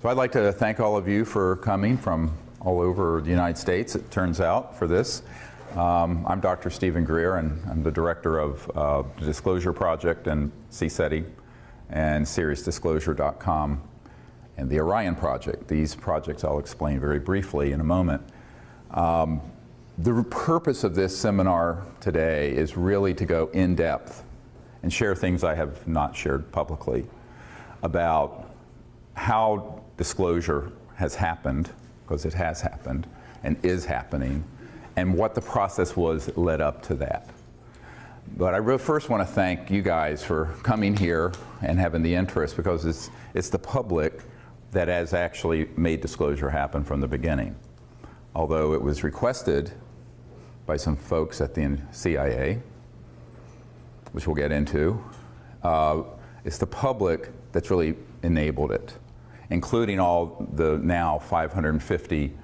So I'd like to thank all of you for coming from all over the United States, it turns out, for this. I'm Dr. Steven Greer, and I'm the director of the Disclosure Project and CSETI and SeriousDisclosure.com and the Orion Project. These projects I'll explain very briefly in a moment. The purpose of this seminar today is really to go in depth and share things I have not shared publicly about how disclosure has happened, because it has happened and is happening, and what the process was that led up to that. But I really first want to thank you guys for coming here and having the interest, because it's the public that has actually made disclosure happen from the beginning. Although it was requested by some folks at the CIA, which we'll get into, it's the public that's really enabled it, including all the now 550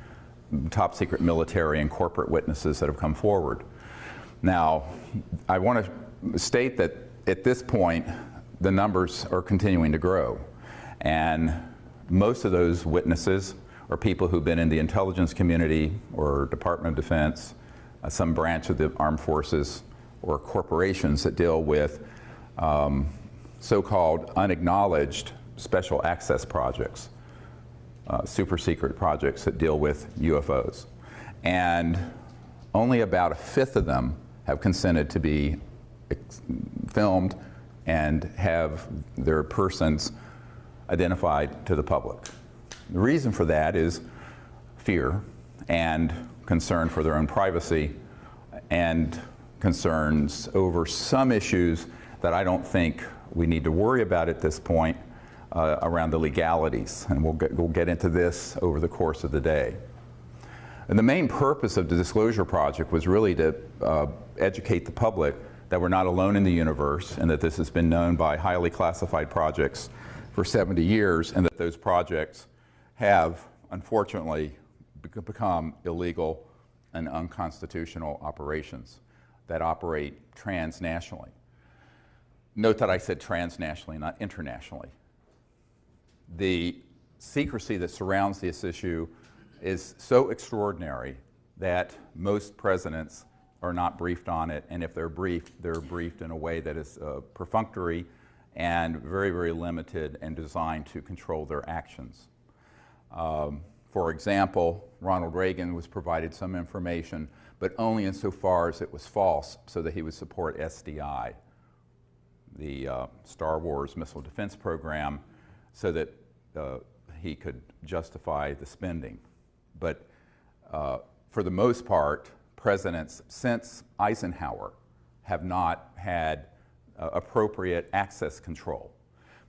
top secret military and corporate witnesses that have come forward. Now, I want to state that at this point, the numbers are continuing to grow. And most of those witnesses are people who've been in the intelligence community or Department of Defense, some branch of the armed forces, or corporations that deal with so-called unacknowledged special access projects, super secret projects that deal with UFOs. And only about a fifth of them have consented to be filmed and have their persons identified to the public. The reason for that is fear and concern for their own privacy and concerns over some issues that I don't think we need to worry about at this point around the legalities, and we'll get into this over the course of the day. And the main purpose of the Disclosure Project was really to educate the public that we're not alone in the universe, and that this has been known by highly classified projects for 70 years, and that those projects have, unfortunately, become illegal and unconstitutional operations that operate transnationally. Note that I said transnationally, not internationally. The secrecy that surrounds this issue is so extraordinary that most presidents are not briefed on it, and if they're briefed in a way that is perfunctory and very, very limited and designed to control their actions. For example, Ronald Reagan was provided some information, but only insofar as it was false, so that he would support SDI, the Star Wars missile defense program, so that he could justify the spending. But for the most part, presidents since Eisenhower have not had appropriate access control.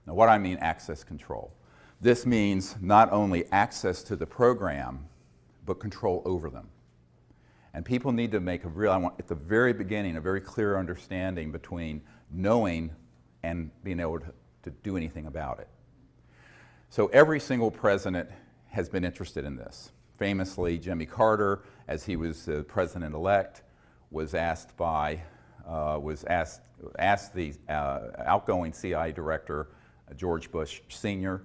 Now, what I mean access control? This means not only access to the program, but control over them. And people need to make at the very beginning, a very clear understanding between knowing and being able to do anything about it. So every single president has been interested in this. Famously, Jimmy Carter, as he was the president-elect, was asked the outgoing CIA director, George Bush Sr.,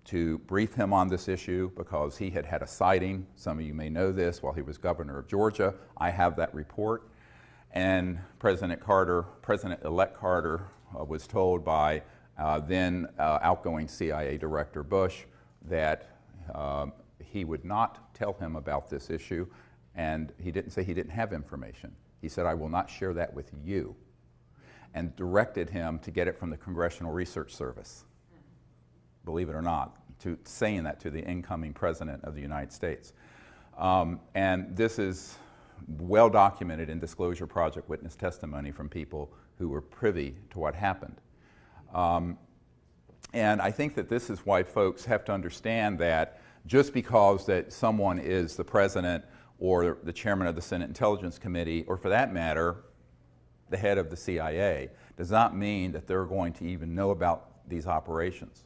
to brief him on this issue because he had had a sighting. Some of you may know this while he was governor of Georgia. I have that report. And President-elect Carter was told by then outgoing CIA Director Bush that he would not tell him about this issue, and he didn't say he didn't have information. He said, "I will not share that with you," and directed him to get it from the Congressional Research Service. Believe it or not, saying that to the incoming President of the United States. And this is well documented in Disclosure Project witness testimony from people who were privy to what happened. And I think that this is why folks have to understand that just because that someone is the President or the Chairman of the Senate Intelligence Committee, or for that matter, the head of the CIA, does not mean that they're going to even know about these operations.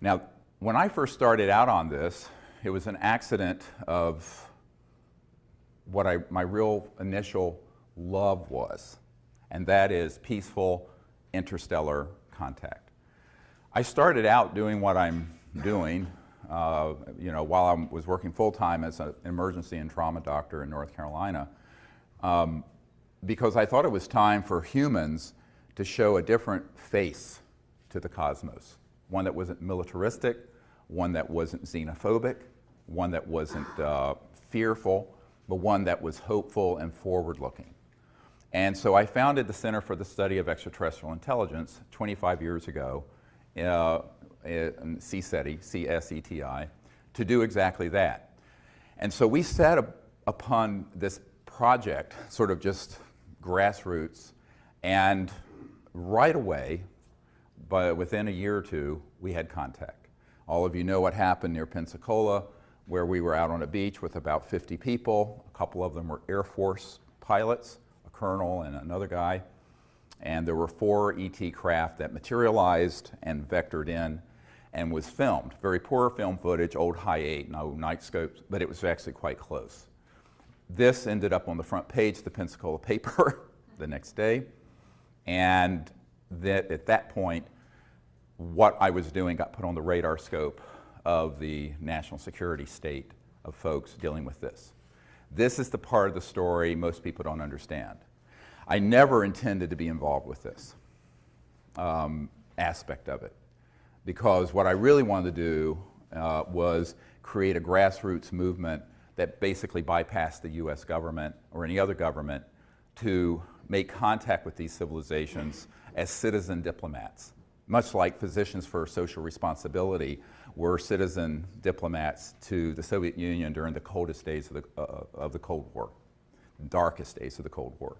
Now, when I first started out on this, it was an accident of what my real initial love was, and that is peaceful interstellar contact. I started out doing what I'm doing you know, while I was working full-time as an emergency and trauma doctor in North Carolina, because I thought it was time for humans to show a different face to the cosmos. One that wasn't militaristic, one that wasn't xenophobic, one that wasn't fearful, but one that was hopeful and forward-looking. And so I founded the Center for the Study of Extraterrestrial Intelligence 25 years ago, in CSETI, C-S-E-T-I, to do exactly that. And so we set upon this project, sort of just grassroots, and right away, but within a year or two, we had contact. All of you know what happened near Pensacola, where we were out on a beach with about 50 people. A couple of them were Air Force pilots, a colonel and another guy. And there were 4 ET craft that materialized and vectored in and was filmed. Very poor film footage, old high-8, no night scopes, but it was actually quite close. This ended up on the front page of the Pensacola paper the next day. And that, at that point, what I was doing got put on the radar scope of the national security state of folks dealing with this. This is the part of the story most people don't understand. I never intended to be involved with this aspect of it, because what I really wanted to do was create a grassroots movement that basically bypassed the US government or any other government to make contact with these civilizations as citizen diplomats, much like Physicians for Social Responsibility were citizen diplomats to the Soviet Union during the coldest days of the Cold War, the darkest days of the Cold War.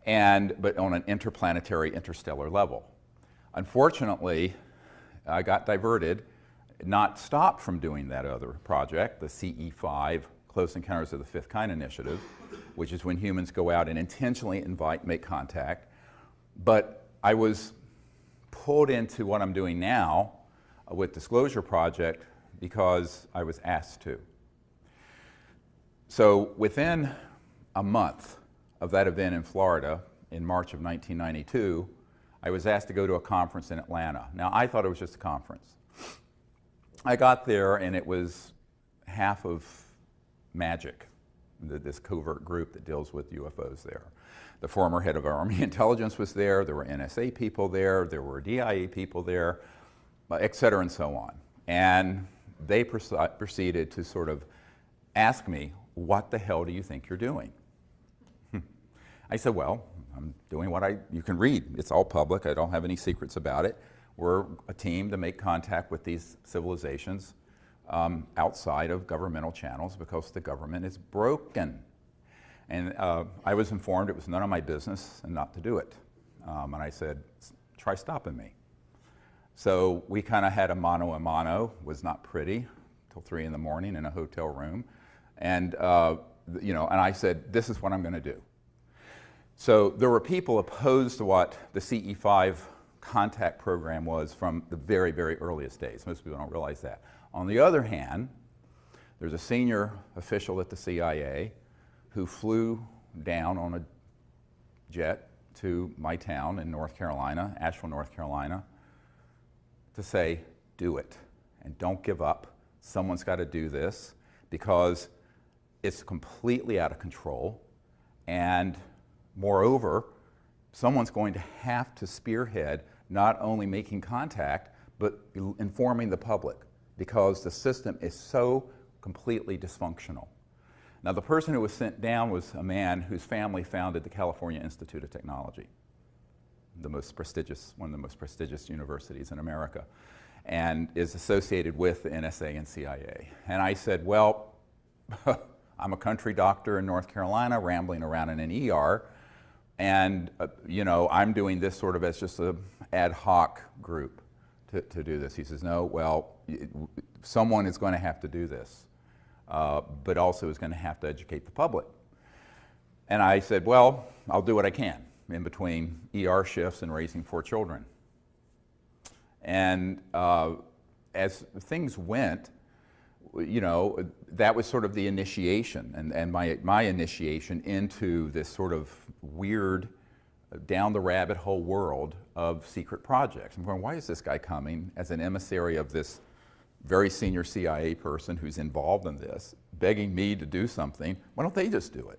But on an interplanetary, interstellar level. Unfortunately, I got diverted, not stopped from doing that other project, the CE5, Close Encounters of the Fifth Kind Initiative, which is when humans go out and intentionally make contact. But I was pulled into what I'm doing now with Disclosure Project because I was asked to. So within a month of that event in Florida in March of 1992, I was asked to go to a conference in Atlanta. Now, I thought it was just a conference. I got there and it was half of MAGIC, this covert group that deals with UFOs there. The former head of Army intelligence was there were NSA people there were DIA people there, et cetera and so on. And they proceeded to sort of ask me, what the hell do you think you're doing? I said, well, I'm doing what you can read. It's all public. I don't have any secrets about it. We're a team to make contact with these civilizations outside of governmental channels because the government is broken. And I was informed it was none of my business and not to do it. And I said, try stopping me. So we kind of had a mano a mano, was not pretty, till 3 in the morning in a hotel room. And, you know, and I said, this is what I'm going to do. So there were people opposed to what the CE5 contact program was from the very, very earliest days. Most people don't realize that. On the other hand, there's a senior official at the CIA who flew down on a jet to my town in North Carolina, Asheville, North Carolina, to say, do it, and don't give up. Someone's got to do this because it's completely out of control, and moreover, someone's going to have to spearhead not only making contact, but informing the public, because the system is so completely dysfunctional. Now, the person who was sent down was a man whose family founded the California Institute of Technology, one of the most prestigious universities in America, and is associated with the NSA and CIA. And I said, well, I'm a country doctor in North Carolina, rambling around in an ER, and you know, I'm doing this sort of as just an ad hoc group to do this. He says, no, well, someone is going to have to do this, but also is going to have to educate the public. And I said, well, I'll do what I can in between ER shifts and raising 4 children. And as things went, you know, that was sort of the initiation, and my initiation into this sort of weird, down the rabbit hole world of secret projects. I'm going, why is this guy coming as an emissary of this very senior CIA person who's involved in this, begging me to do something. Why don't they just do it?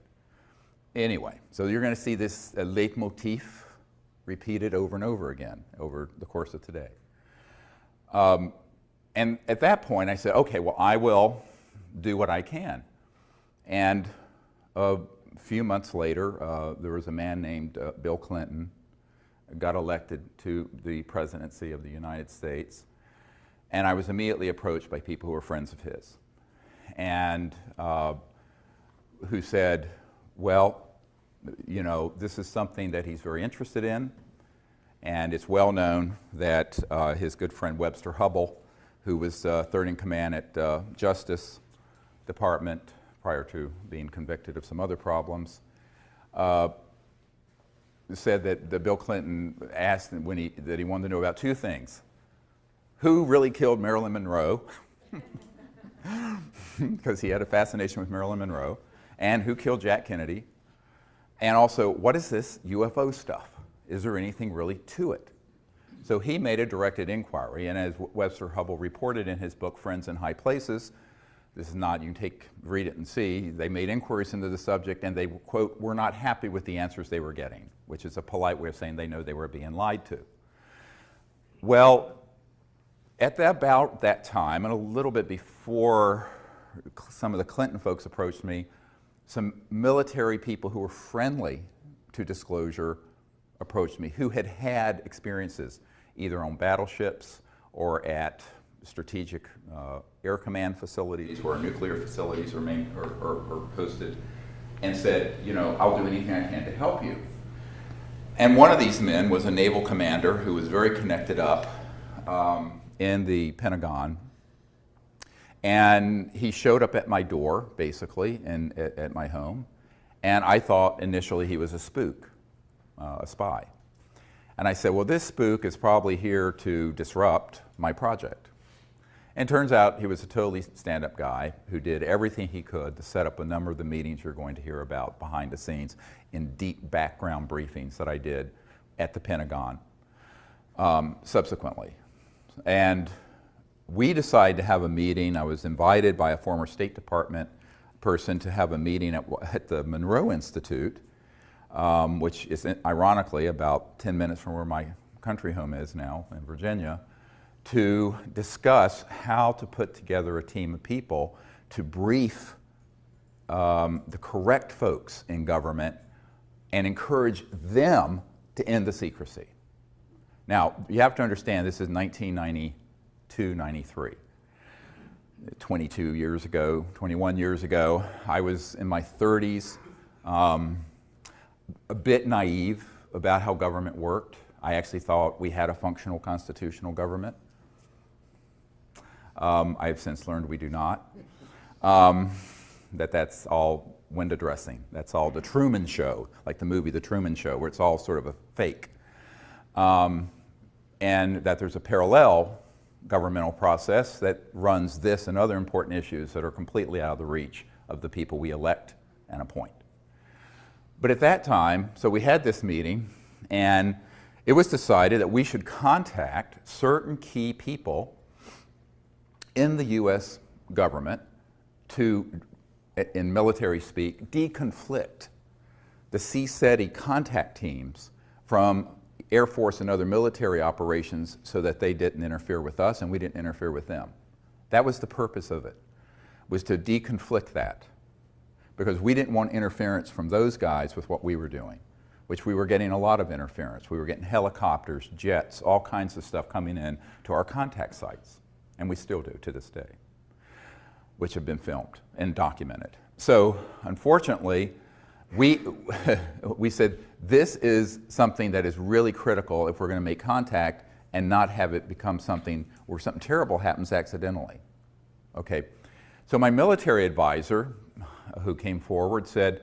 Anyway, so you're going to see this leitmotif repeated over and over again over the course of today. And at that point, I said, okay, well, I will do what I can. And a few months later, there was a man named Bill Clinton, got elected to the presidency of the United States. And I was immediately approached by people who were friends of his, and who said, well, you know, this is something that he's very interested in, and it's well known that his good friend Webster Hubbell, who was third in command at Justice Department prior to being convicted of some other problems, said that Bill Clinton asked that he wanted to know about two things. Who really killed Marilyn Monroe, because he had a fascination with Marilyn Monroe, and who killed Jack Kennedy, and also, what is this UFO stuff? Is there anything really to it? So he made a directed inquiry, and as Webster Hubbell reported in his book, Friends in High Places, this is not, you can read it and see, they made inquiries into the subject, and they, quote, were not happy with the answers they were getting, which is a polite way of saying they know they were being lied to. Well, at about that time, and a little bit before some of the Clinton folks approached me, some military people who were friendly to disclosure approached me, who had had experiences either on battleships or at strategic air command facilities where nuclear facilities are hosted, and said, you know, I'll do anything I can to help you. And one of these men was a naval commander who was very connected up in the Pentagon, and he showed up at my door, basically, at my home, and I thought initially he was a spook, a spy. And I said, well, this spook is probably here to disrupt my project. And turns out he was a totally stand-up guy who did everything he could to set up a number of the meetings you're going to hear about behind the scenes in deep background briefings that I did at the Pentagon subsequently. And we decided to have a meeting. I was invited by a former State Department person to have a meeting at the Monroe Institute, which is ironically about 10 minutes from where my country home is now in Virginia, to discuss how to put together a team of people to brief the correct folks in government and encourage them to end the secrecy. Now, you have to understand this is 1992, 93. 22 years ago, 21 years ago, I was in my 30s, a bit naive about how government worked. I actually thought we had a functional constitutional government. I have since learned we do not. That's all window dressing. That's all the Truman Show, like the movie The Truman Show, where it's all sort of a fake. And that there's a parallel governmental process that runs this and other important issues that are completely out of the reach of the people we elect and appoint. But at that time, so we had this meeting, and it was decided that we should contact certain key people in the U.S. government to, in military speak, deconflict the CSETI contact teams from Air Force and other military operations so that they didn't interfere with us and we didn't interfere with them. That was the purpose of it, was to deconflict that, because we didn't want interference from those guys with what we were doing, which we were getting a lot of interference. We were getting helicopters, jets, all kinds of stuff coming in to our contact sites, and we still do to this day, which have been filmed and documented. So unfortunately, we said this is something that is really critical if we're going to make contact and not have it become something where something terrible happens accidentally. Okay, so my military advisor who came forward said,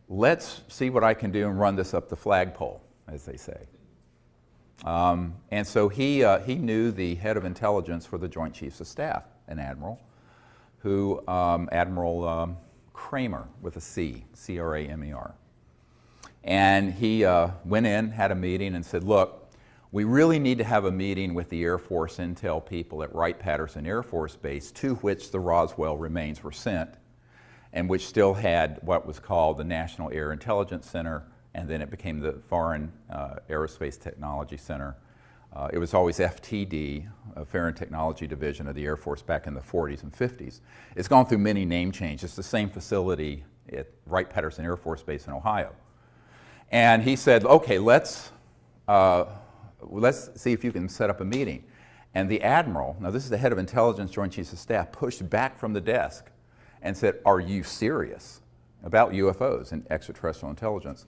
let's see what I can do and run this up the flagpole, as they say. And so he knew the head of intelligence for the Joint Chiefs of Staff, an admiral, who, Admiral Kramer with a C, C-R-A-M-E-R. And he went in, had a meeting, and said, look, we really need to have a meeting with the Air Force intel people at Wright-Patterson Air Force Base, to which the Roswell remains were sent, and which still had what was called the National Air Intelligence Center, and then it became the Foreign Aerospace Technology Center. It was always FTD, Foreign Technology Division of the Air Force, back in the 40s and 50s. It's gone through many name changes. It's the same facility at Wright-Patterson Air Force Base in Ohio. And he said, okay, let's see if you can set up a meeting. And the admiral, now this is the head of intelligence, Joint Chiefs of Staff, pushed back from the desk and said, are you serious about UFOs and extraterrestrial intelligence?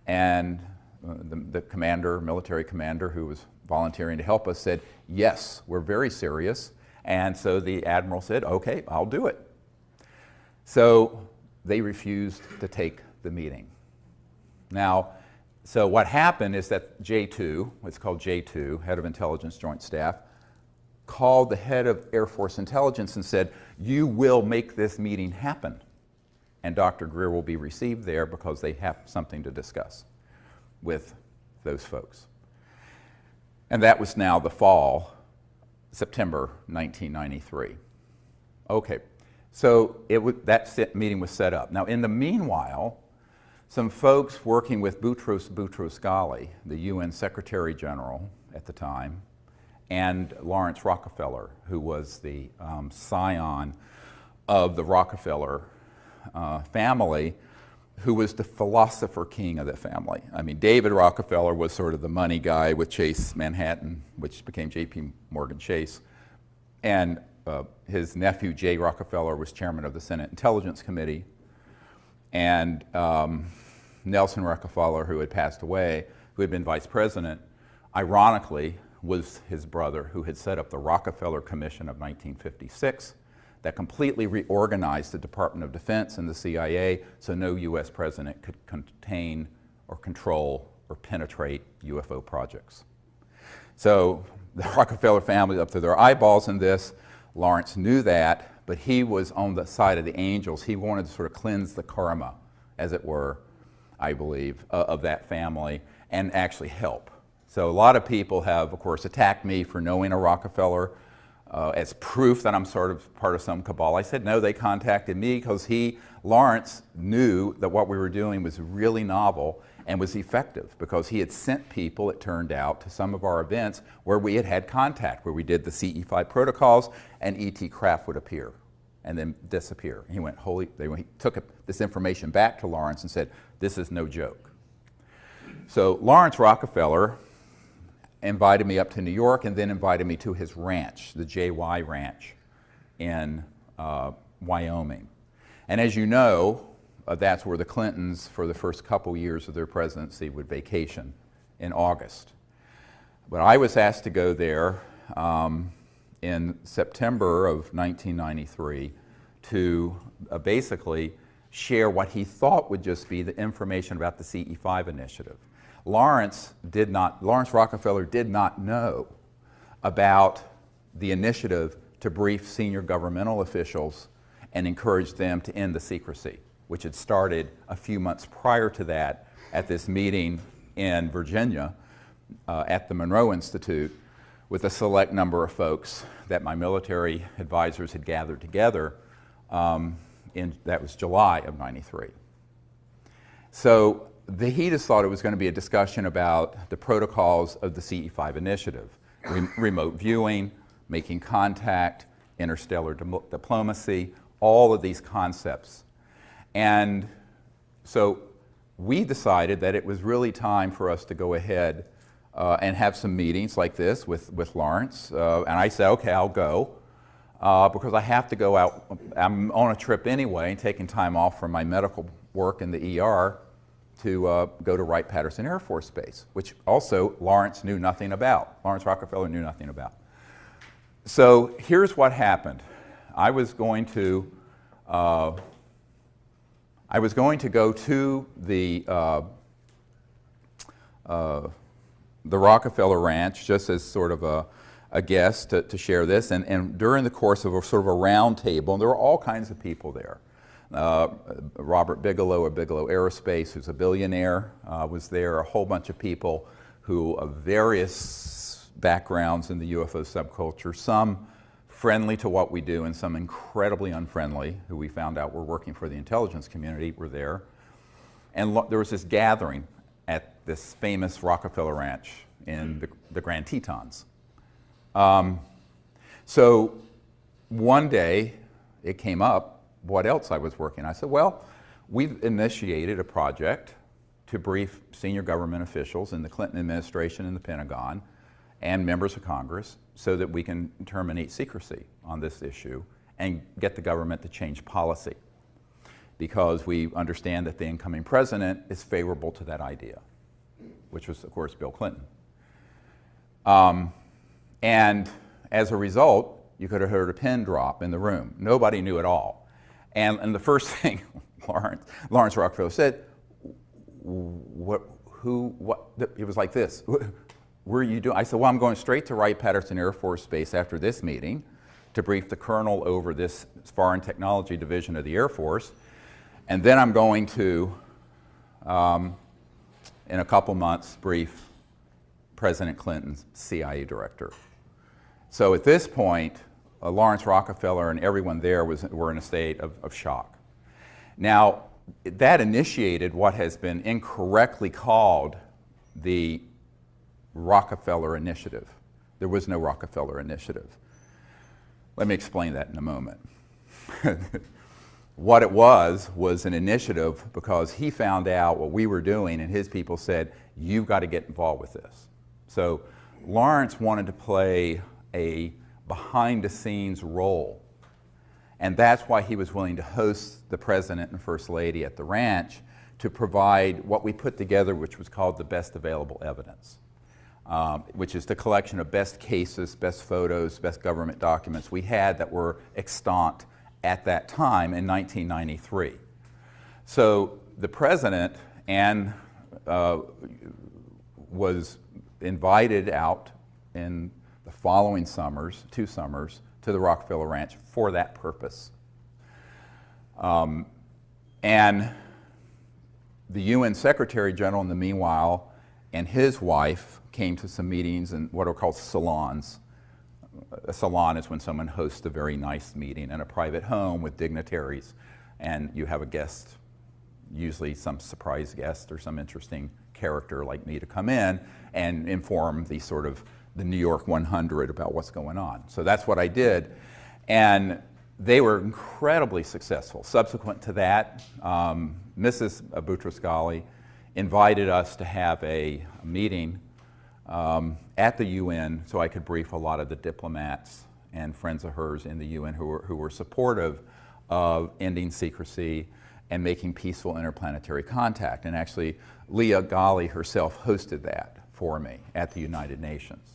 And the commander, military commander, who was volunteering to help us, said, yes, we're very serious. And so the admiral said, okay, I'll do it. So they refused to take the meeting. Now, so what happened is that J2, what's called J2, head of intelligence joint staff, called the head of Air Force intelligence and said, you will make this meeting happen. And Dr. Greer will be received there because they have something to discuss with those folks. And that was now the fall, September 1993. Okay, so that meeting was set up. Now, in the meanwhile, some folks working with Boutros Boutros-Ghali, the UN Secretary General at the time, and Lawrence Rockefeller, who was the scion of the Rockefeller family, who was the philosopher king of the family. I mean, David Rockefeller was sort of the money guy with Chase Manhattan, which became J.P. Morgan Chase. And his nephew, Jay Rockefeller, was chairman of the Senate Intelligence Committee. And Nelson Rockefeller, who had passed away, who had been vice president, ironically, was his brother, who had set up the Rockefeller Commission of 1956 that completely reorganized the Department of Defense and the CIA so no U.S. president could contain or control or penetrate UFO projects. So the Rockefeller family up to their eyeballs in this. Lawrence knew that, but he was on the side of the angels. He wanted to sort of cleanse the karma, as it were, I believe, of that family and actually help. So a lot of people have, of course, attacked me for knowing a Rockefeller as proof that I'm sort of part of some cabal. I said, no, they contacted me because Lawrence knew that what we were doing was really novel and was effective because he had sent people, it turned out, to some of our events where we had contact, where we did the CE5 protocols and ET craft would appear and then disappear. He went, he took this information back to Lawrence and said, this is no joke. So Lawrence Rockefeller invited me up to New York and then invited me to his ranch, the JY Ranch in Wyoming. And as you know, that's where the Clintons, for the first couple years of their presidency, would vacation in August. But I was asked to go there in September of 1993 to basically share what he thought would just be the information about the CE5 initiative. Lawrence Rockefeller did not know about the initiative to brief senior governmental officials and encourage them to end the secrecy, which had started a few months prior to that at this meeting in Virginia at the Monroe Institute with a select number of folks that my military advisors had gathered together. That was July of '93. So he just thought it was going to be a discussion about the protocols of the CE5 initiative, remote viewing, making contact, interstellar diplomacy, all of these concepts. And so we decided that it was really time for us to go ahead and have some meetings like this with Lawrence. And I said, okay, I'll go because I have to go out. I'm on a trip anyway, taking time off from my medical work in the ER to go to Wright-Patterson Air Force Base, which also Lawrence knew nothing about. Lawrence Rockefeller knew nothing about. So here's what happened. I was going to go to the Rockefeller Ranch just as sort of a guest to share this, and during the course of a sort of a round table, and there were all kinds of people there. Robert Bigelow of Bigelow Aerospace, who's a billionaire, was there, a whole bunch of people who of various backgrounds in the UFO subculture, some friendly to what we do and some incredibly unfriendly, who we found out were working for the intelligence community, were there. And there was this gathering at this famous Rockefeller Ranch in the Grand Tetons. So one day it came up what else I was working on. I said, well, we've initiated a project to brief senior government officials in the Clinton administration and the Pentagon and members of Congress so that we can terminate secrecy on this issue and get the government to change policy, because we understand that the incoming president is favorable to that idea, which was, of course, Bill Clinton. And as a result, you could have heard a pin drop in the room. Nobody knew at all. And the first thing Lawrence Rockefeller said, what, it was like this. What are you doing? I said, well, I'm going straight to Wright-Patterson Air Force Base after this meeting to brief the colonel over this Foreign Technology Division of the Air Force. And then I'm going to, in a couple months, brief President Clinton's CIA director. So at this point, Lawrence Rockefeller and everyone there were in a state of shock. Now, that initiated what has been incorrectly called the Rockefeller Initiative. There was no Rockefeller Initiative. Let me explain that in a moment. What it was an initiative because he found out what we were doing and his people said, you've got to get involved with this. So Lawrence wanted to play a behind-the-scenes role, and that's why he was willing to host the President and First Lady at the ranch to provide what we put together, which was called the best available evidence, which is the collection of best cases, best photos, best government documents we had that were extant at that time in 1993. So the President was invited out in the following summers, 2 summers, to the Rockefeller Ranch for that purpose. And the UN Secretary General in the meanwhile and his wife came to some meetings in what are called salons. A salon is when someone hosts a very nice meeting in a private home with dignitaries, and you have a guest, usually some surprise guest or some interesting character like me, to come in and inform the New York 100 about what's going on. So that's what I did, and they were incredibly successful. Subsequent to that, Mrs. Boutros-Ghali invited us to have a meeting at the UN so I could brief a lot of the diplomats and friends of hers in the UN who were supportive of ending secrecy and making peaceful interplanetary contact. And actually, Leah Ghali herself hosted that for me at the United Nations.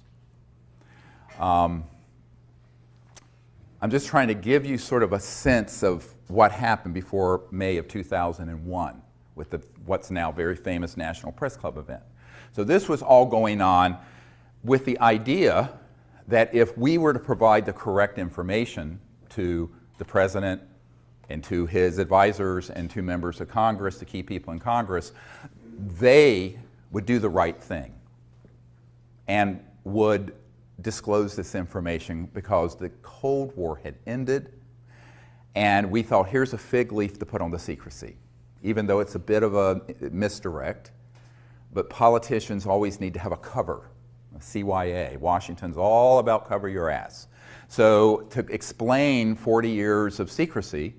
I'm just trying to give you sort of a sense of what happened before May of 2001 with what's now very famous National Press Club event. So this was all going on with the idea that if we were to provide the correct information to the President and to his advisors and to members of Congress, the key people in Congress, they would do the right thing and would disclose this information because the Cold War had ended, and we thought, here's a fig leaf to put on the secrecy, even though it's a bit of a misdirect. But politicians always need to have a cover, a CYA. Washington's all about cover your ass. So to explain 40 years of secrecy,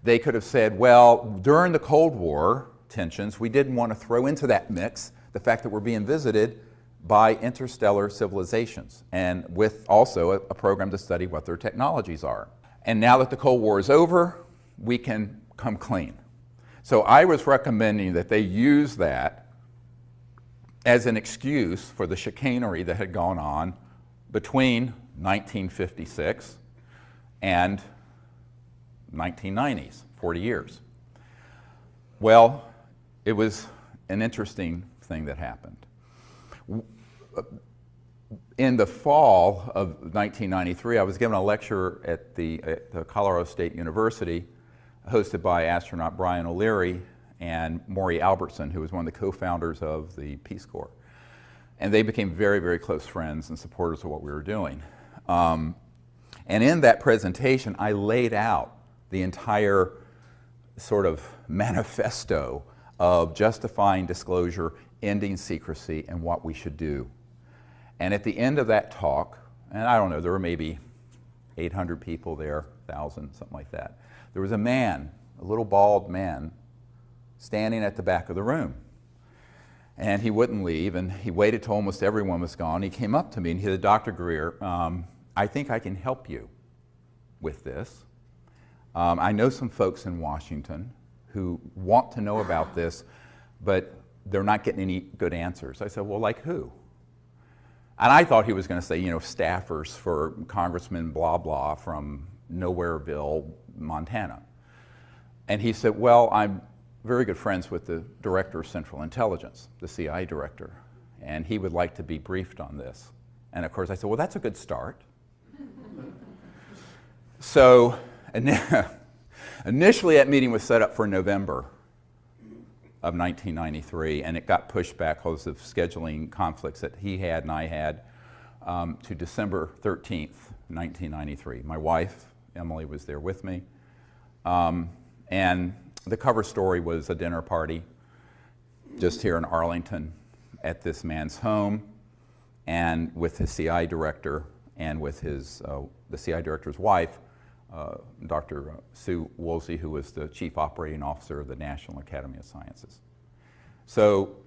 they could have said, well, during the Cold War tensions, we didn't want to throw into that mix the fact that we're being visited by interstellar civilizations, and with also a program to study what their technologies are. And now that the Cold War is over, we can come clean. So I was recommending that they use that as an excuse for the chicanery that had gone on between 1956 and 1990s, 40 years. Well, it was an interesting thing that happened. In the fall of 1993, I was given a lecture at the Colorado State University, hosted by astronaut Brian O'Leary and Maury Albertson, who was one of the co-founders of the Peace Corps. And they became very, very close friends and supporters of what we were doing. And in that presentation, I laid out the entire sort of manifesto of justifying disclosure, ending secrecy, and what we should do. And at the end of that talk, and I don't know, there were maybe 800 people there, 1,000, something like that. There was a man, a little bald man, standing at the back of the room. And he wouldn't leave, and he waited till almost everyone was gone. He came up to me and he said, Dr. Greer, I think I can help you with this. I know some folks in Washington who want to know about this, but they're not getting any good answers. I said, well, like who? And I thought he was going to say, you know, staffers for Congressman blah blah from Nowhereville, Montana. And he said, well, I'm very good friends with the Director of Central Intelligence, the CIA Director, and he would like to be briefed on this. And of course I said, well, that's a good start. So initially that meeting was set up for November of 1993, and it got pushed back because of scheduling conflicts that he had and I had to December 13th, 1993. My wife, Emily, was there with me. And the cover story was a dinner party just here in Arlington at this man's home, and with his CI director and with his, the CI director's wife, Dr. Sue Woolsey, who was the chief operating officer of the National Academy of Sciences. So,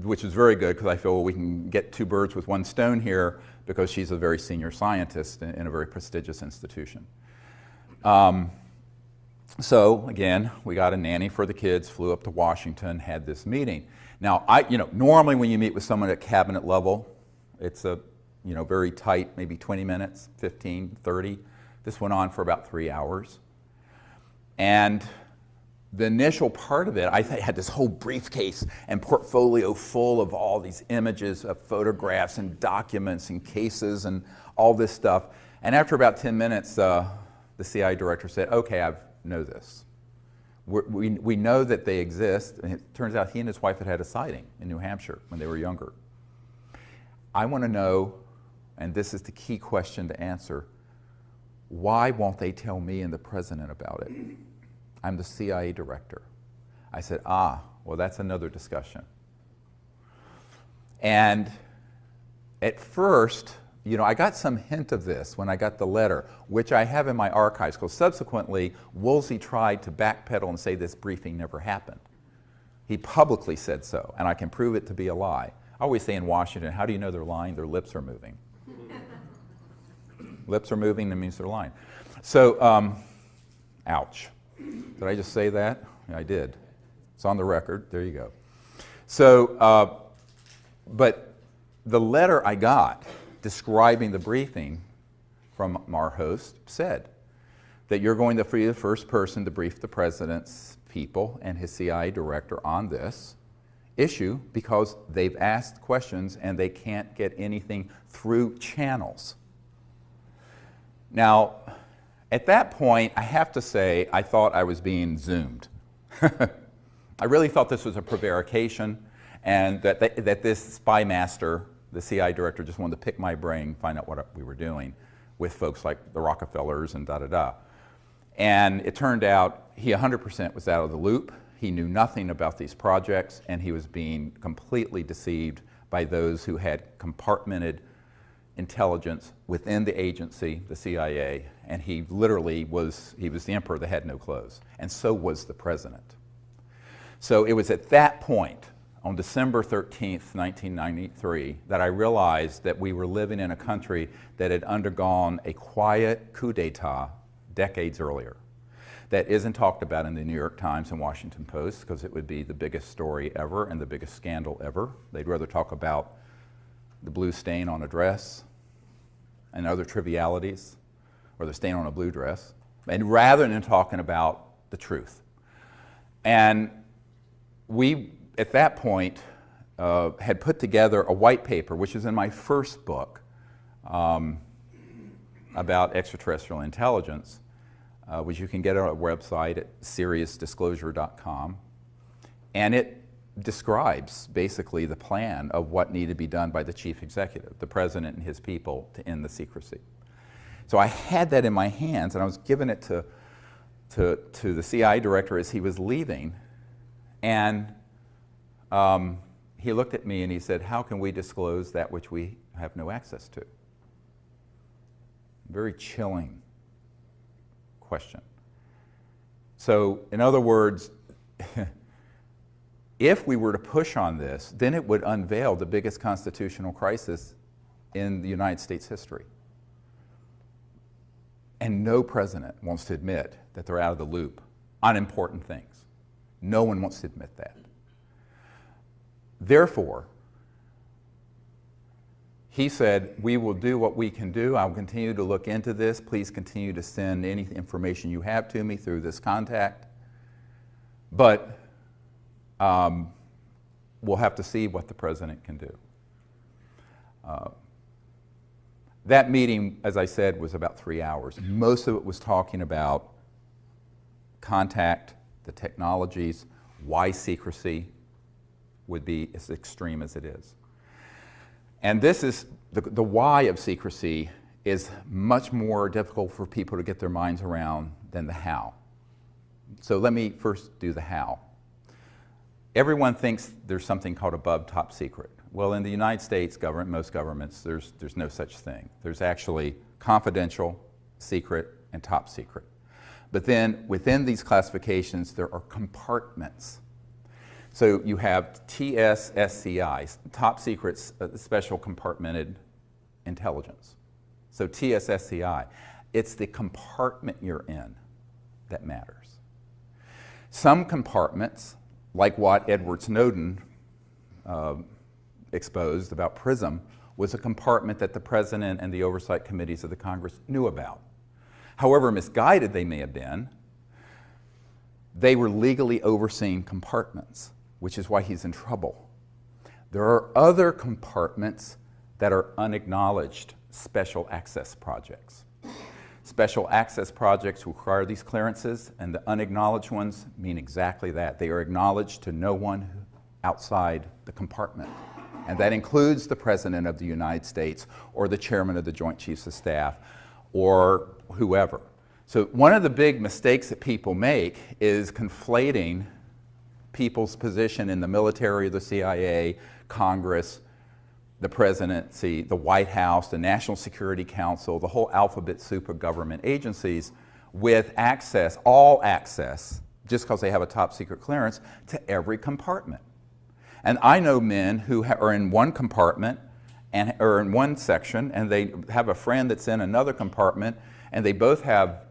which is very good because I feel we can get two birds with one stone here because she's a very senior scientist in a very prestigious institution. So again, we got a nanny for the kids, flew up to Washington, had this meeting. Now, normally when you meet with someone at cabinet level, it's a, very tight, maybe 20 minutes, 15, 30. This went on for about 3 hours. And the initial part of it, I had this whole briefcase and portfolio full of all these images of photographs and documents and cases and all this stuff. And after about 10 minutes, the CI director said, okay, I know this. We know that they exist, and it turns out he and his wife had a sighting in New Hampshire when they were younger. I want to know, and this is the key question to answer, why won't they tell me and the president about it? I'm the CIA director. I said, well, that's another discussion. And at first, I got some hint of this when I got the letter, which I have in my archives, because subsequently, Woolsey tried to backpedal and say this briefing never happened. He publicly said so, and I can prove it to be a lie. I always say in Washington, how do you know they're lying? Their lips are moving. Lips are moving, that means they're lying. So, ouch. Did I just say that? Yeah, I did. It's on the record. There you go. So, but the letter I got describing the briefing from our host said that you're going to be the first person to brief the president's people and his CIA director on this issue because they've asked questions and they can't get anything through channels. Now, at that point, I have to say, I thought I was being Zoomed. I really thought this was a prevarication and that this spy master, the CI director, just wanted to pick my brain, find out what we were doing with folks like the Rockefellers and da-da-da. And it turned out he 100% was out of the loop. He knew nothing about these projects, and he was being completely deceived by those who had compartmented intelligence within the agency, the CIA, and he literally was the emperor that had no clothes, and so was the president. So it was at that point, on December 13th, 1993, that I realized that we were living in a country that had undergone a quiet coup d'etat decades earlier. That isn't talked about in the New York Times and Washington Post because it would be the biggest story ever and the biggest scandal ever. They'd rather talk about the blue stain on a dress and other trivialities, or the stain on a blue dress, and rather than talking about the truth. And we, at that point, had put together a white paper, which is in my first book about extraterrestrial intelligence, which you can get on our website at seriousdisclosure.com. And describes basically the plan of what needed to be done by the chief executive, the president and his people, to end the secrecy. So I had that in my hands, and I was giving it to the CIA director as he was leaving, and he looked at me and he said, "How can we disclose that which we have no access to?" Very chilling question. So, in other words, if we were to push on this, then it would unveil the biggest constitutional crisis in the United States history. And no president wants to admit that they're out of the loop on important things. No one wants to admit that. Therefore, he said, "We will do what we can do. I'll continue to look into this. Please continue to send any information you have to me through this contact. But we'll have to see what the president can do." That meeting, as I said, was about 3 hours. Most of it was talking about contact, the technologies, why secrecy would be as extreme as it is. And this is, the why of secrecy is much more difficult for people to get their minds around than the how. So let me first do the how. Everyone thinks there's something called above top secret. Well, in the United States government, most governments, there's no such thing. There's actually confidential, secret, and top secret. But then within these classifications, there are compartments. So you have TSSCI, top secret special compartmented intelligence. So TSSCI, it's the compartment you're in that matters. Some compartments, like what Edward Snowden exposed about PRISM, was a compartment that the President and the oversight committees of the Congress knew about. However misguided they may have been, they were legally overseen compartments, which is why he's in trouble. There are other compartments that are unacknowledged special access projects. Special access projects require these clearances, and the unacknowledged ones mean exactly that. They are acknowledged to no one outside the compartment. And that includes the President of the United States or the Chairman of the Joint Chiefs of Staff or whoever. So one of the big mistakes that people make is conflating people's position in the military, the CIA, Congress, the presidency, the White House, the National Security Council, the whole alphabet soup of government agencies with access, all access, just because they have a top secret clearance, to every compartment. And I know men who are in one compartment and or in one section, and they have a friend that's in another compartment, and they both have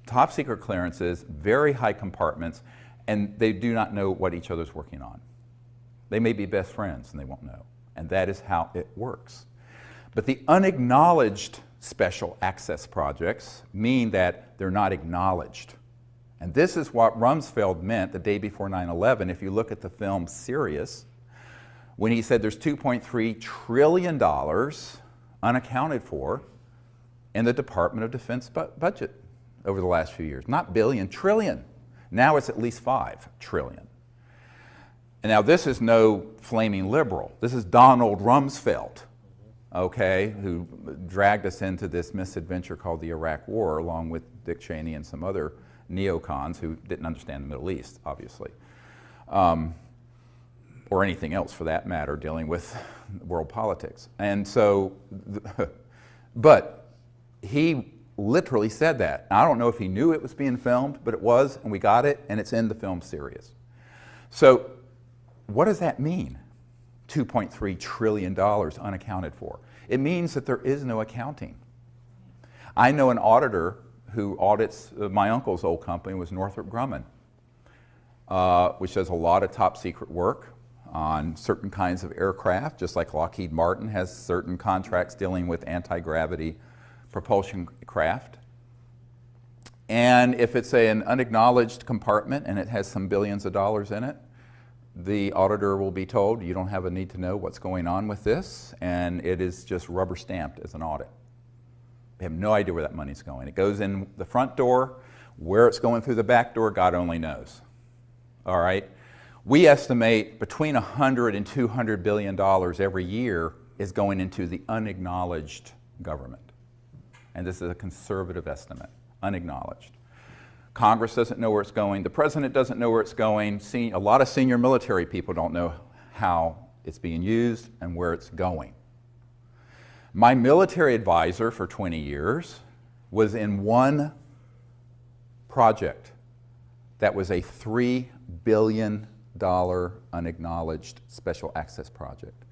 top secret clearances, very high compartments, and they do not know what each other's working on. They may be best friends and they won't know. And that is how it works. But the unacknowledged special access projects mean that they're not acknowledged. And this is what Rumsfeld meant the day before 9/11. If you look at the film Sirius, when he said there's $2.3 trillion unaccounted for in the Department of Defense budget over the last few years. Not billion, trillion. Now it's at least 5 trillion. And now this is no flaming liberal. This is Donald Rumsfeld, okay, who dragged us into this misadventure called the Iraq War, along with Dick Cheney and some other neocons who didn't understand the Middle East, obviously, or anything else for that matter, dealing with world politics. And so, but he literally said that. I don't know if he knew it was being filmed, but it was, and we got it, and it's in the film Sirius. So what does that mean? $2.3 trillion unaccounted for. It means that there is no accounting. I know an auditor who audits my uncle's old company, was Northrop Grumman, which does a lot of top secret work on certain kinds of aircraft, just like Lockheed Martin has certain contracts dealing with anti-gravity propulsion craft. And if it's an unacknowledged compartment and it has some billions of dollars in it, the auditor will be told, you don't have a need to know what's going on with this, and it is just rubber stamped as an audit. They have no idea where that money's going. It goes in the front door. Where it's going through the back door, God only knows. All right? We estimate between $100 and $200 billion every year is going into the unacknowledged government. And this is a conservative estimate, unacknowledged. Congress doesn't know where it's going. The president doesn't know where it's going. A lot of senior military people don't know how it's being used and where it's going. My military advisor for 20 years was in one project that was a $3 billion unacknowledged special access project.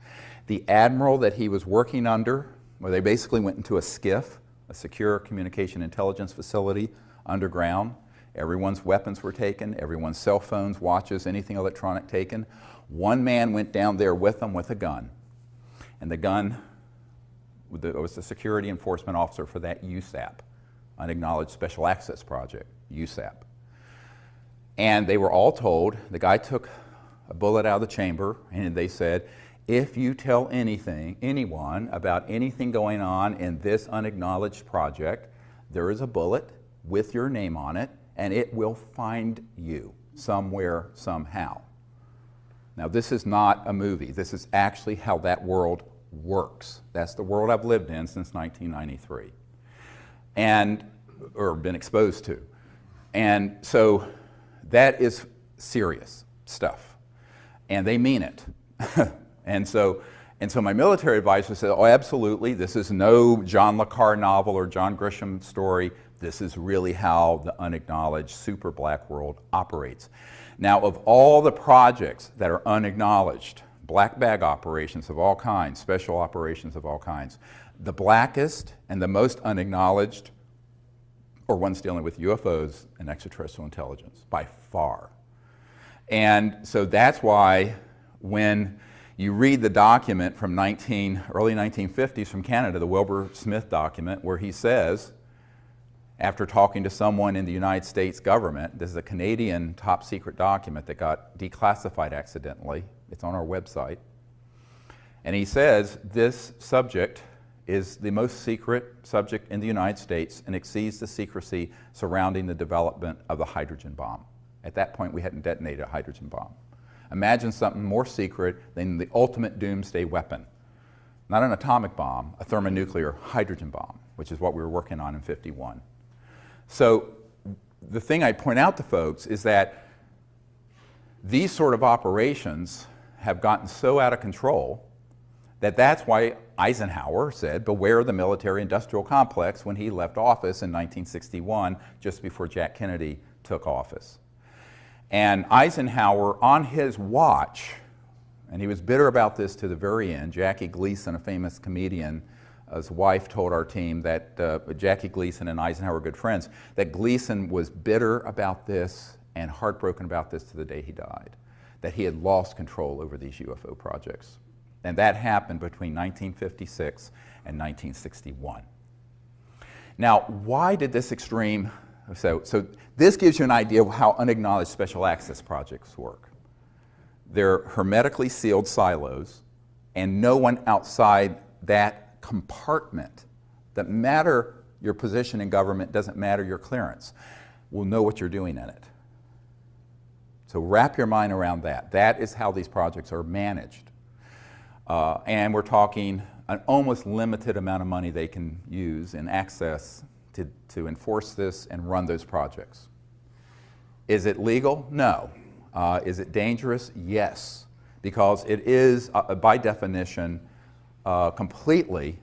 The admiral that he was working under, where they basically went into a SCIF, a secure communication intelligence facility underground. Everyone's weapons were taken, everyone's cell phones, watches, anything electronic taken. One man went down there with them with a gun. And the gun was the security enforcement officer for that USAP, Unacknowledged Special Access Project, USAP. And they were all told, the guy took a bullet out of the chamber and they said, if you tell anyone about anything going on in this unacknowledged project, there is a bullet with your name on it and it will find you somewhere, somehow. Now this is not a movie, this is actually how that world works. That's the world I've lived in since 1993 or been exposed to. And so that is serious stuff, and they mean it. and so my military advisor said, oh, absolutely, this is no John le Carre novel or John Grisham story. This is really how the unacknowledged super black world operates. Now, of all the projects that are unacknowledged, black bag operations of all kinds, special operations of all kinds, the blackest and the most unacknowledged are ones dealing with UFOs and extraterrestrial intelligence, by far. And so that's why when you read the document from early 1950s from Canada, the Wilbur Smith document, where he says, after talking to someone in the United States government, this is a Canadian top secret document that got declassified accidentally, it's on our website, and he says this subject is the most secret subject in the United States and exceeds the secrecy surrounding the development of the hydrogen bomb. At that point, we hadn't detonated a hydrogen bomb. Imagine something more secret than the ultimate doomsday weapon. Not an atomic bomb, a thermonuclear hydrogen bomb, which is what we were working on in '51. So the thing I point out to folks is that these sort of operations have gotten so out of control that that's why Eisenhower said, beware the military-industrial complex when he left office in 1961, just before Jack Kennedy took office. And Eisenhower, on his watch, and he was bitter about this to the very end, Jackie Gleason, a famous comedian, his wife told our team that Jackie Gleason and Eisenhower were good friends, that Gleason was bitter about this and heartbroken about this to the day he died, that he had lost control over these UFO projects. And that happened between 1956 and 1961. Now, why did this extreme, so this gives you an idea of how unacknowledged special access projects work. They're hermetically sealed silos, and no one outside that compartment, that matter your position in government, doesn't matter your clearance, will know what you're doing in it. So wrap your mind around that. That is how these projects are managed. And we're talking an almost limited amount of money they can use and access to enforce this and run those projects. Is it legal? No. Is it dangerous? Yes. Because it is, by definition, completely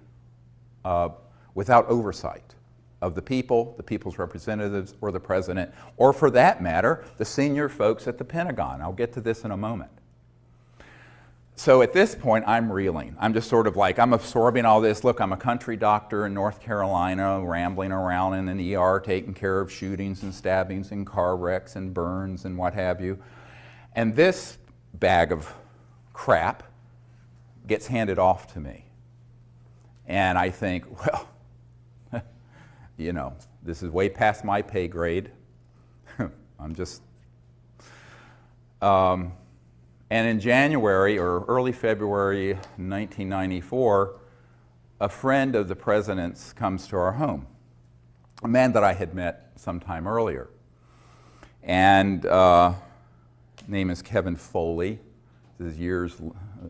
without oversight of the people, the people's representatives, or the president, or for that matter, the senior folks at the Pentagon. I'll get to this in a moment. So at this point, I'm reeling. I'm just sort of like, I'm absorbing all this. Look, I'm a country doctor in North Carolina, rambling around in an ER, taking care of shootings and stabbings and car wrecks and burns and what have you. And this bag of crap gets handed off to me. And I think, well, you know, this is way past my pay grade. I'm just... And in January or early February 1994, a friend of the president's comes to our home, a man that I had met some time earlier. And name is Kevin Foley. This is years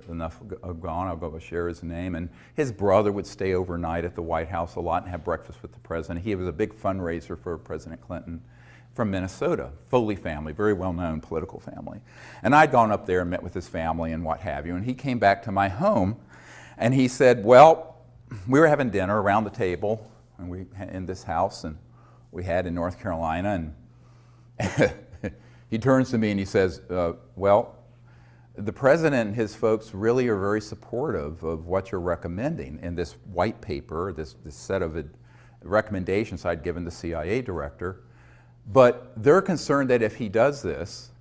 enough gone, I'll go share his name. And his brother would stay overnight at the White House a lot and have breakfast with the president. He was a big fundraiser for President Clinton from Minnesota. Foley family, very well-known political family. And I'd gone up there and met with his family and what have you. And he came back to my home and he said, well, we were having dinner around the table and we in this house and we had in North Carolina. And he turns to me and he says, well, the president and his folks really are very supportive of what you're recommending in this white paper, this set of recommendations I'd given the CIA director. But they're concerned that if he does this,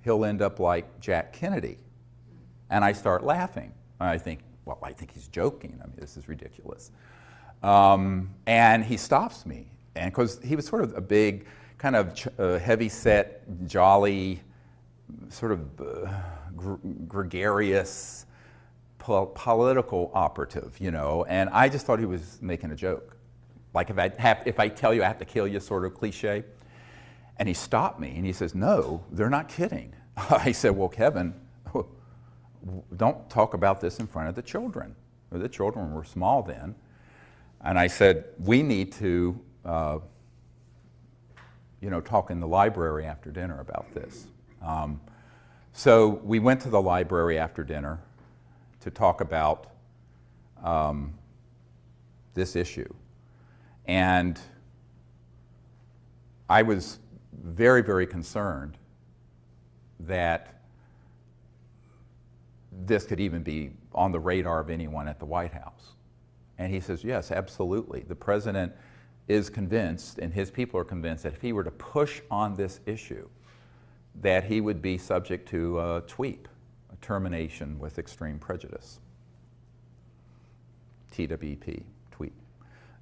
he'll end up like Jack Kennedy. And I start laughing. I think, well, I think he's joking. I mean, this is ridiculous. And he stops me. And because he was sort of a big, kind of heavy-set, jolly, sort of gregarious political operative, you know, and I just thought he was making a joke. Like if I tell you I have to kill you sort of cliche. And he stopped me and he says, no, they're not kidding. I said, well, Kevin, don't talk about this in front of the children. The children were small then. And I said, we need to you know, talk in the library after dinner about this. So we went to the library after dinner to talk about this issue. And I was very, very concerned that this could even be on the radar of anyone at the White House. And he says, yes, absolutely. The president is convinced, and his people are convinced, that if he were to push on this issue, that he would be subject to TWEEP, a termination with extreme prejudice. TWEP, TWEEP.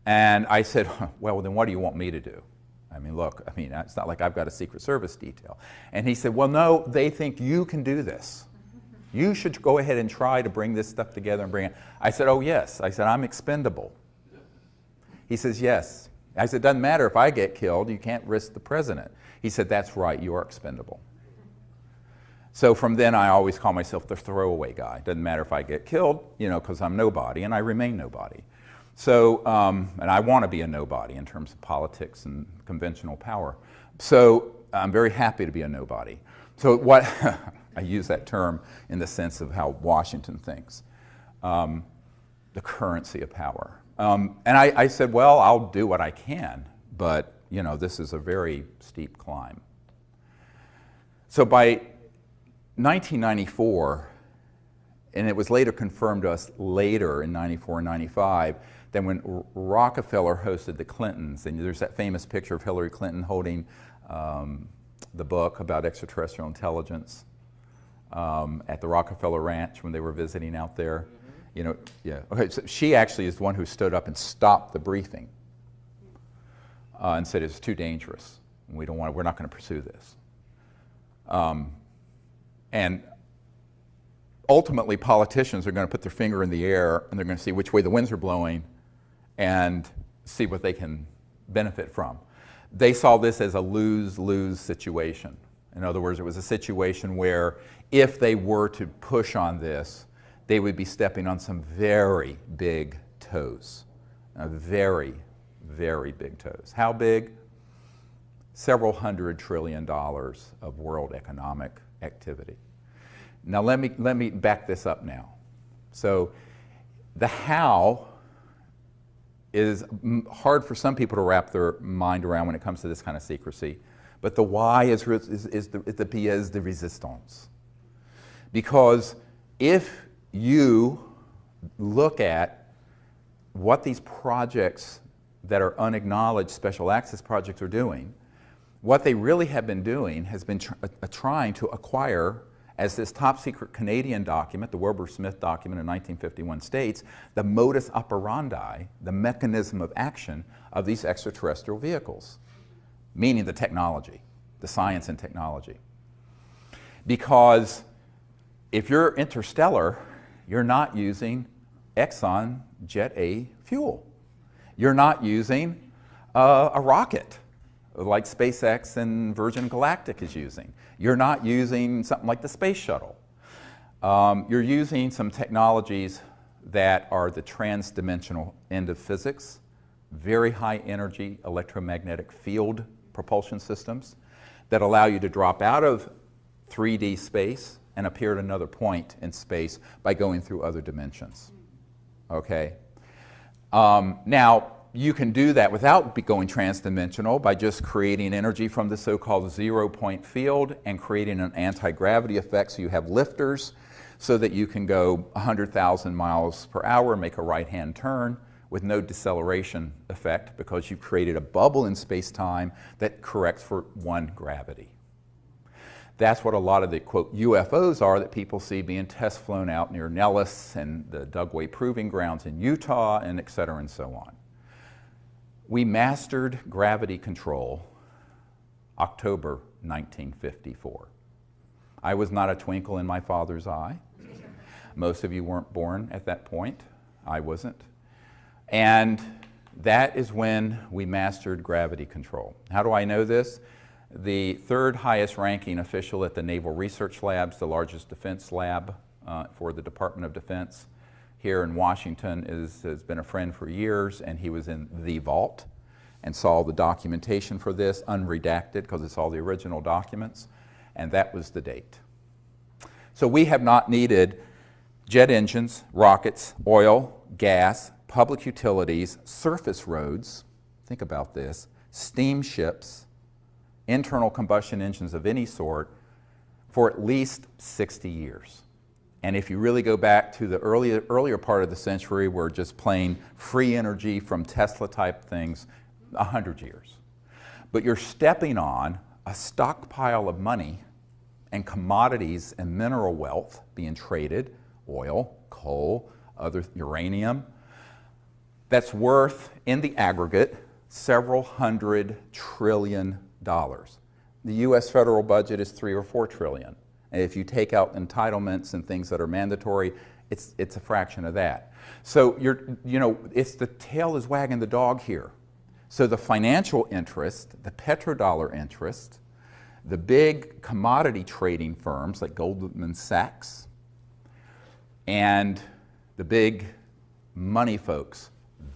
And I said, well, then what do you want me to do? I mean, look, I mean, it's not like I've got a Secret Service detail. And he said, well, no, they think you can do this. You should go ahead and try to bring this stuff together and bring it. I said, oh, yes. I said, I'm expendable. He says, yes. I said, it doesn't matter if I get killed. You can't risk the president. He said, that's right. You are expendable. So from then, I always call myself the throwaway guy. Doesn't matter if I get killed, you know, because I'm nobody, and I remain nobody. So, and I want to be a nobody in terms of politics and conventional power. So I'm very happy to be a nobody. So what, I use that term in the sense of how Washington thinks, the currency of power. And I said, well, I'll do what I can, but you know, this is a very steep climb. So by 1994, and it was later confirmed to us later in 94 and 95, that when Rockefeller hosted the Clintons, and there's that famous picture of Hillary Clinton holding the book about extraterrestrial intelligence at the Rockefeller Ranch when they were visiting out there. Mm-hmm. You know, yeah. Okay, so she actually is the one who stood up and stopped the briefing and said it's too dangerous. We're not going to pursue this. And ultimately, politicians are going to put their finger in the air and they're going to see which way the winds are blowing and see what they can benefit from. They saw this as a lose-lose situation. In other words, it was a situation where if they were to push on this, they would be stepping on some very big toes. Very, very big toes. How big? Several $100 trillion of world economic activity. Now let me back this up now. So the how is hard for some people to wrap their mind around when it comes to this kind of secrecy, but the why is the pièce de résistance. Because if you look at what these projects that are unacknowledged special access projects are doing, what they really have been doing has been trying to acquire, as this top secret Canadian document, the Wilbur Smith document in 1951 states, the modus operandi, the mechanism of action of these extraterrestrial vehicles, meaning the technology, the science and technology. Because if you're interstellar, you're not using Exxon Jet A fuel. You're not using a rocket like SpaceX and Virgin Galactic is using. You're not using something like the space shuttle. You're using some technologies that are the trans-dimensional end of physics, very high energy electromagnetic field propulsion systems that allow you to drop out of 3D space and appear at another point in space by going through other dimensions. Okay? Now, you can do that without going trans-dimensional by just creating energy from the so-called zero-point field and creating an anti-gravity effect, so you have lifters so that you can go 100,000 miles per hour, make a right-hand turn with no deceleration effect because you've created a bubble in space-time that corrects for one gravity. That's what a lot of the, quote, UFOs are that people see being test flown out near Nellis and the Dugway Proving Grounds in Utah, and et cetera and so on. We mastered gravity control October 1954. I was not a twinkle in my father's eye. Most of you weren't born at that point. I wasn't. And that is when we mastered gravity control. How do I know this? The third highest ranking official at the Naval Research Labs, the largest defense lab for the Department of Defense here in Washington, has been a friend for years, and he was in the vault and saw the documentation for this, unredacted, because it's all the original documents, and that was the date. So we have not needed jet engines, rockets, oil, gas, public utilities, surface roads, think about this, steamships, internal combustion engines of any sort for at least 60 years. And if you really go back to the earlier part of the century, we're just plain free energy from Tesla type things, 100 years. But you're stepping on a stockpile of money and commodities and mineral wealth being traded, oil, coal, other uranium, that's worth, in the aggregate, several $100 trillion. The U.S. federal budget is $3 or $4 trillion. And if you take out entitlements and things that are mandatory, it's a fraction of that. So it's the tail is wagging the dog here. So the financial interest, the petrodollar interest, the big commodity trading firms like Goldman Sachs, and the big money folks,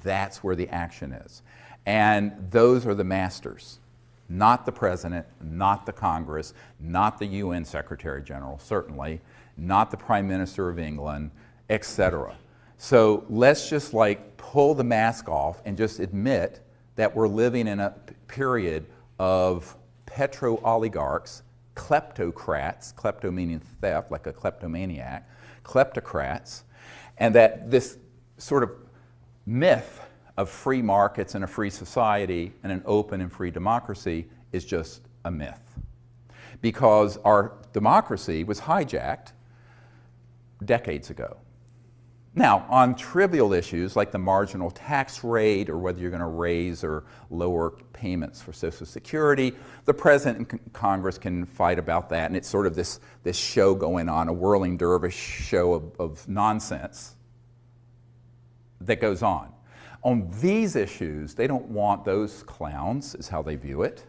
that's where the action is. And those are the masters, not the president, not the Congress, not the UN Secretary General, certainly, not the Prime Minister of England, etc. So let's just like pull the mask off and just admit that we're living in a period of petro-oligarchs, kleptocrats, klepto meaning theft, like a kleptomaniac, kleptocrats, and that this sort of myth of free markets and a free society and an open and free democracy is just a myth. Because our democracy was hijacked decades ago. Now, on trivial issues like the marginal tax rate or whether you're going to raise or lower payments for Social Security, the President and Congress can fight about that, and it's sort of this show going on, a whirling dervish show of nonsense that goes on. On these issues, they don't want those clowns, is how they view it,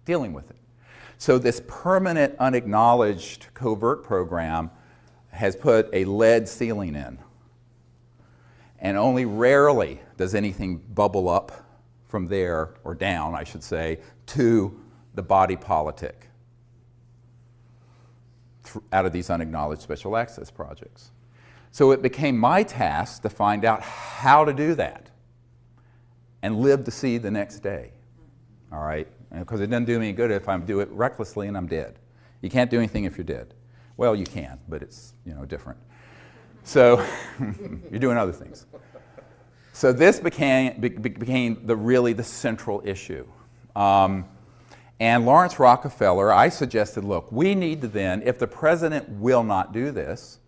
dealing with it. So this permanent, unacknowledged covert program has put a lead ceiling in. And only rarely does anything bubble up from there, or down, I should say, to the body politic out of these unacknowledged special access projects. So it became my task to find out how to do that and live to see the next day, all right? Because it doesn't do me any good if I do it recklessly and I'm dead. You can't do anything if you're dead. Well, you can, but it's different. So you're doing other things. So this became really the central issue. And Lawrence Rockefeller, I suggested, look, we need to then, if the president will not do this,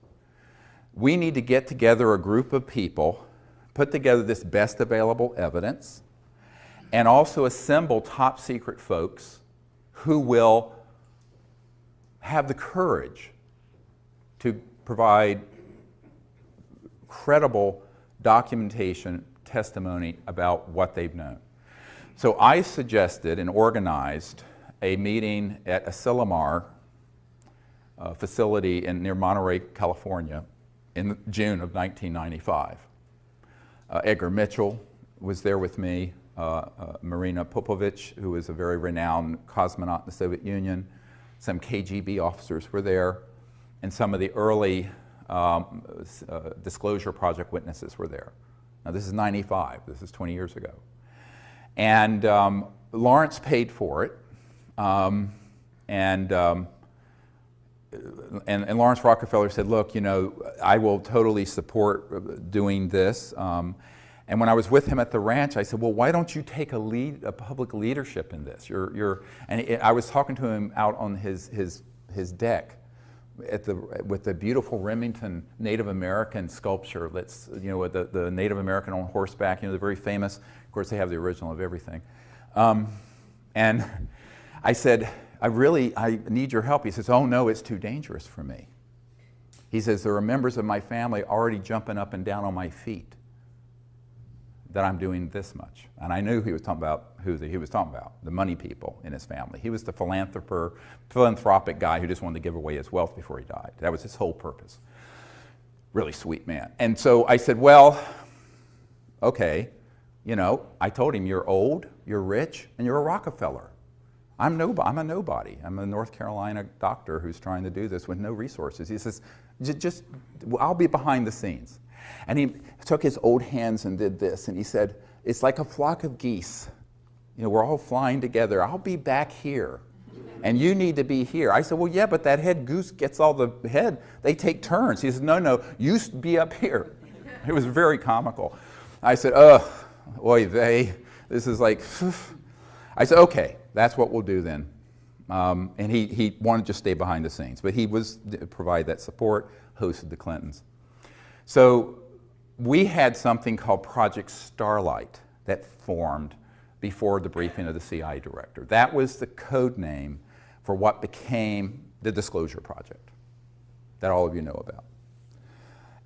we need to get together a group of people, put together this best available evidence, and also assemble top secret folks who will have the courage to provide credible documentation, testimony about what they've known. So I suggested and organized a meeting at a Asilomar facility near Monterey, California, in June of 1995. Edgar Mitchell was there with me, Marina Popovich, who was a very renowned cosmonaut in the Soviet Union. Some KGB officers were there, and some of the early Disclosure Project witnesses were there. Now this is 95, this is 20 years ago. And Lawrence paid for it, and Lawrence Rockefeller said, look, you know, I will totally support doing this. And when I was with him at the ranch, I said, well, why don't you take a public leadership in this? I was talking to him out on his deck with the beautiful Remington Native American sculpture that's, you know, the Native American on horseback, you know, the very famous. Of course, they have the original of everything. And I said, I need your help. He says, oh no, it's too dangerous for me. He says, there are members of my family already jumping up and down on my feet that I'm doing this much. And I knew he was talking about who he was talking about, the money people in his family. He was the philanthropic guy who just wanted to give away his wealth before he died. That was his whole purpose. Really sweet man. And so I said, well, okay, you know, I told him, you're old, you're rich, and you're a Rockefeller. I'm a nobody. I'm a North Carolina doctor who's trying to do this with no resources. He says, I'll be behind the scenes. And he took his old hands and did this, and he said, it's like a flock of geese. You know, we're all flying together. I'll be back here, and you need to be here. I said, well, yeah, but that head goose gets all the head. They take turns. He said, no, you be up here. It was very comical. I said, oy vey, this is like, I said, okay, that's what we'll do then. And he wanted to just stay behind the scenes, but he provided that support, hosted the Clintons. So we had something called Project Starlight that formed before the briefing of the CIA director. That was the code name for what became the Disclosure Project that all of you know about.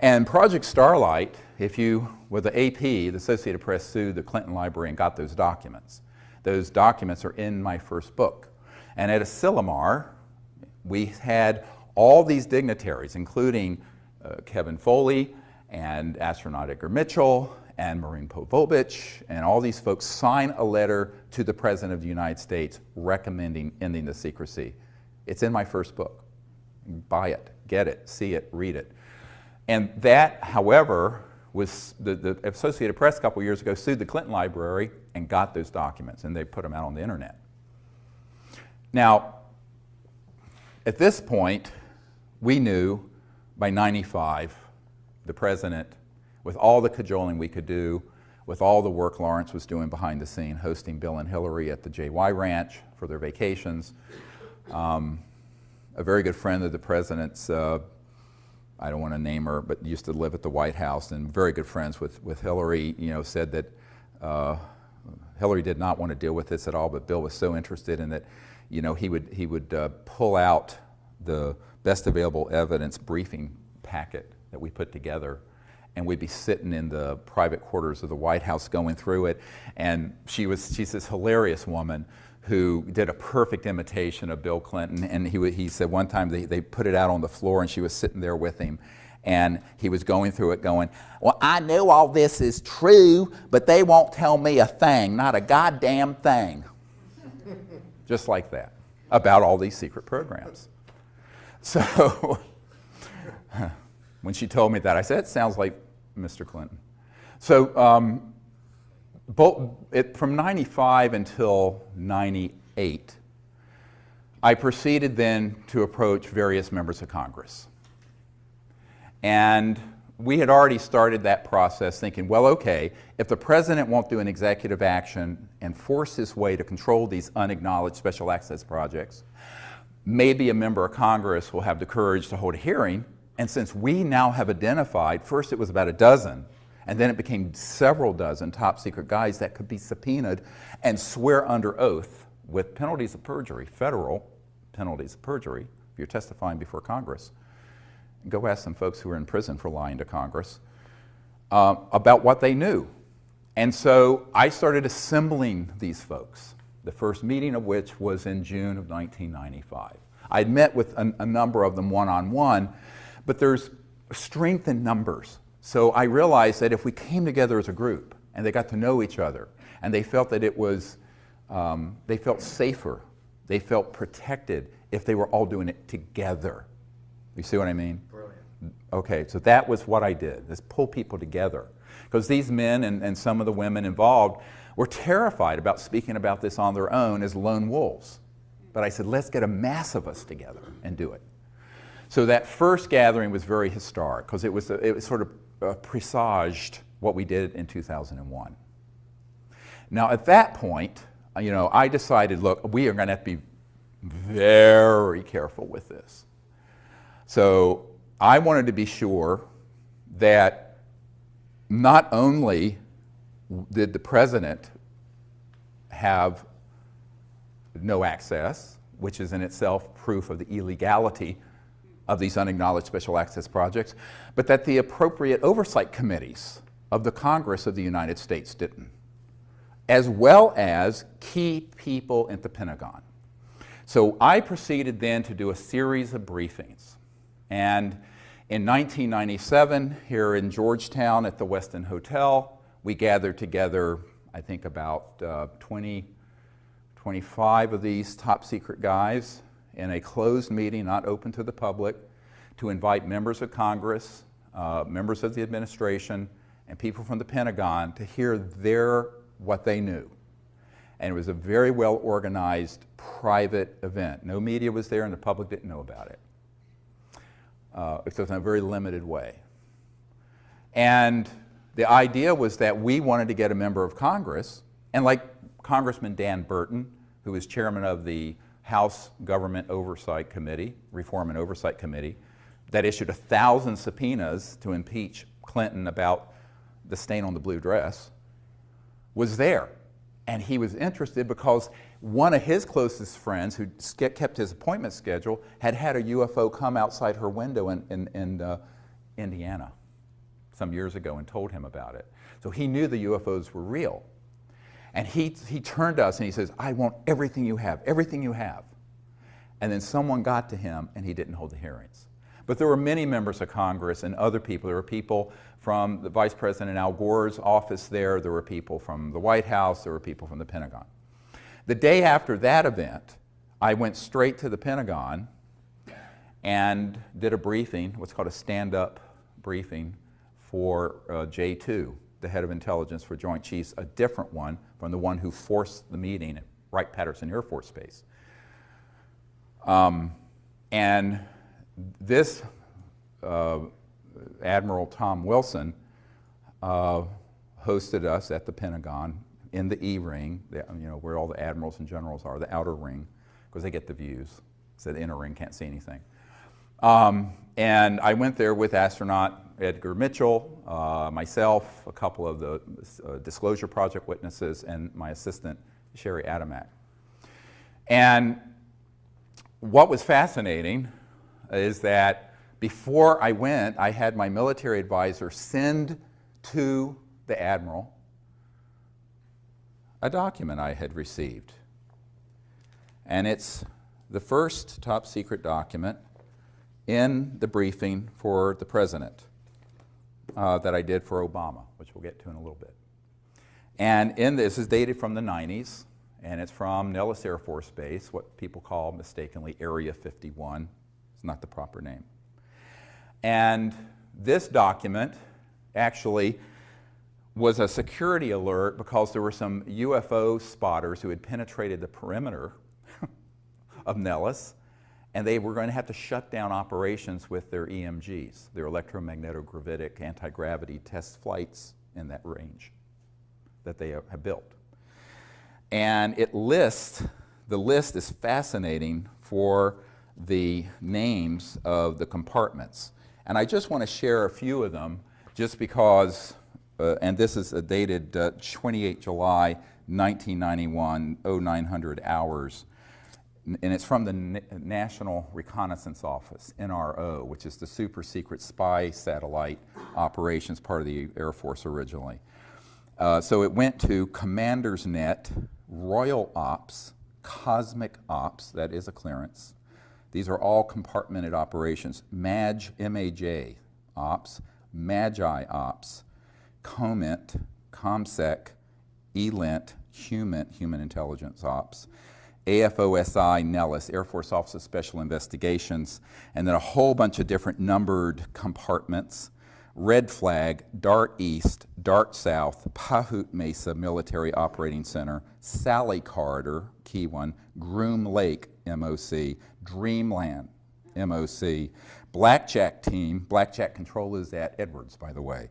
And Project Starlight, with the AP, the Associated Press, sued the Clinton Library and got those documents. Those documents are in my first book. And at Asilomar, we had all these dignitaries, including Kevin Foley and astronaut Edgar Mitchell and Marina Popovich, and all these folks sign a letter to the President of the United States recommending ending the secrecy. It's in my first book. Buy it, get it, see it, read it. And that, however, was the Associated Press a couple years ago sued the Clinton Library and got those documents, and they put them out on the internet. Now, at this point, we knew by 95, the President, with all the cajoling we could do, with all the work Lawrence was doing behind the scene, hosting Bill and Hillary at the JY Ranch for their vacations. A very good friend of the President's, I don't want to name her, but used to live at the White House and very good friends with Hillary, you know, said that Hillary did not want to deal with this at all, but Bill was so interested in that, you know, he would pull out the best available evidence briefing packet that we put together, and we'd be sitting in the private quarters of the White House going through it. And she's this hilarious woman who did a perfect imitation of Bill Clinton. And he said one time they put it out on the floor and she was sitting there with him. And he was going through it going, well, I know all this is true, but they won't tell me a thing, not a goddamn thing. Just like that, about all these secret programs. So when she told me that, I said, it sounds like Mr. Clinton. So from 95 until 98, I proceeded then to approach various members of Congress. And we had already started that process thinking, well, okay, if the President won't do an executive action and force his way to control these unacknowledged special access projects, maybe a member of Congress will have the courage to hold a hearing. And since we now have identified, first it was about a dozen, and then it became several dozen top secret guys that could be subpoenaed and swear under oath with penalties of perjury, federal penalties of perjury, if you're testifying before Congress. Go ask some folks who are in prison for lying to Congress about what they knew. And so I started assembling these folks, the first meeting of which was in June of 1995. I'd met with a number of them one-on-one, but there's strength in numbers. So I realized that if we came together as a group and they got to know each other and they felt that it was, they felt safer, they felt protected if they were all doing it together. You see what I mean? Brilliant. Okay, so that was what I did, is pull people together. Because these men and some of the women involved were terrified about speaking about this on their own as lone wolves. But I said, let's get a mass of us together and do it. So that first gathering was very historic because it was sort of presaged what we did in 2001. Now at that point, you know, I decided, look, we are going to have to be very careful with this. So I wanted to be sure that not only did the president have no access, which is in itself proof of the illegality of these unacknowledged special access projects, but that the appropriate oversight committees of the Congress of the United States didn't, as well as key people at the Pentagon. So I proceeded then to do a series of briefings. And in 1997, here in Georgetown at the Westin Hotel, we gathered together, I think about 25 of these top secret guys in a closed meeting, not open to the public, to invite members of Congress, members of the administration, and people from the Pentagon to hear what they knew. And it was a very well organized private event. No media was there and the public didn't know about it, except in a very limited way. And the idea was that we wanted to get a member of Congress, and like Congressman Dan Burton, who is chairman of the House Government Oversight Committee, Reform and Oversight Committee, that issued 1,000 subpoenas to impeach Clinton about the stain on the blue dress, was there. And he was interested because one of his closest friends, who kept his appointment schedule, had had a UFO come outside her window in Indiana some years ago and told him about it. So he knew the UFOs were real. And he turned to us and he says, I want everything you have, everything you have. And then someone got to him and he didn't hold the hearings. But there were many members of Congress and other people. There were people from the Vice President Al Gore's office there. There were people from the White House. There were people from the Pentagon. The day after that event, I went straight to the Pentagon and did a briefing, what's called a stand-up briefing for J2, the head of intelligence for Joint Chiefs, a different one from the one who forced the meeting at Wright-Patterson Air Force Base. And this Admiral Tom Wilson hosted us at the Pentagon in the E-ring, you know, where all the admirals and generals are, the outer ring, because they get the views. So the inner ring can't see anything. And I went there with astronaut Edgar Mitchell, myself, a couple of the Disclosure Project witnesses, and my assistant, Sherry Adamak. And what was fascinating is that before I went, I had my military advisor send to the Admiral a document I had received. And it's the first top secret document in the briefing for the President that I did for Obama, which we'll get to in a little bit. And this is dated from the 90s, and it's from Nellis Air Force Base, what people call mistakenly Area 51. It's not the proper name. And this document actually was a security alert because there were some UFO spotters who had penetrated the perimeter of Nellis, and they were going to have to shut down operations with their EMGs, their electromagnetogravitic anti-gravity test flights in that range that they have built. And the list is fascinating for the names of the compartments. And I just want to share a few of them just because, and this is dated 28 July 1991, 0900 hours. And it's from the National Reconnaissance Office, NRO, which is the super secret spy satellite operations part of the Air Force originally. So it went to Commander's Net, Royal Ops, Cosmic Ops, that is a clearance. These are all compartmented operations. MAJ, M-A-J, Ops, Magi Ops, COMINT, ComSec, ELINT, HUMINT, Human Intelligence Ops, AFOSI, Nellis, Air Force Office of Special Investigations, and then a whole bunch of different numbered compartments. Red Flag, DART East, DART South, Pahut Mesa Military Operating Center, Sally Corridor, key one, Groom Lake, MOC, Dreamland, MOC, Blackjack Team. Blackjack control is at Edwards, by the way.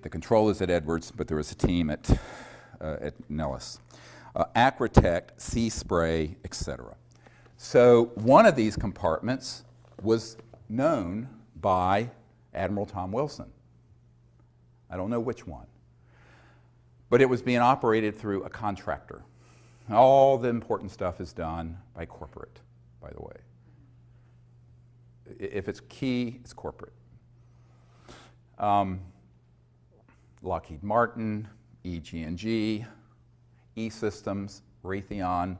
The control is at Edwards, but there is a team at Nellis. Acrotect, Sea Spray, etc. So one of these compartments was known by Admiral Tom Wilson. I don't know which one. But it was being operated through a contractor. All the important stuff is done by corporate, by the way. If it's key, it's corporate. Lockheed Martin, EG&G, E-Systems, Raytheon,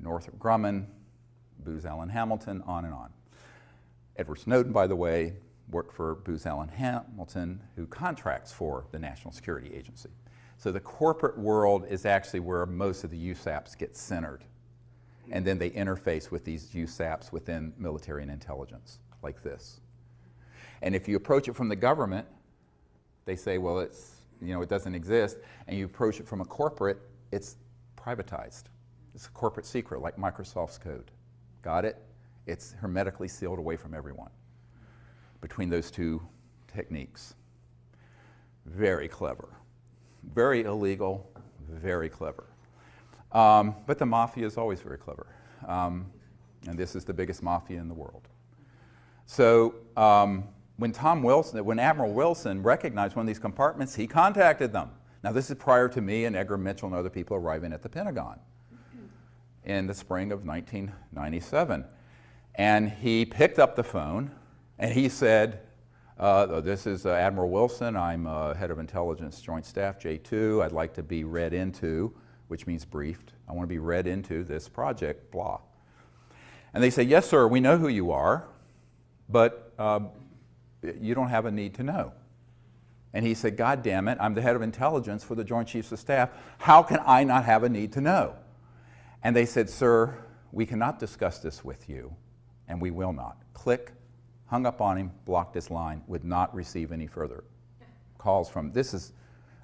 Northrop Grumman, Booz Allen Hamilton, on and on. Edward Snowden, by the way, worked for Booz Allen Hamilton, who contracts for the National Security Agency. So the corporate world is actually where most of the USAPs get centered. And then they interface with these USAPs within military and intelligence, like this. And if you approach it from the government, they say, well, it's, it doesn't exist. And you approach it from a corporate, it's privatized. It's a corporate secret, like Microsoft's code. Got it? It's hermetically sealed away from everyone. Between those two techniques. Very clever. Very illegal, very clever. But the mafia is always very clever. And this is the biggest mafia in the world. So when Admiral Wilson recognized one of these compartments, he contacted them. Now this is prior to me and Edgar Mitchell and other people arriving at the Pentagon in the spring of 1997. And he picked up the phone and he said, this is Admiral Wilson. I'm head of intelligence joint staff, J2. I'd like to be read into, which means briefed. I want to be read into this project, blah. And they say, yes, sir, we know who you are, but you don't have a need to know. And he said, God damn it, I'm the head of intelligence for the Joint Chiefs of Staff. How can I not have a need to know? And they said, sir, we cannot discuss this with you, and we will not. Click. Hung up on him, blocked his line, would not receive any further calls from. This is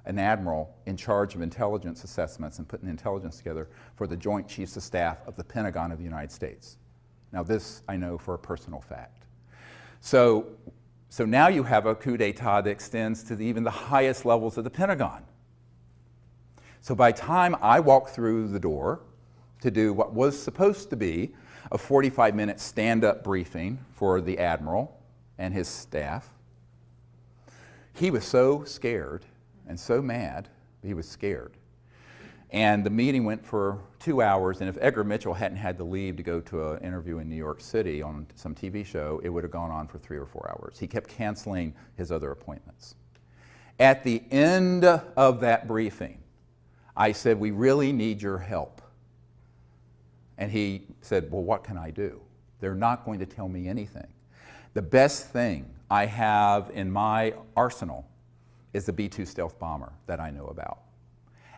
an admiral in charge of intelligence assessments and putting intelligence together for the Joint Chiefs of Staff of the Pentagon of the United States. Now this I know for a personal fact. So now you have a coup d'etat that extends to even the highest levels of the Pentagon. So by the time I walked through the door to do what was supposed to be a 45-minute stand-up briefing for the admiral and his staff, he was so scared and so mad, he was scared. And the meeting went for 2 hours, and if Edgar Mitchell hadn't had to leave to go to an interview in New York City on some TV show, it would have gone on for 3 or 4 hours. He kept canceling his other appointments. At the end of that briefing, I said, we really need your help. And he said, well, what can I do? They're not going to tell me anything. The best thing I have in my arsenal is the B-2 stealth bomber that I know about.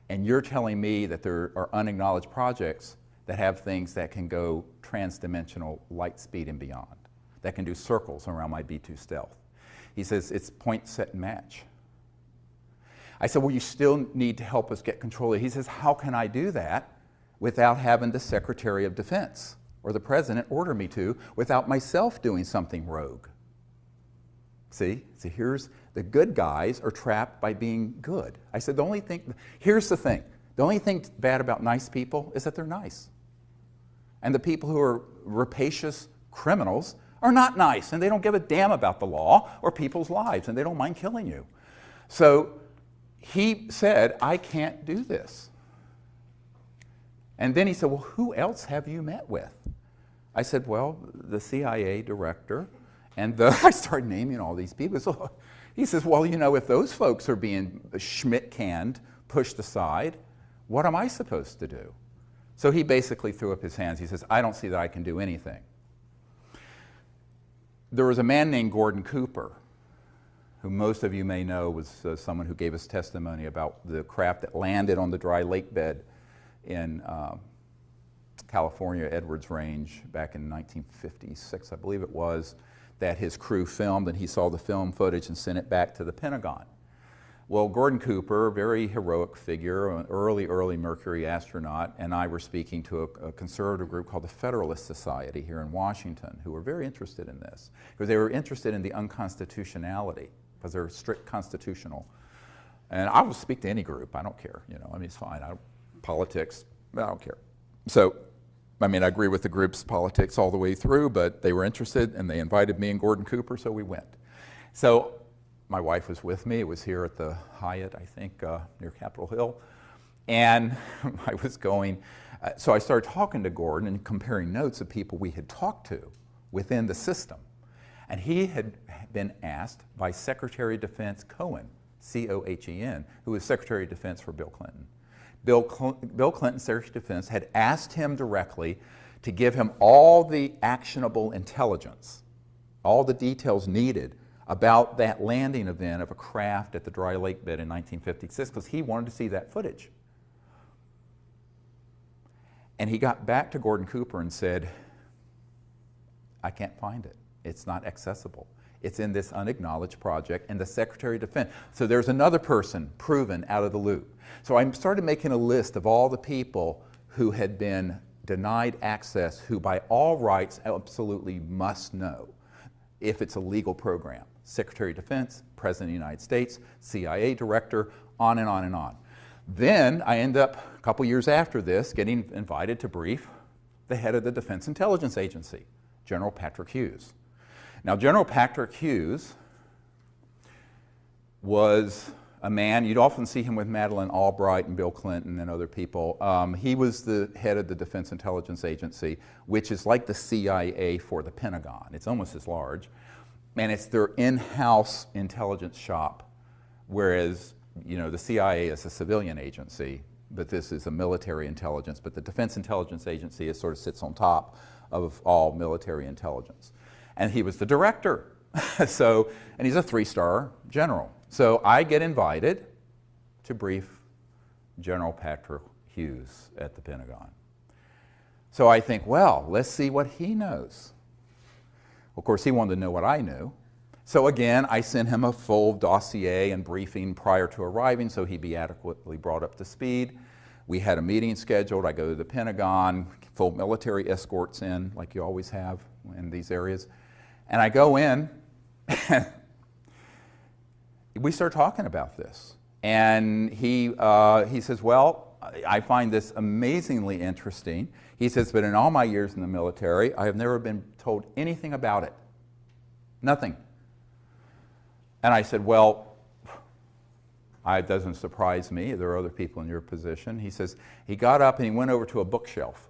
And you're telling me that there are unacknowledged projects that have things that can go transdimensional light speed and beyond, that can do circles around my B-2 stealth. He says, it's point, set, and match. I said, well, you still need to help us get control of it. He says, how can I do that without having the Secretary of Defense or the President order me to, without myself doing something rogue? See, here's the good guys are trapped by being good. I said, here's the thing. The only thing bad about nice people is that they're nice. And the people who are rapacious criminals are not nice, and they don't give a damn about the law or people's lives, and they don't mind killing you. So he said, I can't do this. And then he said, well, who else have you met with? I said, well, the CIA director. And I started naming all these people. So He says, well, you know, if those folks are being Schmidt-canned, pushed aside, what am I supposed to do? So he basically threw up his hands. He says, I don't see that I can do anything. There was a man named Gordon Cooper, who most of you may know was someone who gave us testimony about the craft that landed on the dry lake bed in California, Edwards Range, back in 1956, I believe it was, that his crew filmed, and he saw the film footage and sent it back to the Pentagon. Well, Gordon Cooper, a very heroic figure, an early Mercury astronaut, and I were speaking to a conservative group called the Federalist Society here in Washington, who were very interested in this, because they were interested in the unconstitutionality, because they're strict constitutional. And I will speak to any group, I don't care, you know, I mean, it's fine, politics, I don't care. So, I mean, I agree with the group's politics all the way through, but they were interested and they invited me and Gordon Cooper, so we went. So my wife was with me. It was here at the Hyatt, I think, near Capitol Hill. And I was going, so I started talking to Gordon and comparing notes of people we had talked to within the system. And he had been asked by Secretary of Defense Cohen, C-O-H-E-N, who was Secretary of Defense for Bill Clinton. Bill Clinton, Secretary of Defense, had asked him directly to give him all the actionable intelligence, all the details needed about that landing event of a craft at the dry lake bed in 1956, because he wanted to see that footage. And he got back to Gordon Cooper and said, I can't find it. It's not accessible. It's in this unacknowledged project, and the Secretary of Defense. So there's another person proven out of the loop. So I started making a list of all the people who had been denied access, who by all rights absolutely must know if it's a legal program. Secretary of Defense, President of the United States, CIA Director, on and on and on. Then I end up, a couple years after this, getting invited to brief the head of the Defense Intelligence Agency, General Patrick Hughes. Now, General Patrick Hughes was a man, you'd often see him with Madeleine Albright and Bill Clinton and other people. He was the head of the Defense Intelligence Agency, which is like the CIA for the Pentagon. It's almost as large. And it's their in-house intelligence shop, whereas, you know, the CIA is a civilian agency, but this is a military intelligence. But the Defense Intelligence Agency is sort of sits on top of all military intelligence. And he was the director. So, and he's a 3-star general. So I get invited to brief General Patrick Hughes at the Pentagon. So I think, well, let's see what he knows. Of course, he wanted to know what I knew. So again, I sent him a full dossier and briefing prior to arriving so he'd be adequately brought up to speed. We had a meeting scheduled. I go to the Pentagon, full military escorts in, like you always have in these areas. And I go in, and we start talking about this. And he says, well, I find this amazingly interesting. He says, but in all my years in the military, I have never been told anything about it. Nothing. And I said, well, it doesn't surprise me. There are other people in your position. He says, he got up and he went over to a bookshelf.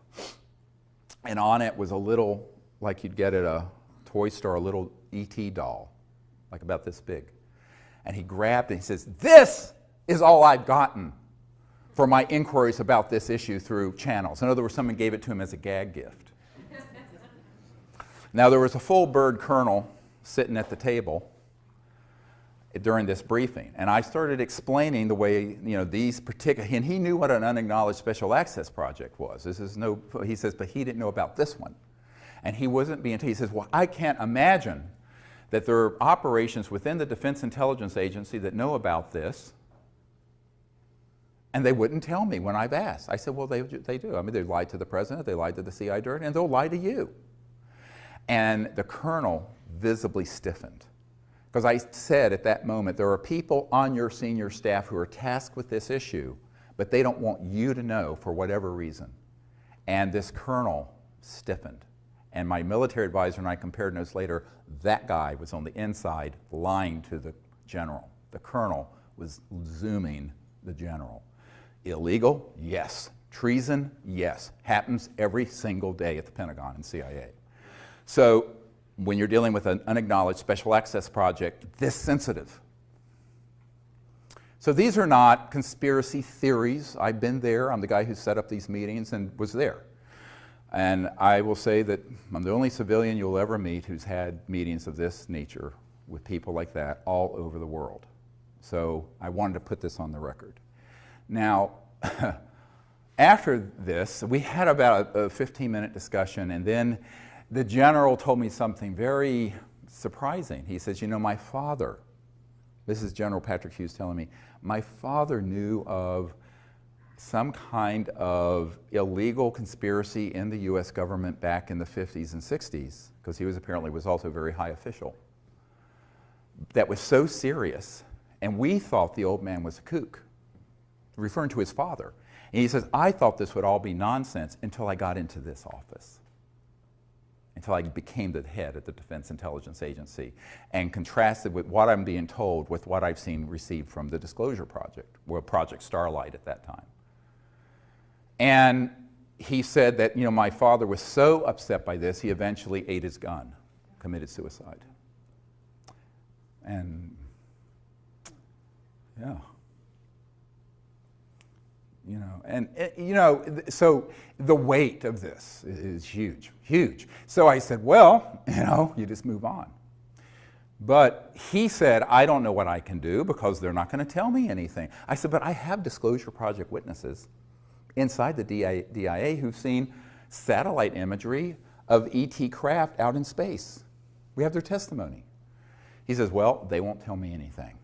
And on it was a little, like you'd get at a toy store, a little E.T. doll, like about this big. And he grabbed it and he says, this is all I've gotten for my inquiries about this issue through channels. In other words, someone gave it to him as a gag gift. Now, there was a full bird colonel sitting at the table during this briefing, and I started explaining the way, you know, these particular, and he knew what an unacknowledged special access project was. This is no, he says, but he didn't know about this one. And he wasn't being, he says, well, I can't imagine that there are operations within the Defense Intelligence Agency that know about this, and they wouldn't tell me when I've asked. I said, well, they do. I mean, they lied to the president, they lied to the CIA director, and they'll lie to you. And the colonel visibly stiffened. Because I said at that moment, there are people on your senior staff who are tasked with this issue, but they don't want you to know for whatever reason. And this colonel stiffened. And my military advisor and I compared notes later, that guy was on the inside lying to the general. The colonel was zooming the general. Illegal? Yes. Treason? Yes. Happens every single day at the Pentagon and CIA. So when you're dealing with an unacknowledged special access project this sensitive, So these are not conspiracy theories. I've been there. I'm the guy who set up these meetings and was there. And I will say that I'm the only civilian you'll ever meet who's had meetings of this nature with people like that all over the world. So I wanted to put this on the record. Now, after this, we had about a 15-minute discussion, and then the general told me something very surprising. He says, you know, my father, this is General Patrick Hughes telling me, my father knew of some kind of illegal conspiracy in the US government back in the 50s and 60s, because he was apparently was also a very high official, that was so serious, and we thought the old man was a kook, referring to his father. And he says, I thought this would all be nonsense until I got into this office, until I became the head of the Defense Intelligence Agency, and contrasted with what I'm being told with what I've seen received from the Disclosure Project, or Project Starlight at that time. And he said that, you know, my father was so upset by this, he eventually ate his gun, committed suicide. And, yeah. You know, and you know, so the weight of this is huge, huge. So I said, well, you know, you just move on. But he said, I don't know what I can do because they're not going to tell me anything. I said, but I have Disclosure Project witnesses inside the DIA who've seen satellite imagery of ET craft out in space. We have their testimony. He says, well, they won't tell me anything.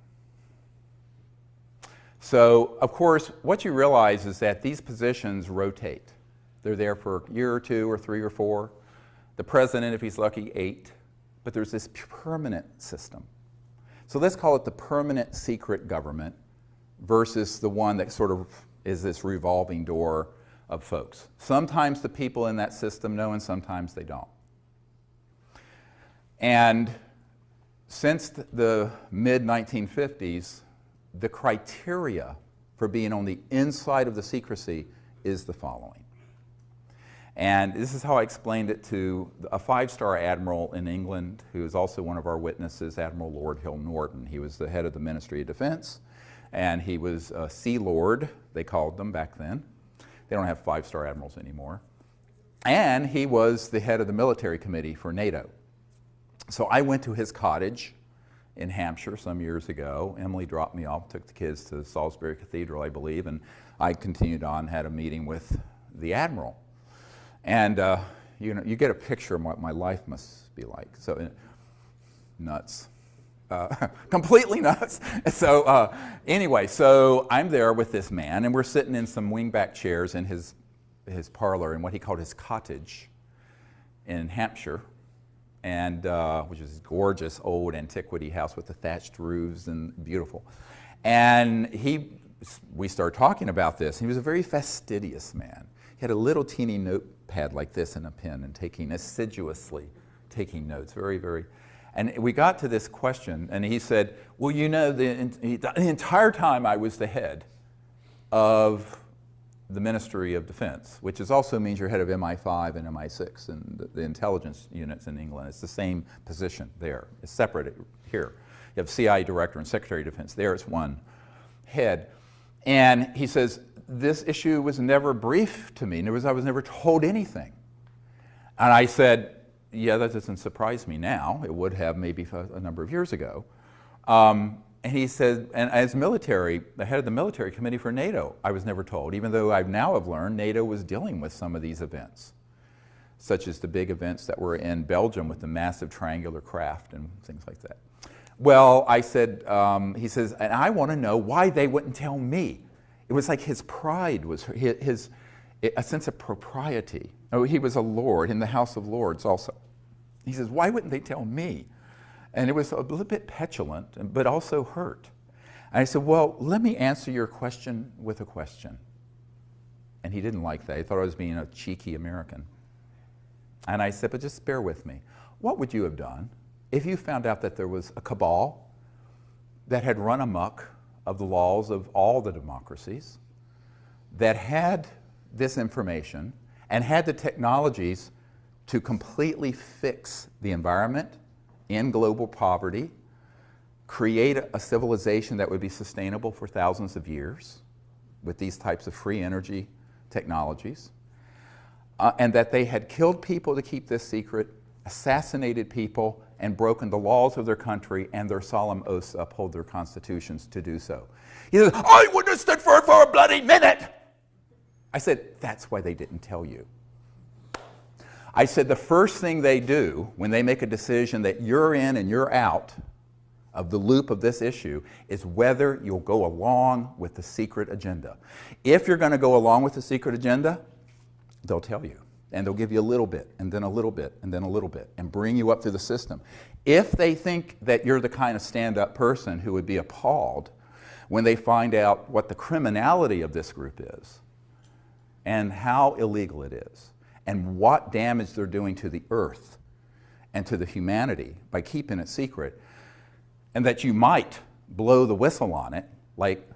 So, of course, what you realize is that these positions rotate. They're there for a year or two or 3 or 4. The president, if he's lucky, 8. But there's this permanent system. So let's call it the permanent secret government versus the one that sort of is this revolving door of folks. Sometimes the people in that system know and sometimes they don't. And since the mid-1950s, the criteria for being on the inside of the secrecy is the following. And this is how I explained it to a 5-star admiral in England who is also one of our witnesses, Admiral Lord Hill Norton. He was the head of the Ministry of Defense, and he was a Sea Lord, they called them back then. They don't have 5-star admirals anymore. And he was the head of the military committee for NATO. So I went to his cottage in Hampshire some years ago. Emily dropped me off, took the kids to Salisbury Cathedral, I believe, and I continued on, had a meeting with the admiral. And you know, you get a picture of what my life must be like. So nuts, completely nuts. So anyway, so I'm there with this man, and we're sitting in some wingback chairs in his parlor in what he called his cottage in Hampshire. And which is a gorgeous old antiquity house with the thatched roofs and beautiful. And we started talking about this. He was a very fastidious man. He had a little teeny notepad like this and a pen and assiduously taking notes, very, very. And we got to this question, and he said, well, you know, the entire time I was the head of the Ministry of Defense, which also means you're head of MI5 and MI6 and the intelligence units in England. It's the same position there. It's separate here. You have CIA Director and Secretary of Defense. There it's one head. And he says, this issue was never briefed to me. I was never told anything. And I said, yeah, that doesn't surprise me now. It would have maybe a number of years ago. And he said, and as military, the head of the military committee for NATO, I was never told, even though I now have learned NATO was dealing with some of these events, such as the big events that were in Belgium with the massive triangular craft and things like that. Well, I said, he says, and I want to know why they wouldn't tell me. It was like his pride was a sense of propriety. Oh, he was a lord in the House of Lords also. He says, why wouldn't they tell me? And it was a little bit petulant, but also hurt. And I said, well, let me answer your question with a question. And he didn't like that. He thought I was being a cheeky American. And I said, but just bear with me. What would you have done if you found out that there was a cabal that had run amok of the laws of all the democracies, that had this information and had the technologies to completely fix the environment, end global poverty, create a civilization that would be sustainable for thousands of years with these types of free energy technologies, and that they had killed people to keep this secret, assassinated people, and broken the laws of their country and their solemn oaths to uphold their constitutions to do so. He says, I wouldn't have stood for it for a bloody minute. I said, that's why they didn't tell you. I said, the first thing they do when they make a decision that you're in and you're out of the loop of this issue is whether you'll go along with the secret agenda. If you're going to go along with the secret agenda, they'll tell you. And they'll give you a little bit, and then a little bit, and then a little bit, and bring you up through the system. If they think that you're the kind of stand-up person who would be appalled when they find out what the criminality of this group is, and how illegal it is, and what damage they're doing to the earth and to the humanity by keeping it secret, and that you might blow the whistle on it like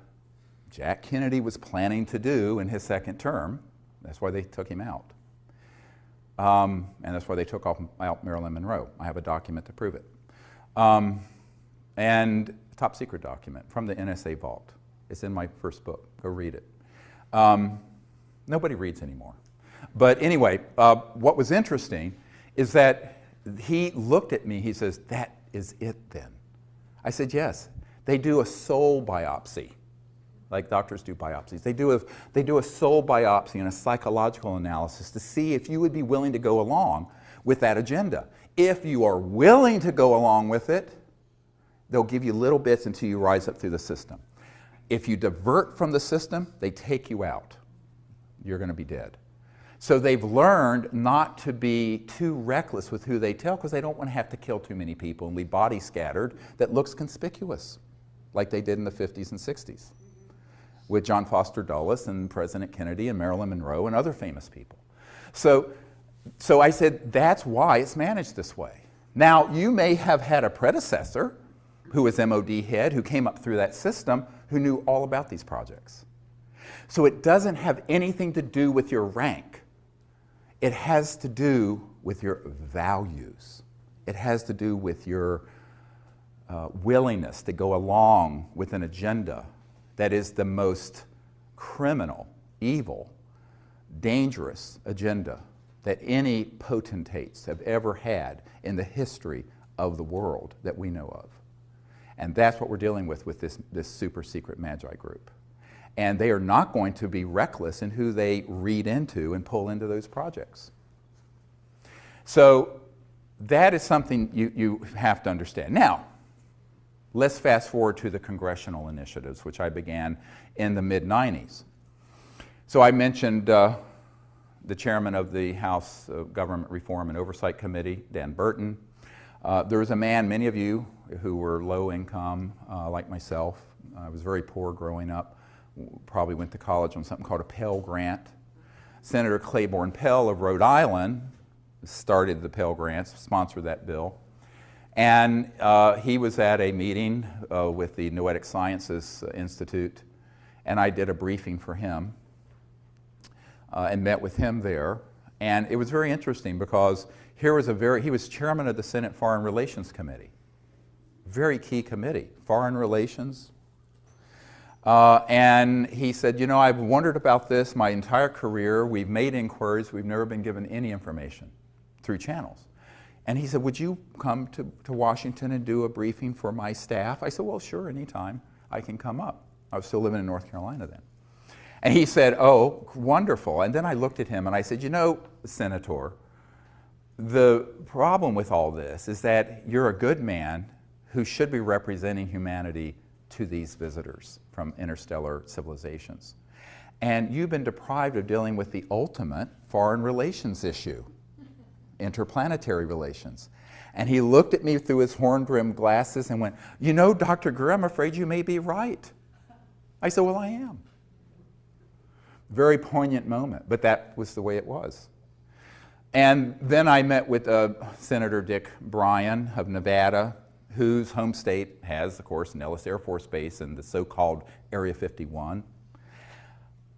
Jack Kennedy was planning to do in his second term. That's why they took him out. And that's why they took out Marilyn Monroe. I have a document to prove it. And a top secret document from the NSA vault. It's in my first book. Go read it. Nobody reads anymore. But anyway, what was interesting is that he looked at me, he says, that is it then. I said, yes. They do a soul biopsy, like doctors do biopsies. They do a soul biopsy and a psychological analysis to see if you would be willing to go along with that agenda. If you are willing to go along with it, they'll give you little bits until you rise up through the system. If you divert from the system, they take you out. You're going to be dead. So they've learned not to be too reckless with who they tell because they don't want to have to kill too many people and leave bodies scattered that looks conspicuous, like they did in the 50s and 60s with John Foster Dulles and President Kennedy and Marilyn Monroe and other famous people. So I said, that's why it's managed this way. Now, you may have had a predecessor who was MOD head who came up through that system who knew all about these projects. So it doesn't have anything to do with your rank. It has to do with your values. It has to do with your willingness to go along with an agenda that is the most criminal, evil, dangerous agenda that any potentates have ever had in the history of the world that we know of. And that's what we're dealing with this super secret Magi group. And they are not going to be reckless in who they read into and pull into those projects. So that is something you have to understand. Now, let's fast forward to the congressional initiatives, which I began in the mid-90s. So I mentioned the chairman of the House Government Reform and Oversight Committee, Dan Burton. There was a man, many of you who were low income, like myself. I was very poor growing up. Probably went to college on something called a Pell Grant. Senator Claiborne Pell of Rhode Island started the Pell Grants, sponsored that bill. And he was at a meeting with the Noetic Sciences Institute, and I did a briefing for him and met with him there. And it was very interesting because he was chairman of the Senate Foreign Relations Committee. Very key committee, foreign relations. And he said, you know, I've wondered about this my entire career. We've made inquiries. We've never been given any information through channels. And he said, would you come to Washington and do a briefing for my staff? I said, well, sure, anytime I can come up. I was still living in North Carolina then. And he said, oh, wonderful. And then I looked at him and I said, you know, Senator, the problem with all this is that you're a good man who should be representing humanity to these visitors from interstellar civilizations. And you've been deprived of dealing with the ultimate foreign relations issue, interplanetary relations. And he looked at me through his horn-rimmed glasses and went, you know, Dr. Greer, I'm afraid you may be right. I said, well, I am. Very poignant moment, but that was the way it was. And then I met with Senator Dick Bryan of Nevada, whose home state has, of course, Nellis Air Force Base and the so-called Area 51.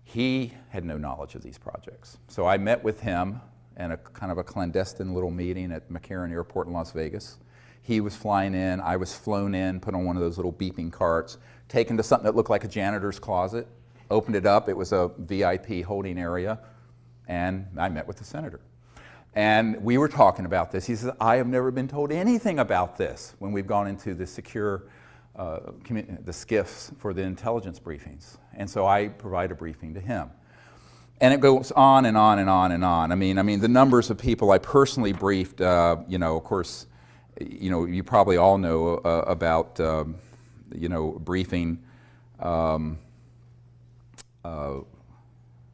He had no knowledge of these projects. So I met with him in a kind of a clandestine little meeting at McCarran Airport in Las Vegas. He was flying in, I was flown in, put on one of those little beeping carts, taken to something that looked like a janitor's closet, opened it up, it was a VIP holding area, and I met with the senator. And we were talking about this. He says, I have never been told anything about this when we've gone into the secure, the SCIFs for the intelligence briefings. And so I provide a briefing to him. And it goes on and on and on and on. I mean, the numbers of people I personally briefed, you know, of course, you know, you probably all know about, you know, briefing, oh,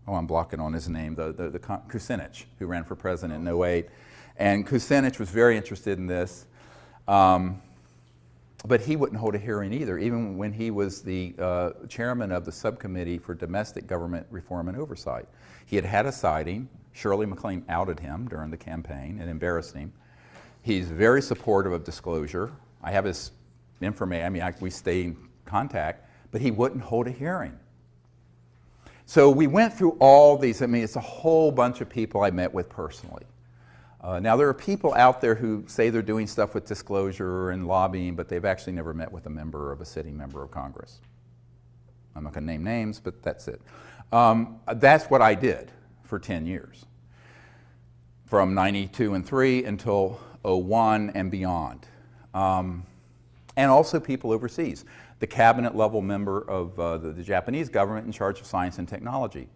I'm blocking on his name, Kucinich, who ran for president in 08. And Kucinich was very interested in this, but he wouldn't hold a hearing either, even when he was the chairman of the subcommittee for domestic government reform and oversight. He had had a sighting. Shirley MacLaine outed him during the campaign and embarrassed him. He's very supportive of disclosure. I have his information, I mean, we stay in contact, but he wouldn't hold a hearing. So we went through all these. I mean, it's a whole bunch of people I met with personally. Now, there are people out there who say they're doing stuff with disclosure and lobbying, but they've actually never met with a sitting member of Congress. I'm not going to name names, but that's it. That's what I did for 10 years, from 92 and 3 until 01 and beyond. And also people overseas. The cabinet level member of the Japanese government in charge of science and technology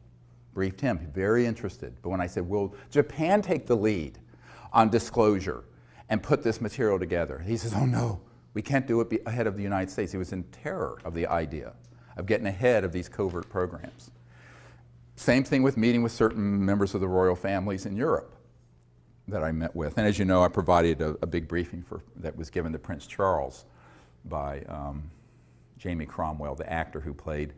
briefed him, very interested. But when I said, will Japan take the lead on disclosure and put this material together? He says, oh no, we can't do it ahead of the United States. He was in terror of the idea of getting ahead of these covert programs. Same thing with meeting with certain members of the royal families in Europe that I met with. And as you know, I provided a big briefing that was given to Prince Charles by Jamie Cromwell, the actor who played.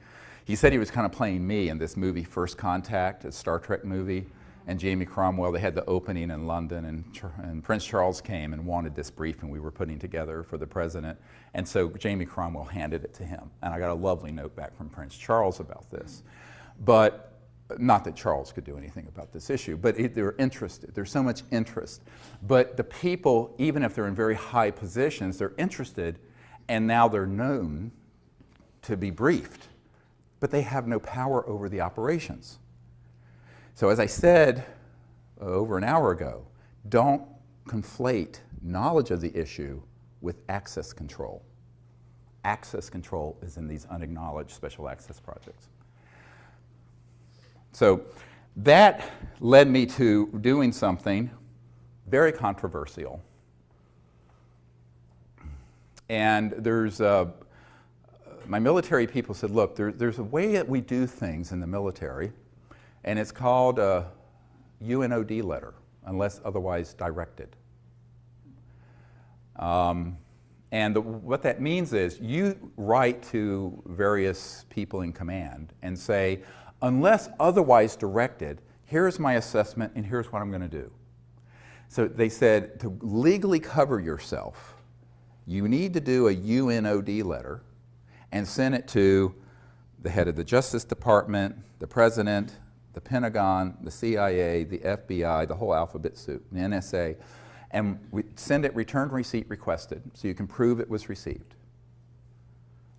He said he was kind of playing me in this movie, First Contact, a Star Trek movie. And Jamie Cromwell, they had the opening in London, and Prince Charles came and wanted this briefing we were putting together for the president. And so Jamie Cromwell handed it to him. And I got a lovely note back from Prince Charles about this. But not that Charles could do anything about this issue, but they were interested. There's so much interest. But the people, even if they're in very high positions, they're interested, and now they're known to be briefed, but they have no power over the operations. So as I said over an hour ago, don't conflate knowledge of the issue with access control. Access control is in these unacknowledged special access projects. So that led me to doing something very controversial. And there's my military people said, look, there's a way that we do things in the military, and it's called a UNOD letter, unless otherwise directed. And what that means is you write to various people in command and say, unless otherwise directed, here's my assessment and here's what I'm going to do. So they said to legally cover yourself, you need to do a UNOD letter and send it to the head of the Justice Department, the President, the Pentagon, the CIA, the FBI, the whole alphabet soup, the NSA, and we send it return receipt requested so you can prove it was received.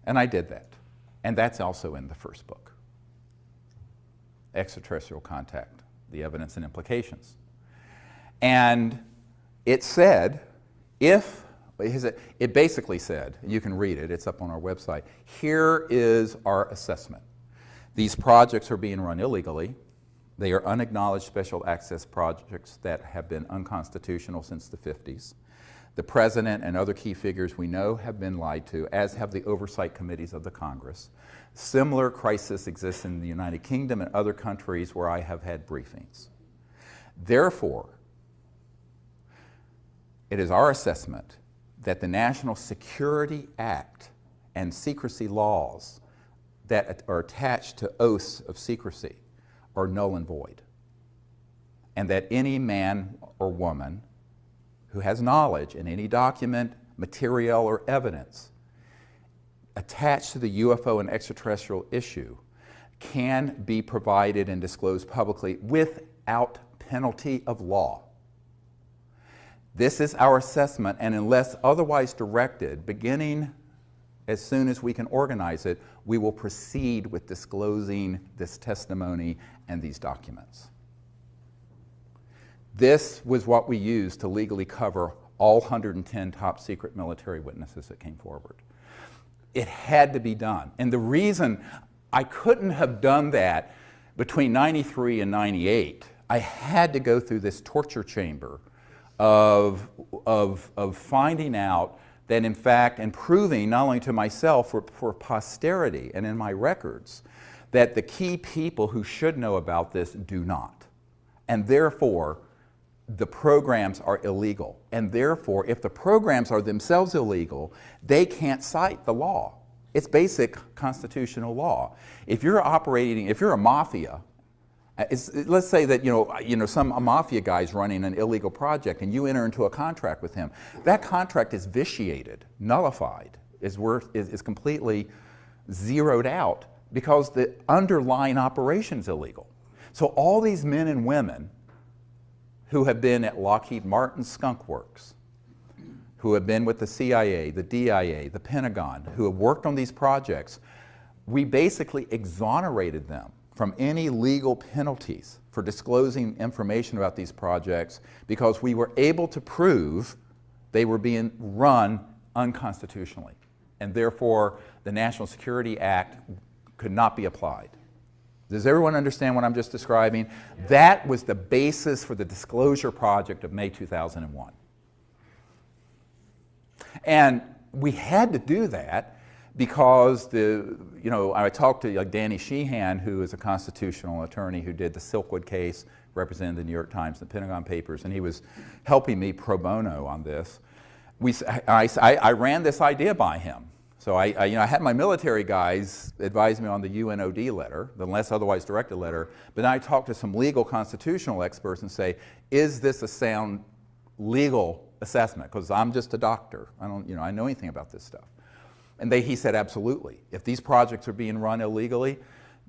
And I did that. And that's also in the first book, Extraterrestrial Contact, the Evidence and Implications. And it said, it basically said, you can read it, it's up on our website, here is our assessment. These projects are being run illegally. They are unacknowledged special access projects that have been unconstitutional since the 50s. The President and other key figures we know have been lied to, as have the oversight committees of the Congress. Similar crisis exists in the United Kingdom and other countries where I have had briefings. Therefore, it is our assessment that the National Security Act and secrecy laws that are attached to oaths of secrecy are null and void, and that any man or woman who has knowledge in any document, material, or evidence attached to the UFO and extraterrestrial issue can be provided and disclosed publicly without penalty of law. This is our assessment, and unless otherwise directed, beginning as soon as we can organize it, we will proceed with disclosing this testimony and these documents. This was what we used to legally cover all 110 top secret military witnesses that came forward. It had to be done. And the reason I couldn't have done that between 93 and 98, I had to go through this torture chamber of finding out that in fact, and proving not only to myself, for posterity and in my records, that the key people who should know about this do not. And therefore, the programs are illegal. And therefore, if the programs are themselves illegal, they can't cite the law. It's basic constitutional law. If you're operating, if you're a mafia, let's say that a mafia guy's running an illegal project and you enter into a contract with him. That contract is vitiated, nullified, is completely zeroed out because the underlying operation is illegal. So all these men and women who have been at Lockheed Martin Skunk Works, who have been with the CIA, the DIA, the Pentagon, who have worked on these projects, we basically exonerated them from any legal penalties for disclosing information about these projects because we were able to prove they were being run unconstitutionally. And therefore, the National Security Act could not be applied. Does everyone understand what I'm just describing? That was the basis for the disclosure project of May 2001. And we had to do that because I talked to Danny Sheehan, who is a constitutional attorney who did the Silkwood case, represented the New York Times, the Pentagon Papers, and he was helping me pro bono on this. I ran this idea by him. So I had my military guys advise me on the UNOD letter, the unless otherwise directed letter, but then I talked to some legal constitutional experts and say, is this a sound legal assessment? Because I'm just a doctor. I know anything about this stuff. And he said, absolutely. If these projects are being run illegally,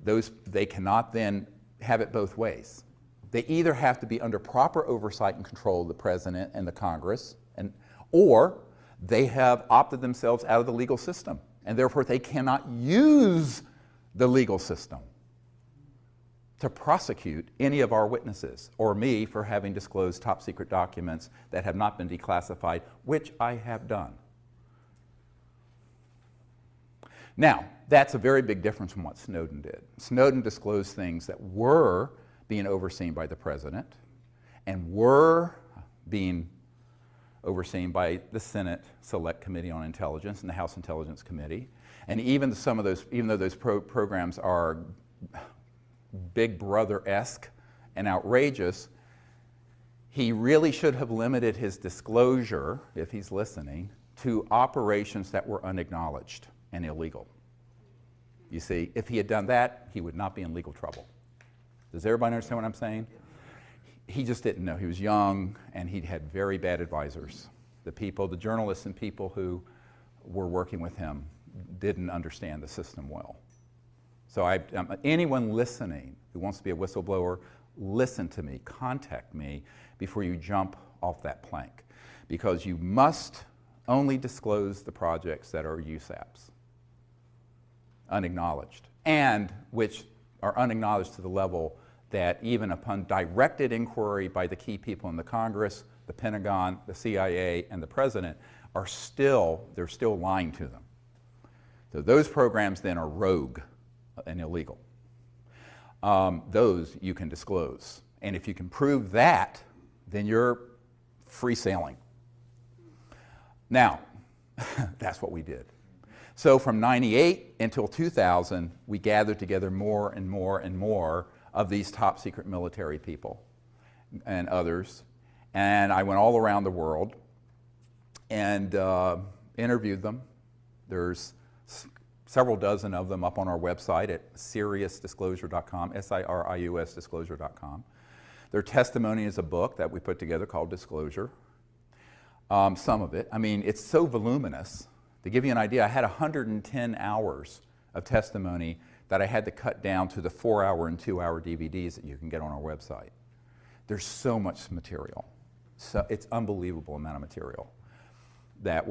they cannot then have it both ways. They either have to be under proper oversight and control of the President and the Congress, or they have opted themselves out of the legal system, and therefore they cannot use the legal system to prosecute any of our witnesses or me for having disclosed top secret documents that have not been declassified, which I have done. Now, that's a very big difference from what Snowden did. Snowden disclosed things that were being overseen by the President and were being overseen by the Senate Select Committee on Intelligence and the House Intelligence Committee. And even though those programs are Big Brother-esque and outrageous, he really should have limited his disclosure, if he's listening, to operations that were unacknowledged and illegal. You see, if he had done that, he would not be in legal trouble. Does everybody understand what I'm saying? He just didn't know. He was young, and he'd had very bad advisors. The journalists and people who were working with him didn't understand the system well. So anyone listening who wants to be a whistleblower, listen to me, contact me before you jump off that plank. Because you must only disclose the projects that are USAPs, unacknowledged, and which are unacknowledged to the level that even upon directed inquiry by the key people in the Congress, the Pentagon, the CIA, and the President, they're still lying to them. So those programs then are rogue and illegal. Those you can disclose. And if you can prove that, then you're free sailing. Now, that's what we did. So from 98 until 2000, we gathered together more and more and more of these top secret military people and others. And I went all around the world and interviewed them. There's several dozen of them up on our website at SiriusDisclosure.com, S-I-R-I-U-S disclosure.com. Their testimony is a book that we put together called Disclosure. Some of it. I mean, it's so voluminous. To give you an idea, I had 110 hours of testimony that I had to cut down to the 4-hour and 2-hour DVDs that you can get on our website. There's so much material. So it's unbelievable amount of material that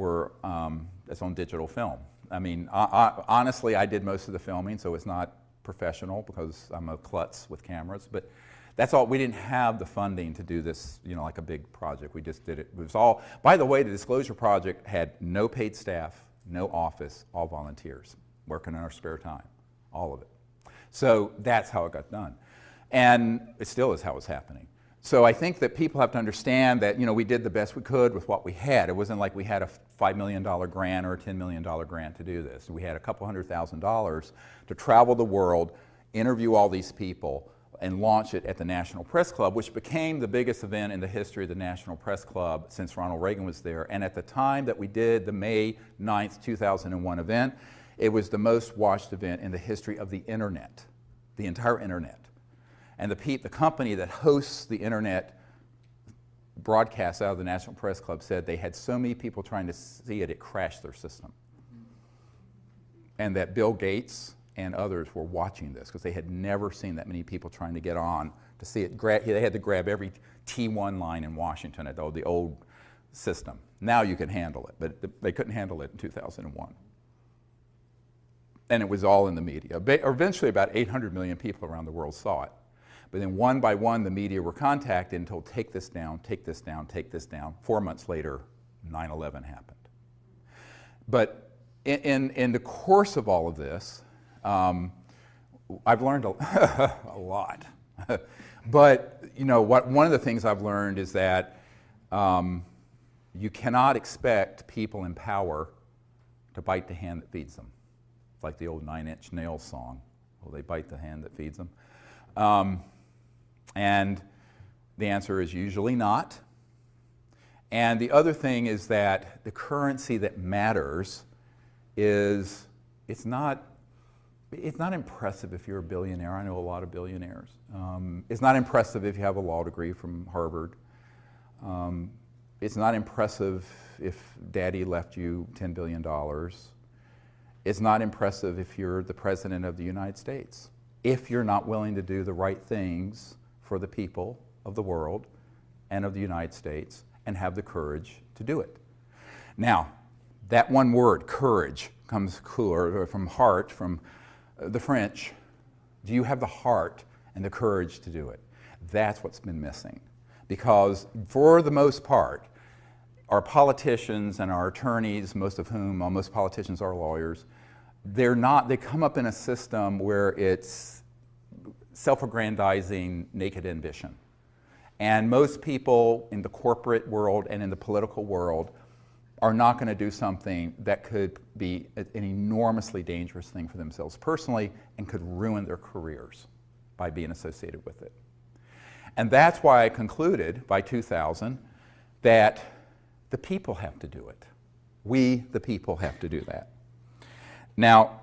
that's on digital film. I mean, honestly, I did most of the filming, so it's not professional because I'm a klutz with cameras, but that's all. We didn't have the funding to do this, you know, like a big project. We just did it. It was all, by the way, the Disclosure Project had no paid staff, no office, all volunteers working in our spare time, all of it. So that's how it got done. And it still is how it's happening. So I think that people have to understand that, you know, we did the best we could with what we had. It wasn't like we had a $5 million grant or a $10 million grant to do this. We had a couple $100,000 to travel the world, interview all these people, and launch it at the National Press Club, which became the biggest event in the history of the National Press Club since Ronald Reagan was there. And at the time that we did the May 9th, 2001 event, it was the most watched event in the history of the internet, the entire internet. And the company that hosts the internet broadcasts out of the National Press Club said they had so many people trying to see it, it crashed their system. And that Bill Gates and others were watching this because they had never seen that many people trying to get on to see it. They had to grab every T1 line in Washington at the old system. Now you can handle it, but they couldn't handle it in 2001. And it was all in the media. Eventually about 800 million people around the world saw it. But then one by one, the media were contacted and told, take this down, take this down, take this down. 4 months later, 9/11 happened. But in the course of all of this, I've learned a lot. But you know, one of the things I've learned is that you cannot expect people in power to bite the hand that feeds them. It's like the old 9 Inch Nails song. Will they bite the hand that feeds them? And the answer is usually not. And the other thing is that the currency that matters is, it's not impressive if you're a billionaire. I know a lot of billionaires. It's not impressive if you have a law degree from Harvard. It's not impressive if daddy left you $10 billion. It's not impressive if you're the president of the United States, if you're not willing to do the right things for the people of the world and of the United States and have the courage to do it. Now, that one word, courage, comes from heart, from the French. Do you have the heart and the courage to do it? That's what's been missing. Because for the most part, our politicians and our attorneys, most politicians are lawyers, they come up in a system where it's self-aggrandizing, naked ambition. And most people in the corporate world and in the political world are not going to do something that could be an enormously dangerous thing for themselves personally and could ruin their careers by being associated with it. And that's why I concluded by 2000 that the people have to do it. We, the people, have to do that. Now,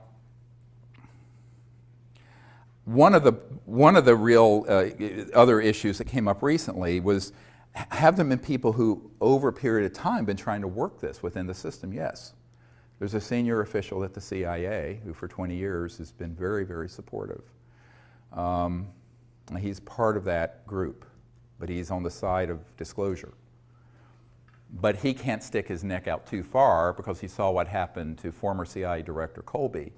one of the real other issues that came up recently was, have there been people who, over a period of time, been trying to work this within the system? Yes. There's a senior official at the CIA who, for 20 years, has been very, very supportive. He's part of that group, but he's on the side of disclosure. But he can't stick his neck out too far because he saw what happened to former CIA Director Colby.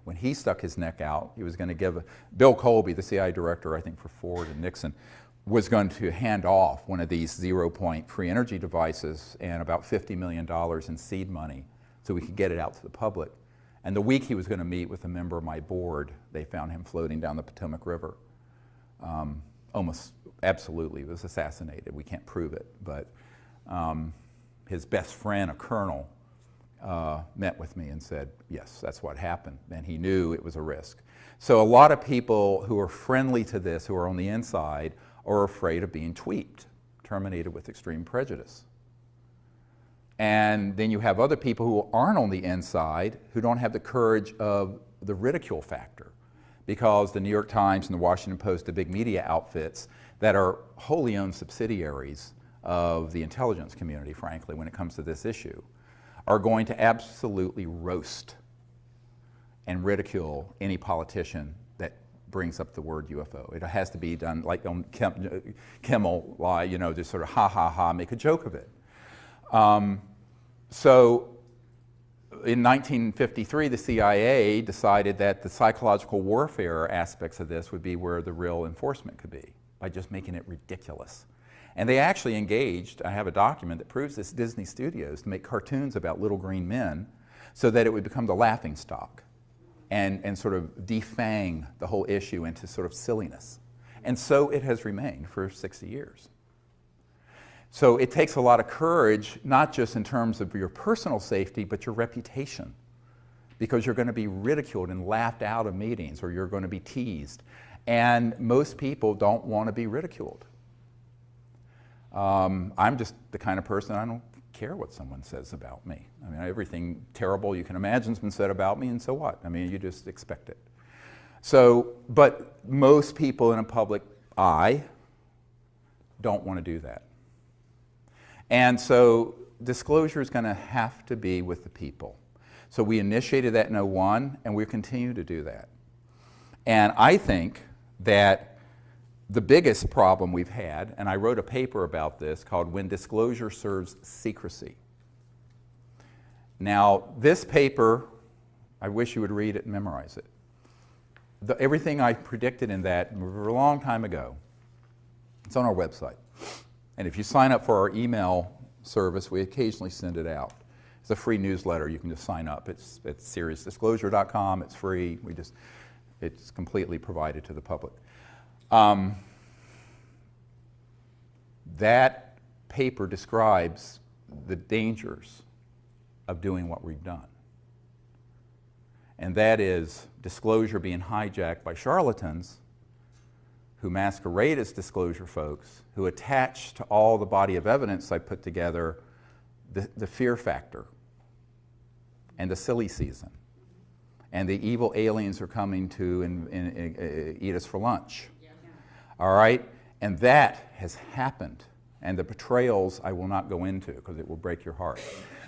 When he stuck his neck out, he was going to give Bill Colby, the CIA director, I think for Ford and Nixon, was going to hand off one of these zero-point free energy devices and about $50 million in seed money so we could get it out to the public. And the week he was going to meet with a member of my board, they found him floating down the Potomac River. Almost absolutely was assassinated. We can't prove it, but his best friend, a colonel, met with me and said, yes, that's what happened. And he knew it was a risk. So a lot of people who are friendly to this, who are on the inside, are afraid of being tweaked, terminated with extreme prejudice. And then you have other people who aren't on the inside, who don't have the courage of the ridicule factor, because the New York Times and the Washington Post, the big media outfits that are wholly owned subsidiaries of the intelligence community, frankly, when it comes to this issue, are going to absolutely roast and ridicule any politician that brings up the word UFO. It has to be done like on Kimmel, you know, just sort of ha ha ha, make a joke of it. So in 1953, the CIA decided that the psychological warfare aspects of this would be where the real enforcement could be, by just making it ridiculous. And they actually engaged, I have a document that proves this, Disney Studios, to make cartoons about little green men so that it would become the laughingstock and sort of defang the whole issue into sort of silliness. And so it has remained for 60 years. So it takes a lot of courage, not just in terms of your personal safety, but your reputation, because you're going to be ridiculed and laughed out of meetings, or you're going to be teased. And most people don't want to be ridiculed. I'm just the kind of person, I don't care what someone says about me. I mean, everything terrible you can imagine has been said about me, and so what? I mean, you just expect it. So, but most people in a public eye don't want to do that. And so disclosure is going to have to be with the people. So we initiated that in 2001, and we continue to do that. And I think that the biggest problem we've had, and I wrote a paper about this called When Disclosure Serves Secrecy. Now, this paper, I wish you would read it and memorize it. Everything I predicted in that a long time ago, it's on our website. And if you sign up for our email service, we occasionally send it out. It's a free newsletter. You can just sign up. It's at seriousdisclosure.com. It's free. It's completely provided to the public. That paper describes the dangers of doing what we've done. And that is disclosure being hijacked by charlatans who masquerade as disclosure folks, who attach to all the body of evidence I put together the fear factor and the silly season. And the evil aliens are coming to eat us for lunch. Yeah. All right? And that has happened. And the betrayals I will not go into because it will break your heart.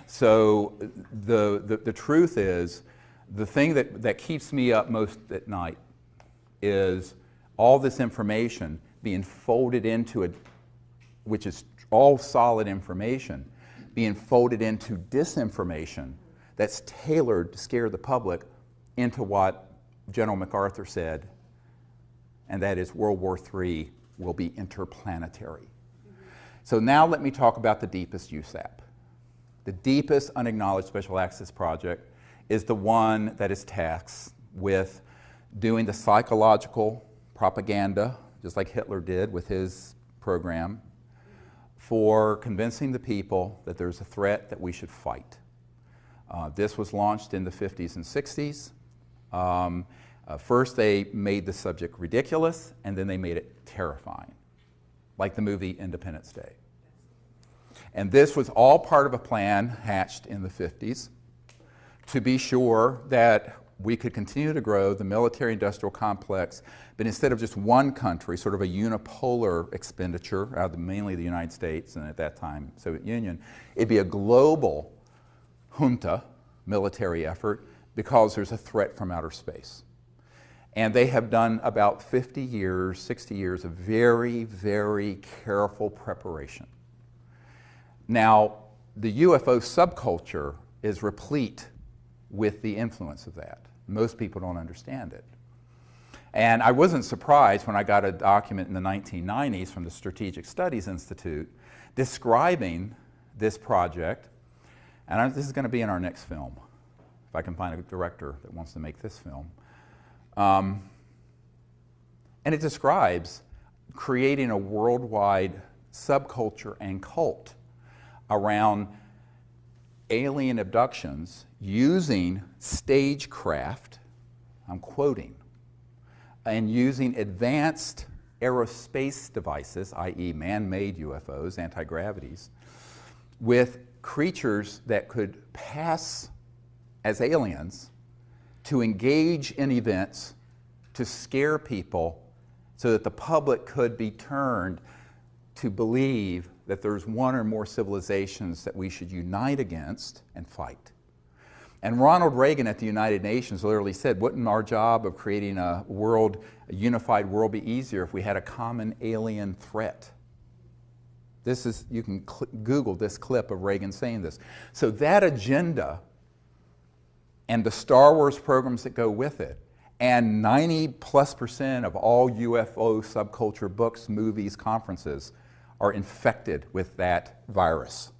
So the truth is, the thing that keeps me up most at night is all this information being folded into which is all solid information, being folded into disinformation that's tailored to scare the public into what General MacArthur said, and that is World War III will be interplanetary. So now let me talk about the deepest USAP. The deepest unacknowledged special access project is the one that is tasked with doing the psychological propaganda, just like Hitler did with his program, for convincing the people that there's a threat that we should fight. This was launched in the 50s and 60s. First they made the subject ridiculous, and then they made it terrifying, like the movie Independence Day. And this was all part of a plan hatched in the 50s to be sure that we could continue to grow the military-industrial complex, but instead of just one country, sort of a unipolar expenditure out of mainly the United States and at that time Soviet Union, it'd be a global junta military effort because there's a threat from outer space. And they have done about 50 years, 60 years of very, very careful preparation. Now, the UFO subculture is replete with the influence of that. Most people don't understand it. And I wasn't surprised when I got a document in the 1990s from the Strategic Studies Institute describing this project. And this is going to be in our next film, if I can find a director that wants to make this film. And it describes creating a worldwide subculture and cult around alien abductions using stagecraft, I'm quoting, and using advanced aerospace devices, i.e. man-made UFOs, anti-gravities, with creatures that could pass as aliens to engage in events to scare people so that the public could be turned to believe that there's one or more civilizations that we should unite against and fight. And Ronald Reagan at the United Nations literally said, wouldn't our job of creating a unified world be easier if we had a common alien threat? This is, you can Google this clip of Reagan saying this. So that agenda and the Star Wars programs that go with it, and 90+% of all UFO subculture books, movies, conferences are infected with that virus.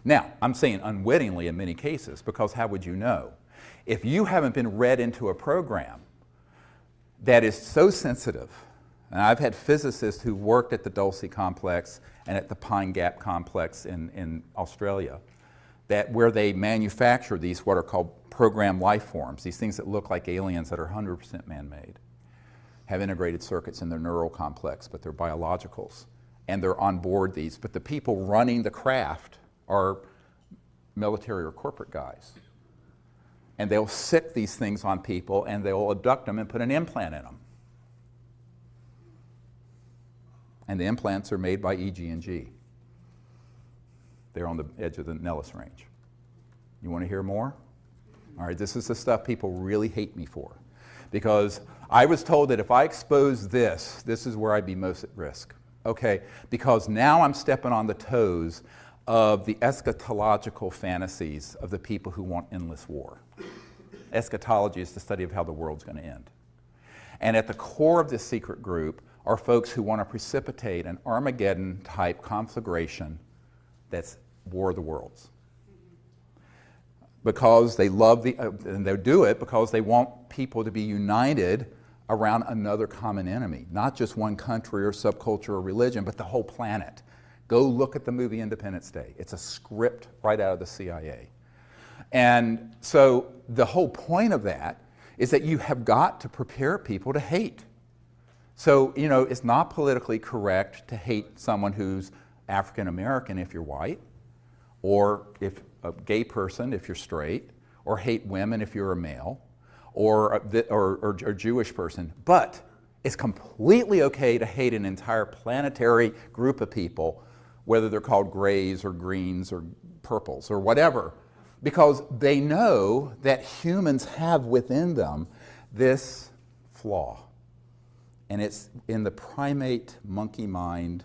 Now, I'm saying unwittingly in many cases, because how would you know? If you haven't been read into a program that is so sensitive, and I've had physicists who worked at the Dulce complex and at the Pine Gap complex in Australia, that where they manufacture these what are called programmed life forms, these things that look like aliens that are 100% man-made, have integrated circuits in their neural complex, but they're biologicals, and they're on board these. But the people running the craft are military or corporate guys. And they'll sick these things on people, and they'll abduct them and put an implant in them. And the implants are made by EG&G. They're on the edge of the Nellis Range. You want to hear more? All right, this is the stuff people really hate me for. Because I was told that if I expose this, this is where I'd be most at risk. Okay, because now I'm stepping on the toes of the eschatological fantasies of the people who want endless war. Eschatology is the study of how the world's going to end. And at the core of this secret group are folks who want to precipitate an Armageddon-type conflagration that's War of the Worlds. Because they love and they do it because they want people to be united around another common enemy, not just one country or subculture or religion, but the whole planet. Go look at the movie Independence Day. It's a script right out of the CIA. And so the whole point of that is that you have got to prepare people to hate. So, you know, it's not politically correct to hate someone who's African American if you're white, or if a gay person if you're straight, or hate women if you're a male, or a Jewish person. But it's completely okay to hate an entire planetary group of people, whether they're called grays or greens or purples or whatever, because they know that humans have within them this flaw. And it's in the primate monkey mind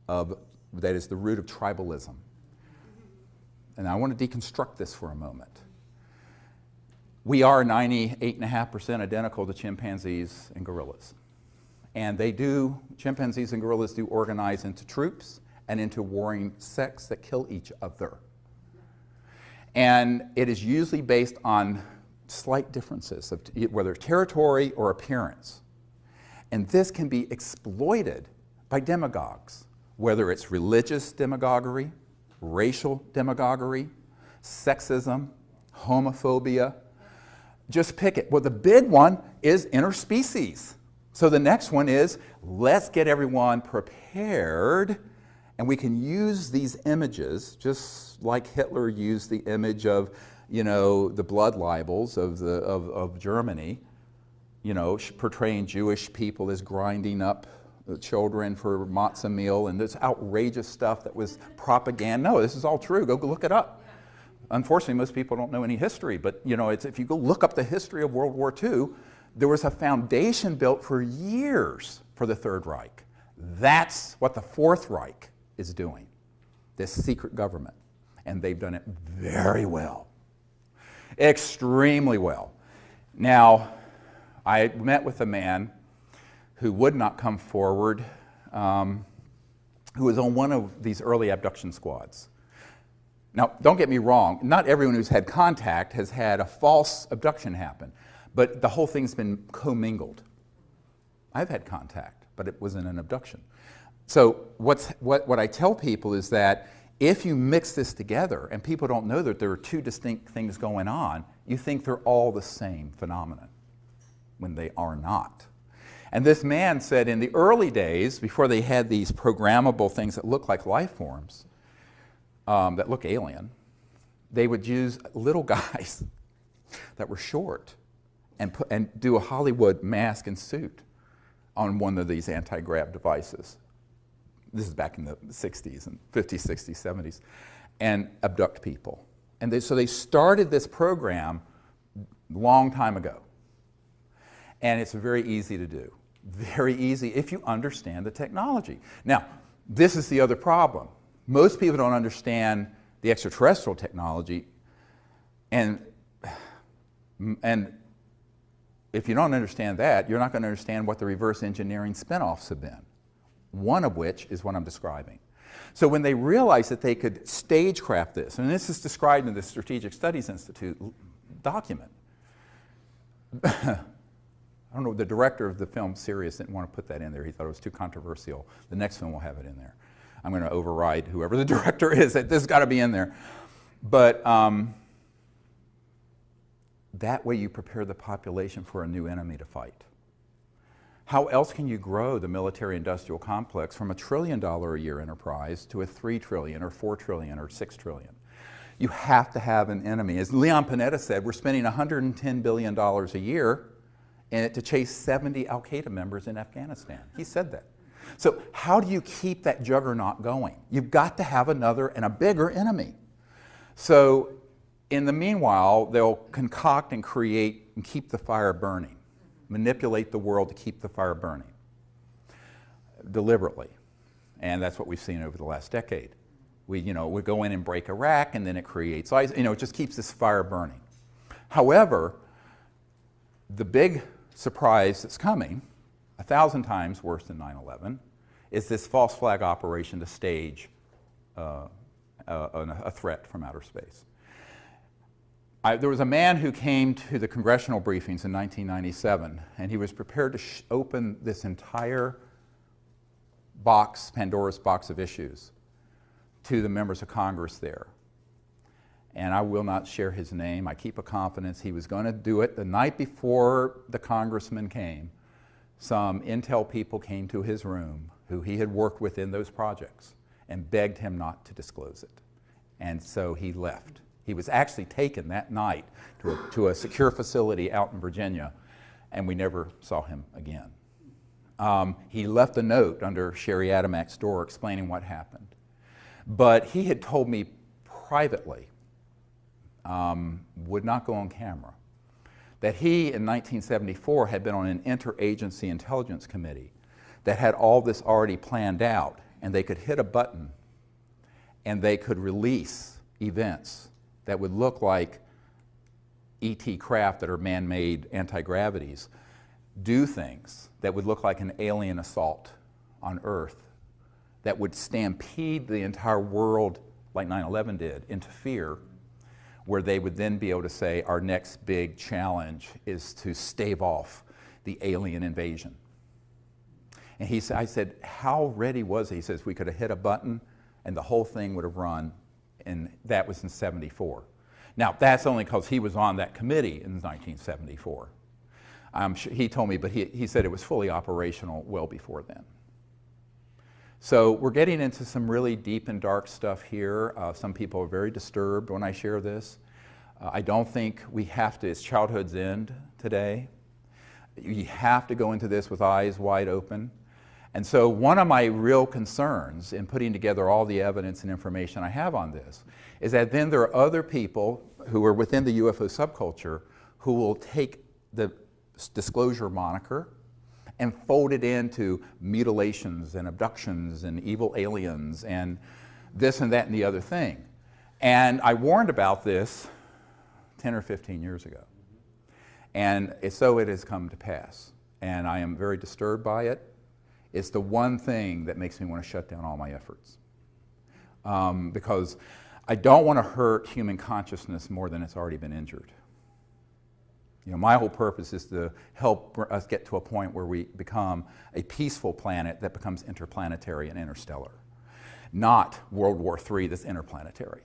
that is the root of tribalism. And I want to deconstruct this for a moment. We are 98.5% identical to chimpanzees and gorillas. And chimpanzees and gorillas do organize into troops and into warring sects that kill each other. And it is usually based on slight differences of whether territory or appearance. And this can be exploited by demagogues, whether it's religious demagoguery, racial demagoguery, sexism, homophobia. Just pick it. Well, the big one is interspecies. So the next one is, let's get everyone prepared, and we can use these images, just like Hitler used the image of, you know, the blood libels of Germany, you know, portraying Jewish people as grinding up children for matzah meal, and this outrageous stuff that was propaganda. No, this is all true. Go look it up. Unfortunately, most people don't know any history, but you know, if you go look up the history of World War II, there was a foundation built for years for the Third Reich. That's what the Fourth Reich is doing, this secret government. And they've done it very well, extremely well. Now, I met with a man who would not come forward, who was on one of these early abduction squads. Now, don't get me wrong, not everyone who's had contact has had a false abduction happen, but the whole thing's been commingled. I've had contact, but it wasn't an abduction. So what I tell people is that if you mix this together and people don't know that there are two distinct things going on, you think they're all the same phenomenon, when they are not. And this man said in the early days, before they had these programmable things that look like life forms, that look alien, they would use little guys that were short and do a Hollywood mask and suit on one of these anti-grav devices. This is back in the 60s and 50s, 60s, 70s, and abduct people. And so they started this program a long time ago. And it's very easy to do. Very easy if you understand the technology. Now, this is the other problem. Most people don't understand the extraterrestrial technology, and if you don't understand that, you're not going to understand what the reverse engineering spin-offs have been, one of which is what I'm describing. So when they realized that they could stagecraft this, and this is described in the Strategic Studies Institute document. I don't know, the director of the film Sirius didn't want to put that in there. He thought it was too controversial. The next film will have it in there. I'm going to override whoever the director is, that this has got to be in there. But that way you prepare the population for a new enemy to fight. How else can you grow the military-industrial complex from $1 trillion a year enterprise to a $3 trillion or $4 trillion or $6 trillion? You have to have an enemy. As Leon Panetta said, we're spending $110 billion a year to chase 70 al-Qaeda members in Afghanistan. He said that. So how do you keep that juggernaut going? You've got to have another and a bigger enemy. So in the meanwhile, they'll concoct and create and keep the fire burning, manipulate the world to keep the fire burning deliberately. And that's what we've seen over the last decade. We go in and break Iraq, and then it creates, it just keeps this fire burning. However, the big surprise that's coming, 1,000 times worse than 9/11, is this false flag operation to stage a threat from outer space. There was a man who came to the congressional briefings in 1997, and he was prepared to open this entire box, Pandora's box of issues, to the members of Congress there. And I will not share his name. I keep a confidence. He was going to do it. The night before the congressman came, some intel people came to his room who he had worked with in those projects and begged him not to disclose it. And so he left. He was actually taken that night to a secure facility out in Virginia, and we never saw him again. He left a note under Sherry Adamac's door explaining what happened. But he had told me privately, would not go on camera, that he in 1974 had been on an interagency intelligence committee that had all this already planned out, and they could hit a button and they could release events that would look like ET craft that are man-made anti-gravities, do things that would look like an alien assault on Earth that would stampede the entire world like 9/11 did into fear, where they would then be able to say our next big challenge is to stave off the alien invasion. And I said, how ready was he? He says, we could have hit a button and the whole thing would have run, and that was in '74. Now, that's only because he was on that committee in 1974. He told me, but he said it was fully operational well before then. So we're getting into some really deep and dark stuff here. Some people are very disturbed when I share this. I don't think we have to, it's childhood's end today. You have to go into this with eyes wide open. And so one of my real concerns in putting together all the evidence and information I have on this is that then there are other people who are within the UFO subculture who will take the disclosure moniker and fold it into mutilations and abductions and evil aliens and this and that and the other thing. And I warned about this 10 or 15 years ago. And so it has come to pass. And I am very disturbed by it. It's the one thing that makes me want to shut down all my efforts. Because I don't want to hurt human consciousness more than it's already been injured. My whole purpose is to help us get to a point where we become a peaceful planet that becomes interplanetary and interstellar. Not World War III that's interplanetary.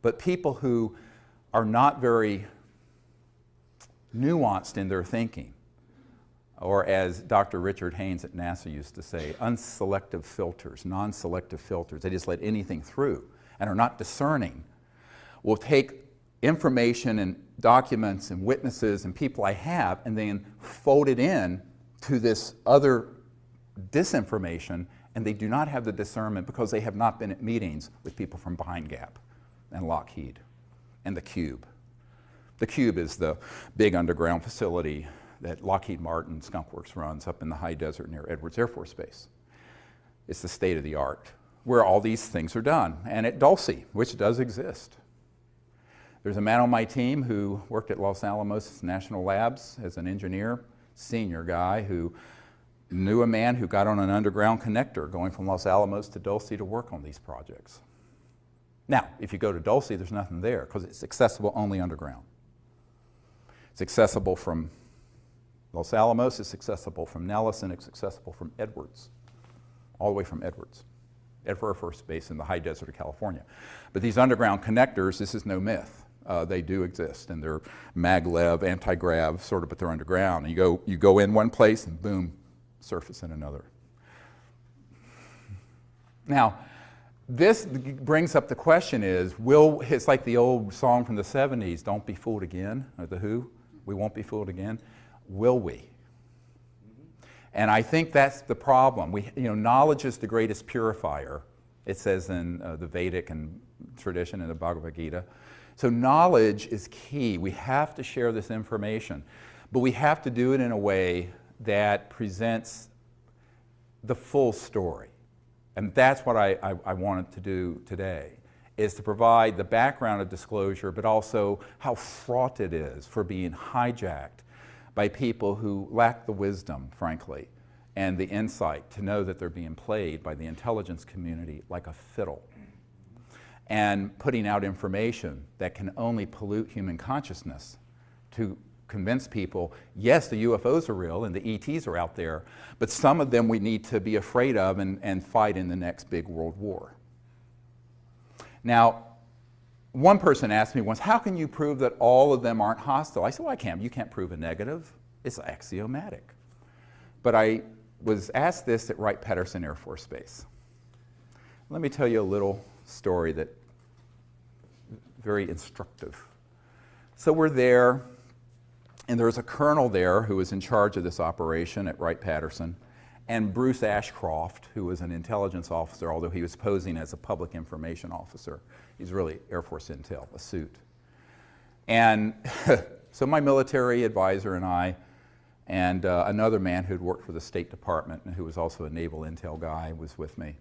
But people who are not very nuanced in their thinking, or as Dr. Richard Haynes at NASA used to say, unselective filters, non-selective filters. They just let anything through and are not discerning, will take information and documents and witnesses and people I have and then fold it in to this other disinformation, and they do not have the discernment because they have not been at meetings with people from Behind Gap and Lockheed and the Cube. The Cube is the big underground facility that Lockheed Martin Skunk Works runs up in the high desert near Edwards Air Force Base. It's the state of the art, where all these things are done. And at Dulce, which does exist. There's a man on my team who worked at Los Alamos National Labs as an engineer, senior guy, who knew a man who got on an underground connector going from Los Alamos to Dulce to work on these projects. Now, if you go to Dulce, there's nothing there because it's accessible only underground. It's accessible from Los Alamos, it's accessible from Nellis, and it's accessible from Edwards, all the way from Edwards, Air Force Base in the high desert of California. But these underground connectors, this is no myth. They do exist, and they're maglev, anti-grav, sort of, but they're underground. And you go in one place, and boom, surface in another. Now, this brings up the question is, it's like the old song from the 70s, Don't Be Fooled Again, or The Who, we won't be fooled again. Will we? And I think that's the problem. Knowledge is the greatest purifier, it says in the Vedic and tradition in the Bhagavad Gita. So knowledge is key. We have to share this information, but we have to do it in a way that presents the full story. And that's what I wanted to do today, is to provide the background of disclosure, but also how fraught it is for being hijacked by people who lack the wisdom, frankly, and the insight to know that they're being played by the intelligence community like a fiddle, and putting out information that can only pollute human consciousness to convince people, yes, the UFOs are real and the ETs are out there, but some of them we need to be afraid of and fight in the next big world war. Now, one person asked me once, how can you prove that all of them aren't hostile? I said, well, I can't. You can't prove a negative. It's axiomatic. But I was asked this at Wright-Patterson Air Force Base. Let me tell you a little story that very instructive. So we're there, and there was a colonel there who was in charge of this operation at Wright-Patterson, and Bruce Ashcroft, who was an intelligence officer, although he was posing as a public information officer. He's really Air Force Intel, a suit. And so my military advisor and I, and another man who'd worked for the State Department and who was also a naval intel guy, was with me.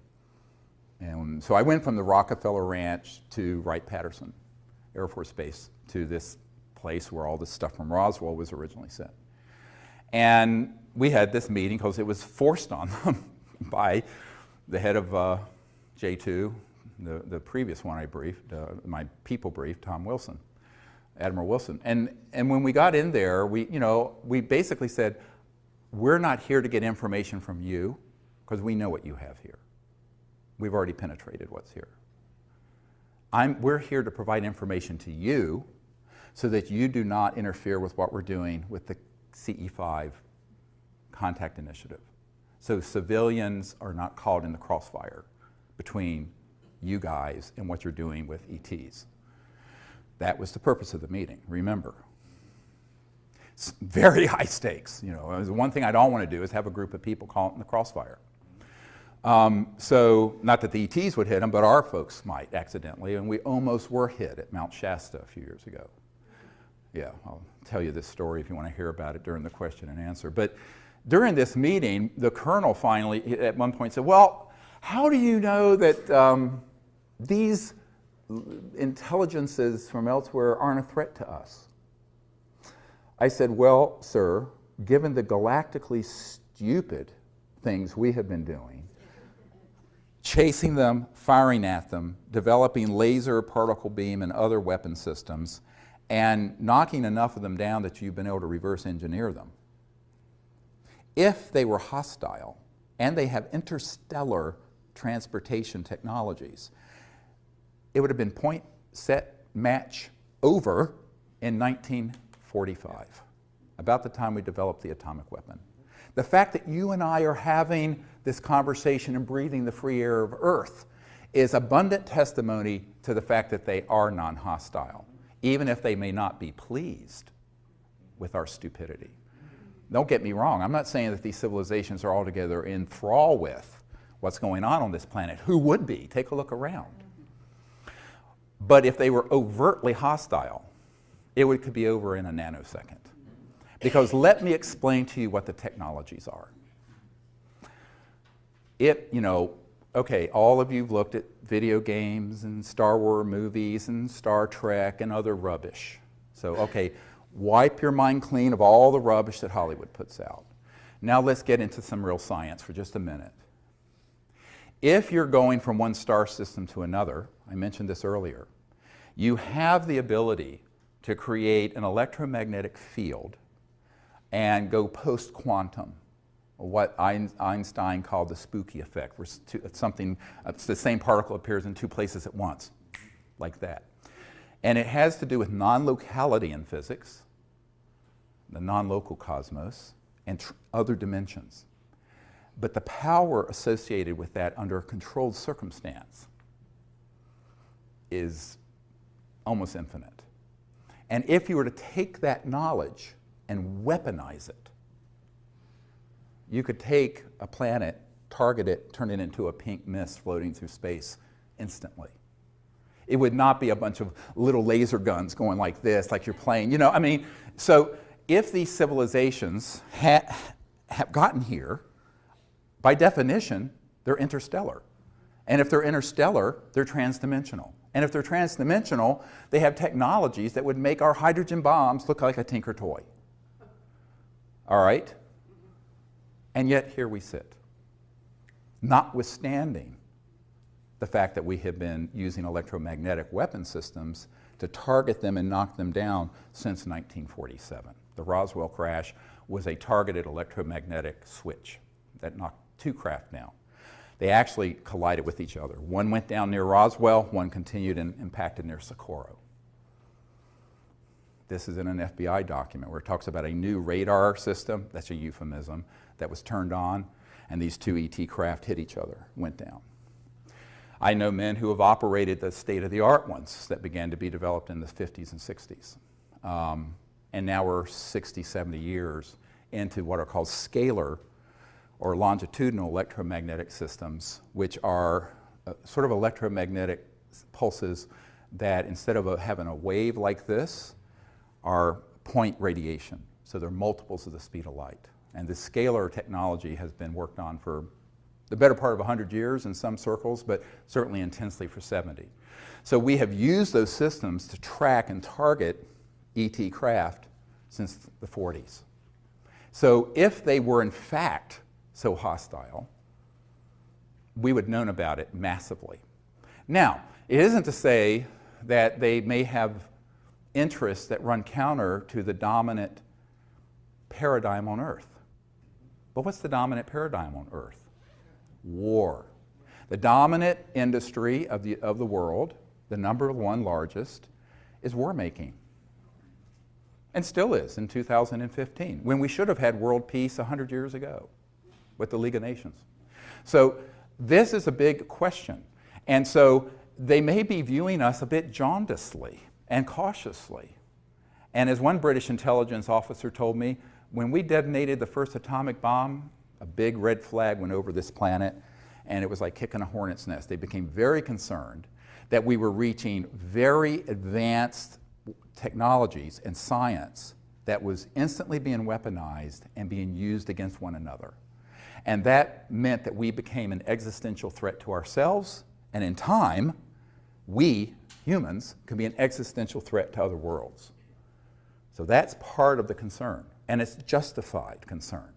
And so I went from the Rockefeller Ranch to Wright-Patterson Air Force Base, to this place where all this stuff from Roswell was originally sent. And we had this meeting because it was forced on them by the head of J2, the previous one I briefed, my people briefed, Tom Wilson, Admiral Wilson. And when we got in there, we basically said, we're not here to get information from you because we know what you have here. We've already penetrated what's here. We're here to provide information to you so that you do not interfere with what we're doing with the CE5 contact initiative. So civilians are not caught in the crossfire between you guys and what you're doing with ETs. That was the purpose of the meeting, remember. It's very high stakes. The one thing I don't want to do is have a group of people caught in the crossfire. So, not that the ETs would hit them, but our folks might accidentally, and we almost were hit at Mount Shasta a few years ago. Yeah, I'll tell you this story if you want to hear about it during the question and answer. But during this meeting, the colonel finally, at one point, said, well, how do you know that these intelligences from elsewhere aren't a threat to us? I said, well, sir, given the galactically stupid things we have been doing, chasing them, firing at them, developing laser, particle beam, and other weapon systems, and knocking enough of them down that you've been able to reverse engineer them. If they were hostile, and they have interstellar transportation technologies, it would have been point, set, match, over in 1945, about the time we developed the atomic weapon. The fact that you and I are having this conversation and breathing the free air of Earth is abundant testimony to the fact that they are non-hostile, even if they may not be pleased with our stupidity. Don't get me wrong, I'm not saying that these civilizations are altogether in thrall with what's going on this planet. Who would be? Take a look around. But if they were overtly hostile, it could be over in a nanosecond. Because let me explain to you what the technologies are. Okay, all of you have looked at video games and Star Wars movies and Star Trek and other rubbish. So, okay, wipe your mind clean of all the rubbish that Hollywood puts out. Now let's get into some real science for just a minute. If you're going from one star system to another, I mentioned this earlier, you have the ability to create an electromagnetic field and go post-quantum, what Einstein called the spooky effect, where it's the same particle appears in two places at once, like that. And it has to do with non-locality in physics, the non-local cosmos, and other dimensions. But the power associated with that under a controlled circumstance is almost infinite. And if you were to take that knowledge and weaponize it, you could take a planet, target it, turn it into a pink mist floating through space instantly. It would not be a bunch of little laser guns going like this, like you're playing, So if these civilizations have gotten here, by definition, they're interstellar. And if they're interstellar, they're transdimensional. And if they're transdimensional, they have technologies that would make our hydrogen bombs look like a Tinker toy. All right? And yet here we sit, notwithstanding the fact that we have been using electromagnetic weapon systems to target them and knock them down since 1947. The Roswell crash was a targeted electromagnetic switch that knocked two craft down. They actually collided with each other. One went down near Roswell, one continued and impacted near Socorro. This is in an FBI document where it talks about a new radar system, that's a euphemism, that was turned on, and these two ET craft hit each other, went down. I know men who have operated the state-of-the-art ones that began to be developed in the 50s and 60s. And now we're 60, 70 years into what are called scalar or longitudinal electromagnetic systems, which are sort of electromagnetic pulses that instead of having a wave like this, are point radiation. So they're multiples of the speed of light. And this scalar technology has been worked on for the better part of 100 years in some circles, but certainly intensely for 70. So we have used those systems to track and target ET craft since the 40s. So if they were in fact so hostile, we would have known about it massively. Now, it isn't to say that they may have interests that run counter to the dominant paradigm on Earth. But what's the dominant paradigm on Earth? War. The dominant industry of the world, the number one largest, is war making. And still is in 2015, when we should have had world peace 100 years ago with the League of Nations. So this is a big question. And so they may be viewing us a bit jaundicedly and cautiously. And as one British intelligence officer told me, when we detonated the first atomic bomb, a big red flag went over this planet, and it was like kicking a hornet's nest. They became very concerned that we were reaching very advanced technologies and science that was instantly being weaponized and being used against one another. And that meant that we became an existential threat to ourselves, and in time, we, humans, could be an existential threat to other worlds. So that's part of the concern, and it's justified concern,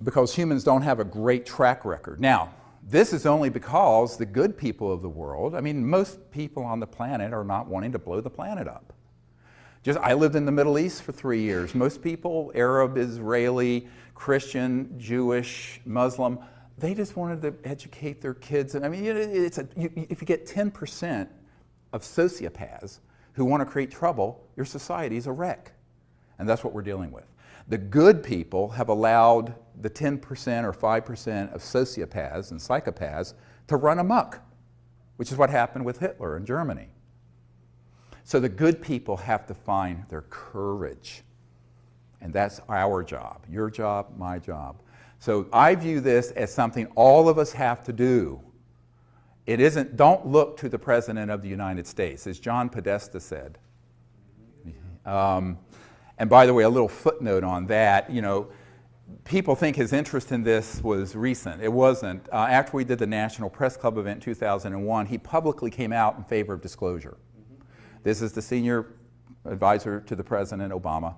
because humans don't have a great track record. Now, this is only because the good people of the world, I mean, most people on the planet are not wanting to blow the planet up. I lived in the Middle East for 3 years. Most people, Arab, Israeli, Christian, Jewish, Muslim, they just wanted to educate their kids. And I mean, if you get 10% of sociopaths who want to create trouble, your society's a wreck. And that's what we're dealing with. The good people have allowed the 10% or 5% of sociopaths and psychopaths to run amok, which is what happened with Hitler in Germany. So the good people have to find their courage. And that's our job, your job, my job. So I view this as something all of us have to do It isn't, don't look to the President of the United States, as John Podesta said. And by the way, a little footnote on that, you know, people think his interest in this was recent. It wasn't. After we did the National Press Club event in 2001, he publicly came out in favor of disclosure. This is the senior advisor to the President, Obama.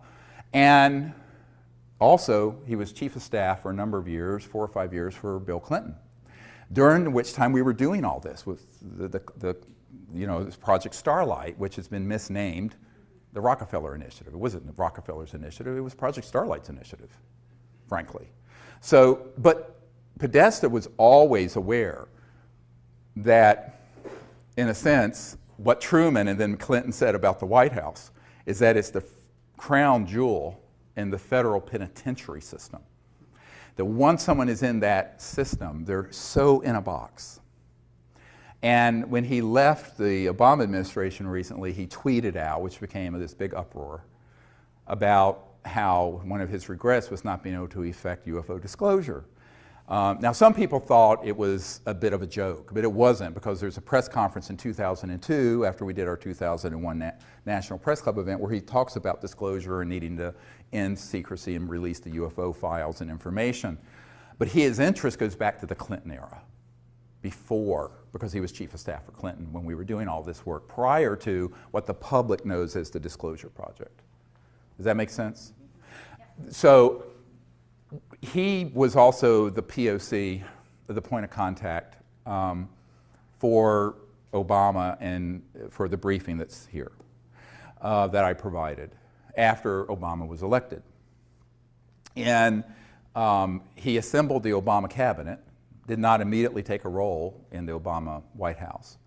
And also, he was chief of staff for a number of years, 4 or 5 years, for Bill Clinton, during which time we were doing all this with this Project Starlight, which has been misnamed the Rockefeller Initiative. It wasn't the Rockefeller's initiative, it was Project Starlight's initiative, frankly. So, but Podesta was always aware that, in a sense, what Truman and then Clinton said about the White House is that it's the crown jewel in the federal penitentiary system. That once someone is in that system, they're so in a box. And when he left the Obama administration recently, he tweeted out, which became this big uproar, about how one of his regrets was not being able to effect UFO disclosure. Now, some people thought it was a bit of a joke, but it wasn't, because there's a press conference in 2002, after we did our 2001 National Press Club event, where he talks about disclosure and needing to end secrecy and release the UFO files and information. But his interest goes back to the Clinton era, before, because he was chief of staff for Clinton when we were doing all this work, prior to what the public knows as the Disclosure Project. Does that make sense? So he was also the POC, the point of contact, for Obama and for the briefing that's here that I provided after Obama was elected. And he assembled the Obama cabinet, did not immediately take a role in the Obama White House,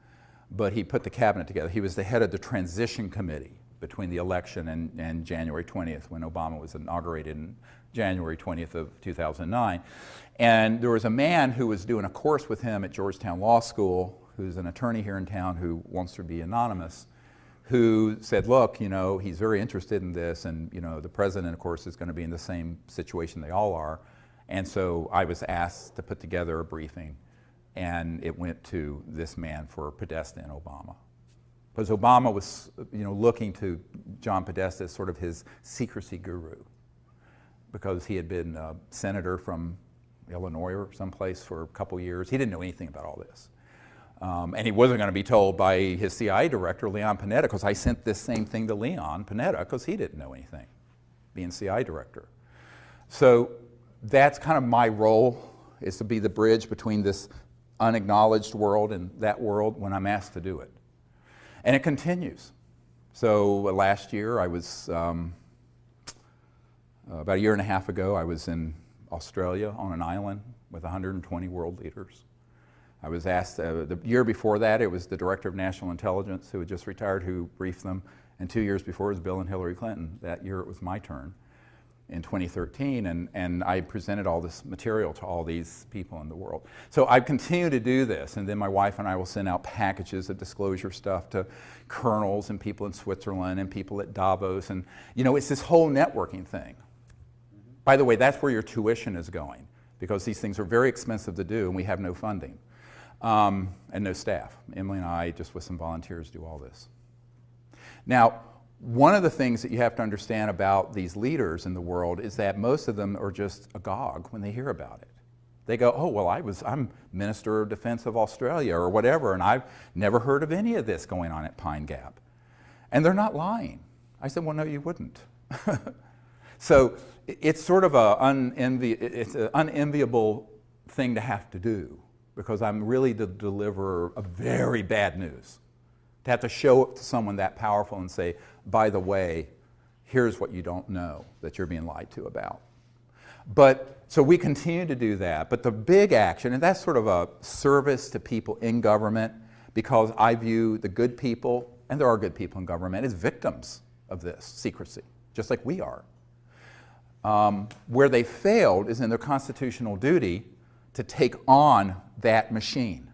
but he put the cabinet together. He was the head of the transition committee between the election and January 20th, when Obama was inaugurated in January 20th of 2009. And there was a man who was doing a course with him at Georgetown Law School, who's an attorney here in town who wants to be anonymous, who said, look, you know, he's very interested in this, and you know, the president, of course, is going to be in the same situation they all are. And so I was asked to put together a briefing, and it went to this man for Podesta and Obama. Because Obama was, you know, looking to John Podesta as sort of his secrecy guru, because he had been a senator from Illinois or someplace for a couple years. He didn't know anything about all this. And he wasn't going to be told by his CIA director, Leon Panetta, because I sent this same thing to Leon Panetta, because he didn't know anything, being CIA director. So that's kind of my role, is to be the bridge between this unacknowledged world and that world when I'm asked to do it. And it continues. So last year, I was, about a year and a half ago, I was in Australia on an island with 120 world leaders. I was asked, the year before that, it was the Director of National Intelligence, who had just retired, who briefed them. And 2 years before, it was Bill and Hillary Clinton. That year, it was my turn in 2013, and I presented all this material to all these people in the world. So I continue to do this, and then my wife and I will send out packages of disclosure stuff to colonels and people in Switzerland and people at Davos, and you know, it's this whole networking thing. By the way, that's where your tuition is going, because these things are very expensive to do, and we have no funding and no staff. Emily and I, just with some volunteers, do all this. Now, one of the things that you have to understand about these leaders in the world is that most of them are just agog when they hear about it. They go, oh, well, I'm Minister of Defense of Australia or whatever, and I've never heard of any of this going on at Pine Gap. And they're not lying. I said, well, no, you wouldn't. So it's sort of an unenviable thing to have to do, because I'm really the deliverer of very bad news. To have to show it to someone that powerful and say, by the way, here's what you don't know that you're being lied to about. But, so we continue to do that, but the big action, and that's sort of a service to people in government, because I view the good people, and there are good people in government, as victims of this secrecy, just like we are. Where they failed is in their constitutional duty to take on that machine.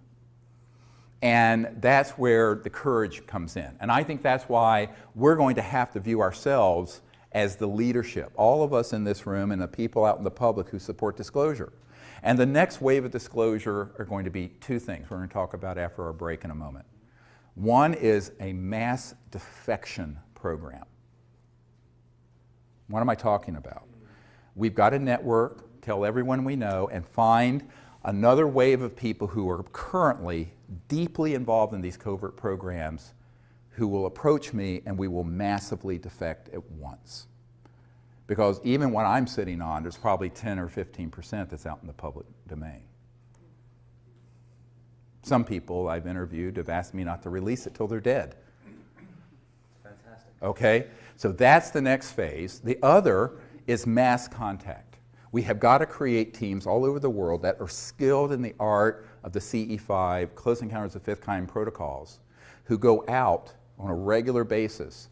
And that's where the courage comes in. And I think that's why we're going to have to view ourselves as the leadership, all of us in this room and the people out in the public who support disclosure. And the next wave of disclosure are going to be two things we're going to talk about after our break in a moment. One is a mass defection program. What am I talking about? We've got a network, tell everyone we know, and find another wave of people who are currently deeply involved in these covert programs who will approach me, and we will massively defect at once. Because even what I'm sitting on, there's probably 10 or 15% that's out in the public domain. Some people I've interviewed have asked me not to release it till they're dead. Fantastic. Okay? So that's the next phase. The other is mass contact. We have got to create teams all over the world that are skilled in the art of the CE5, Close Encounters of Fifth Kind protocols, who go out on a regular basis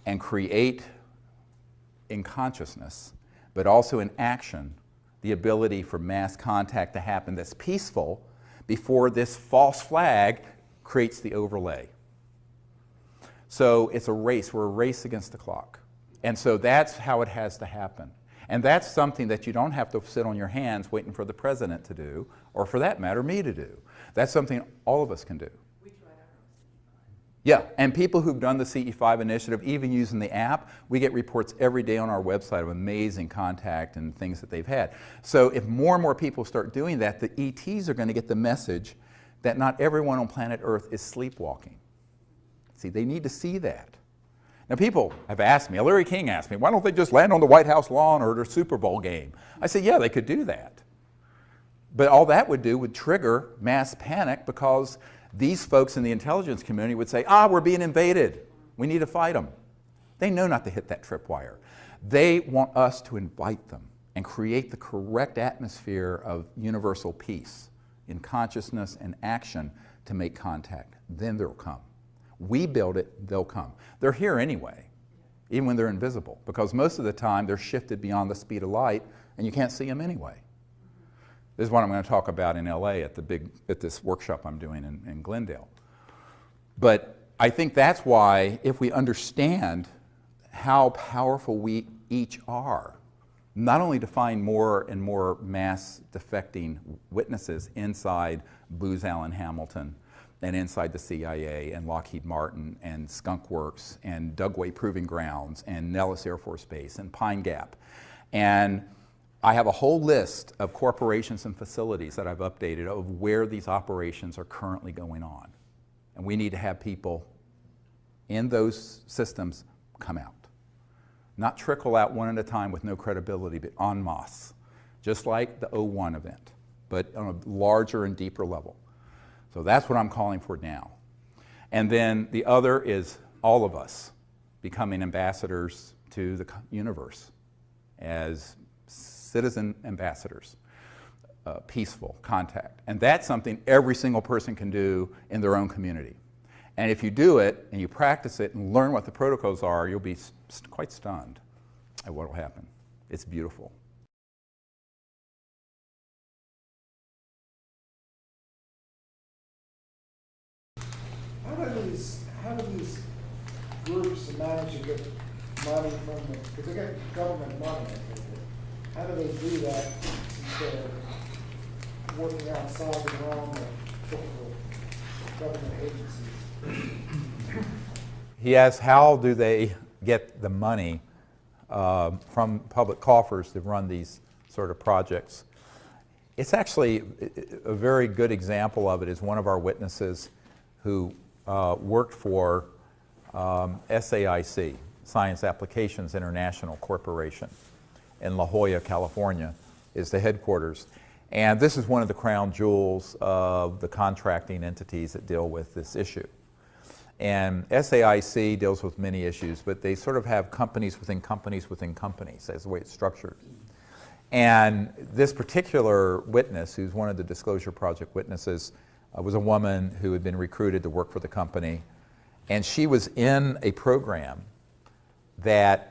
and create in consciousness, but also in action, the ability for mass contact to happen that's peaceful before this false flag creates the overlay. So it's a race. We're a race against the clock. And so that's how it has to happen. And that's something that you don't have to sit on your hands waiting for the president to do, or for that matter, me to do. That's something all of us can do. We tried our own. Yeah, and people who've done the CE5 initiative, even using the app, we get reports every day on our website of amazing contact and things that they've had. So if more and more people start doing that, the ETs are going to get the message that not everyone on planet Earth is sleepwalking. See, they need to see that. Now, people have asked me, Larry King asked me, why don't they just land on the White House lawn or their Super Bowl game? I said, yeah, they could do that. But all that would do would trigger mass panic, because these folks in the intelligence community would say, we're being invaded. We need to fight them. They know not to hit that tripwire. They want us to invite them and create the correct atmosphere of universal peace in consciousness and action to make contact. Then they'll come. We build it, they'll come. They're here anyway, even when they're invisible, because most of the time they're shifted beyond the speed of light and you can't see them anyway. This is what I'm going to talk about in LA at this workshop I'm doing in Glendale. But I think that's why, if we understand how powerful we each are, not only to find more and more mass defecting witnesses inside Booz Allen Hamilton and inside the CIA and Lockheed Martin and Skunk Works and Dugway Proving Grounds and Nellis Air Force Base and Pine Gap. And I have a whole list of corporations and facilities that I've updated of where these operations are currently going on. And we need to have people in those systems come out. Not trickle out one at a time with no credibility, but en masse, just like the 01 event, but on a larger and deeper level. So that's what I'm calling for now. And then the other is all of us becoming ambassadors to the universe as citizen ambassadors, peaceful contact. And that's something every single person can do in their own community. And if you do it and you practice it and learn what the protocols are, you'll be quite stunned at what will happen. It's beautiful. How do these groups manage to get money from the, because they get government money, how do they do that since they're working outside the realm of typical government agencies? He asks, how do they get the money from public coffers to run these sort of projects? It's actually a very good example of it is one of our witnesses who worked for SAIC, Science Applications International Corporation, in La Jolla, California, is the headquarters. And this is one of the crown jewels of the contracting entities that deal with this issue. And SAIC deals with many issues, but they sort of have companies within companies within companies. That's the way it's structured. And this particular witness, who's one of the Disclosure Project witnesses, was a woman who had been recruited to work for the company. And she was in a program that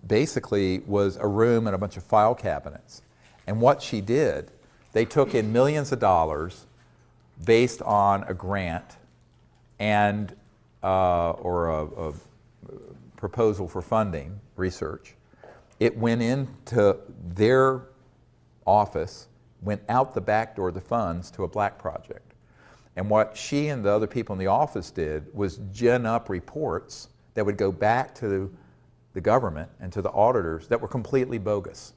basically was a room and a bunch of file cabinets. And what she did, they took in millions of dollars based on a grant and or a proposal for funding research. It went into their office went out the back door of the funds to a black project. And what she and the other people in the office did was gin up reports that would go back to the government and to the auditors that were completely bogus.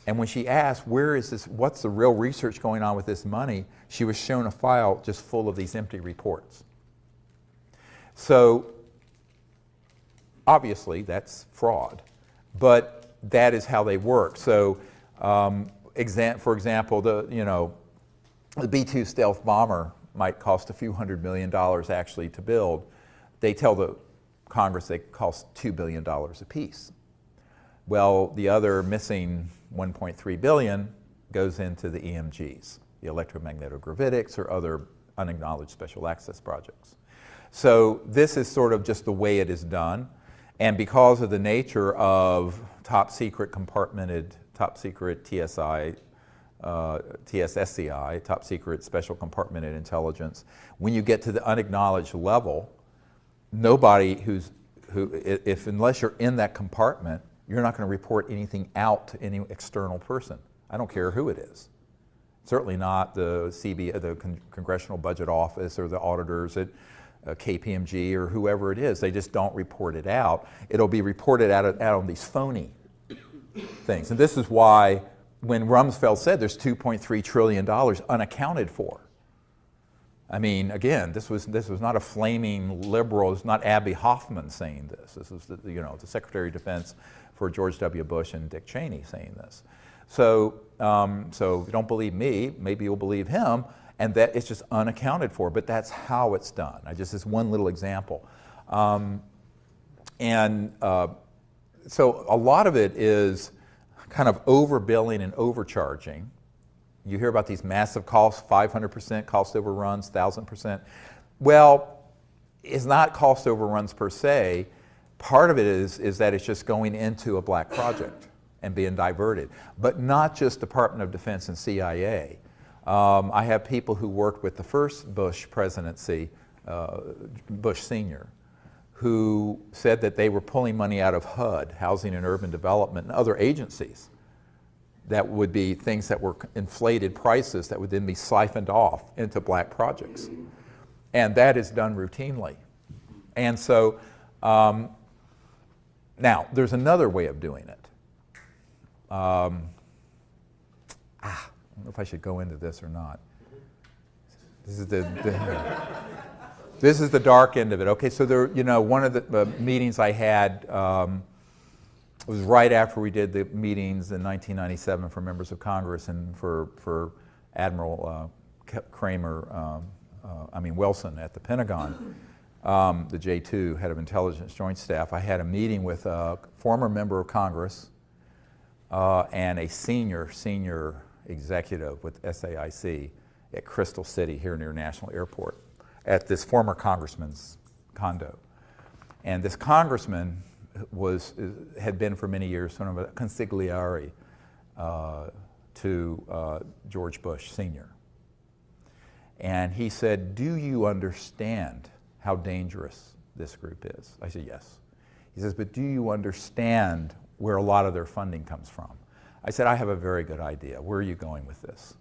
And when she asked, where is this, what's the real research going on with this money, she was shown a file just full of these empty reports. So obviously that's fraud, but that is how they work. So for example, the B-2 stealth bomber might cost a few $100 million actually to build. They tell the Congress they cost $2 billion apiece. Well, the other missing $1.3 billion goes into the EMGs, the electromagnetogravitics or other unacknowledged special access projects. So this is sort of just the way it is done. And because of the nature of top secret compartmented, top secret TSSCI, top secret special compartmented intelligence, when you get to the unacknowledged level, nobody unless you're in that compartment, you're not going to report anything out to any external person. I don't care who it is. Certainly not the Congressional Budget Office or the auditors at KPMG or whoever it is. They just don't report it out. It'll be reported out on these phony things. And this is why when Rumsfeld said there's $2.3 trillion unaccounted for. I mean, again, this was not a flaming liberal. It's not Abby Hoffman saying this. This is the Secretary of Defense for George W. Bush and Dick Cheney saying this. So if you don't believe me, maybe you'll believe him, and that it's just unaccounted for. But that's how it's done. This one little example, so a lot of it is kind of overbilling and overcharging. You hear about these massive costs, 500% cost overruns, 1,000%. Well, it's not cost overruns per se. Part of it is that it's just going into a black project and being diverted. But not just Department of Defense and CIA. I have people who worked with the first Bush presidency, Bush Sr., who said that they were pulling money out of HUD, Housing and Urban Development, and other agencies. That would be things that were inflated prices that would then be siphoned off into black projects. And that is done routinely. And so, now, there's another way of doing it. I don't know if I should go into this or not. This is this is the dark end of it. Okay, so one of the meetings I had, it was right after we did the meetings in 1997 for members of Congress and for Admiral Wilson at the Pentagon, the J2, head of intelligence joint staff. I had a meeting with a former member of Congress and a senior executive with SAIC at Crystal City here near National Airport at this former congressman's condo. And this congressman had been for many years sort of a consigliere to George Bush Sr. And he said, do you understand how dangerous this group is? I said, yes. He says, but do you understand where a lot of their funding comes from? I said, I have a very good idea. Where are you going with this?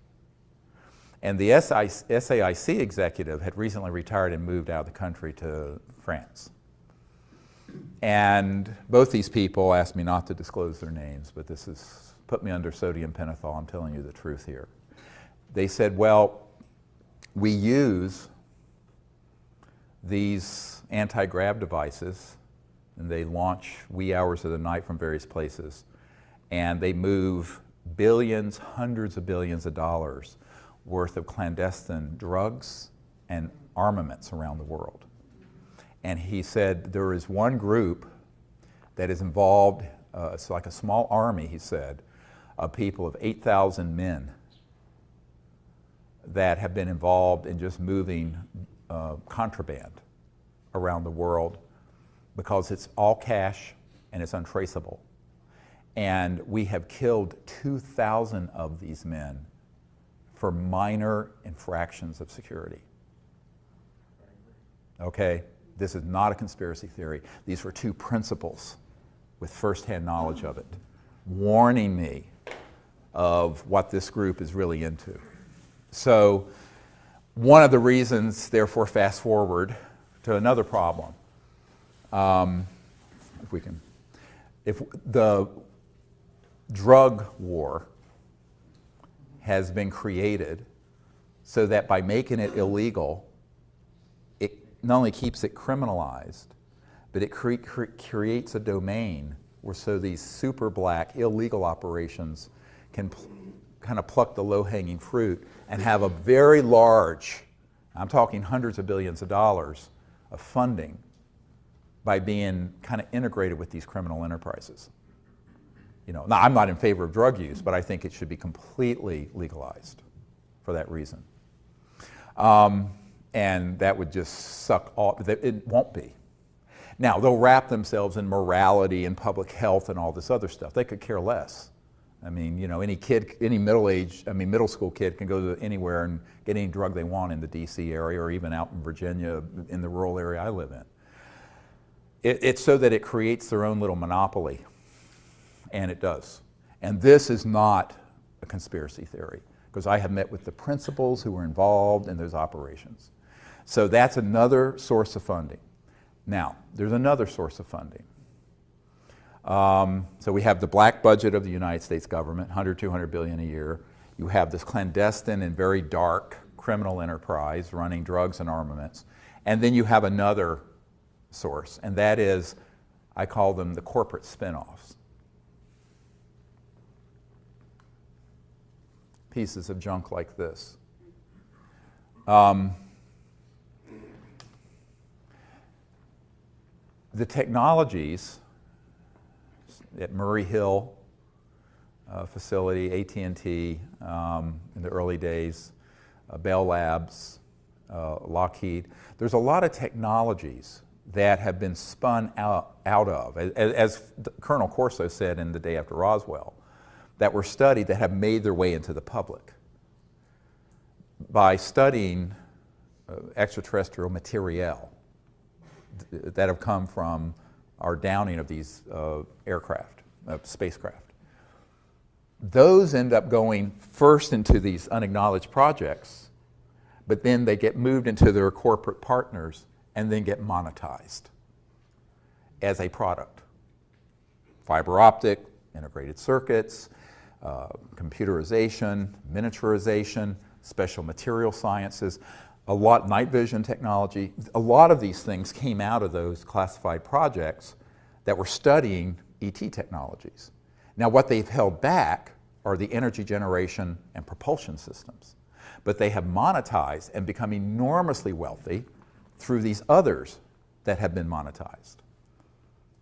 And the SAIC executive had recently retired and moved out of the country to France. And both these people asked me not to disclose their names, but this has put me under sodium pentothal. I'm telling you the truth here. They said, well, we use these anti-grav devices, and they launch wee hours of the night from various places, and they move billions, hundreds of billions of dollars worth of clandestine drugs and armaments around the world. And he said there is one group that is involved, it's like a small army, he said, of people of 8,000 men that have been involved in just moving contraband around the world because it's all cash and it's untraceable. And we have killed 2,000 of these men for minor infractions of security. Okay? This is not a conspiracy theory. These were two principals with firsthand knowledge of it, warning me of what this group is really into. So one of the reasons, therefore, fast forward to another problem. If the drug war has been created so that by making it illegal, it not only keeps it criminalized, but it creates a domain where so these super black illegal operations can kind of pluck the low-hanging fruit and have a very large, I'm talking hundreds of billions of dollars of funding by being kind of integrated with these criminal enterprises. Now I'm not in favor of drug use, but I think it should be completely legalized for that reason. And that would just suck all, it won't be. Now, they'll wrap themselves in morality and public health and all this other stuff. They could care less. I mean, any kid, any middle school kid can go to anywhere and get any drug they want in the DC area or even out in Virginia in the rural area I live in. It's so that it creates their own little monopoly, and it does. And this is not a conspiracy theory, because I have met with the principals who were involved in those operations. So that's another source of funding. Now, there's another source of funding. So we have the black budget of the United States government, 100, 200 billion a year. You have this clandestine and very dark criminal enterprise running drugs and armaments. And then you have another source, and that is, I call them the corporate spin-offs. Pieces of junk like this. The technologies at Murray Hill facility, AT&T in the early days, Bell Labs, Lockheed, there's a lot of technologies that have been spun out of, as Colonel Corso said in The Day After Roswell, that were studied that have made their way into the public. By studying extraterrestrial materiel that have come from our downing of these spacecraft. Those end up going first into these unacknowledged projects, but then they get moved into their corporate partners and then get monetized as a product. Fiber optic, integrated circuits, computerization, miniaturization, special material sciences, a lot, night vision technology. A lot of these things came out of those classified projects that were studying ET technologies. Now what they've held back are the energy generation and propulsion systems. But they have monetized and become enormously wealthy through these others that have been monetized.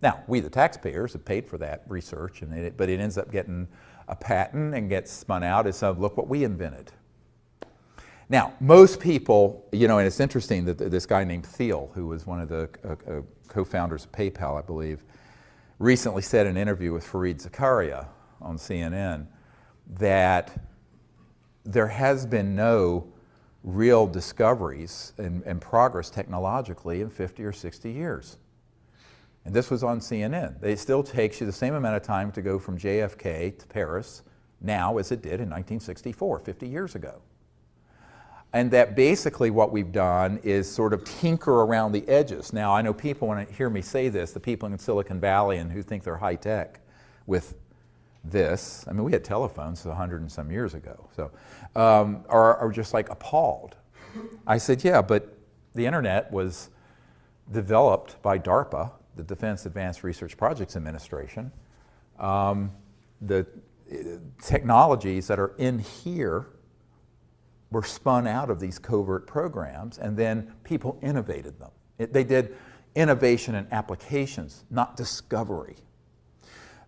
Now, we the taxpayers have paid for that research, but it ends up getting a patent and gets spun out as, look what we invented. Now, most people, and it's interesting that this guy named Thiel, who was one of the co-founders of PayPal, I believe, recently said in an interview with Fareed Zakaria on CNN that there has been no real discoveries and progress technologically in 50 or 60 years. And this was on CNN. It still takes you the same amount of time to go from JFK to Paris now as it did in 1964, 50 years ago. And that basically what we've done is sort of tinker around the edges. Now, I know people, when they hear me say this, the people in Silicon Valley and who think they're high tech with this, I mean, we had telephones 100 and some years ago, so, are just like appalled. I said, yeah, but the internet was developed by DARPA, the Defense Advanced Research Projects Administration. The technologies that are in here were spun out of these covert programs, and then people innovated them. They did innovation and applications, not discovery.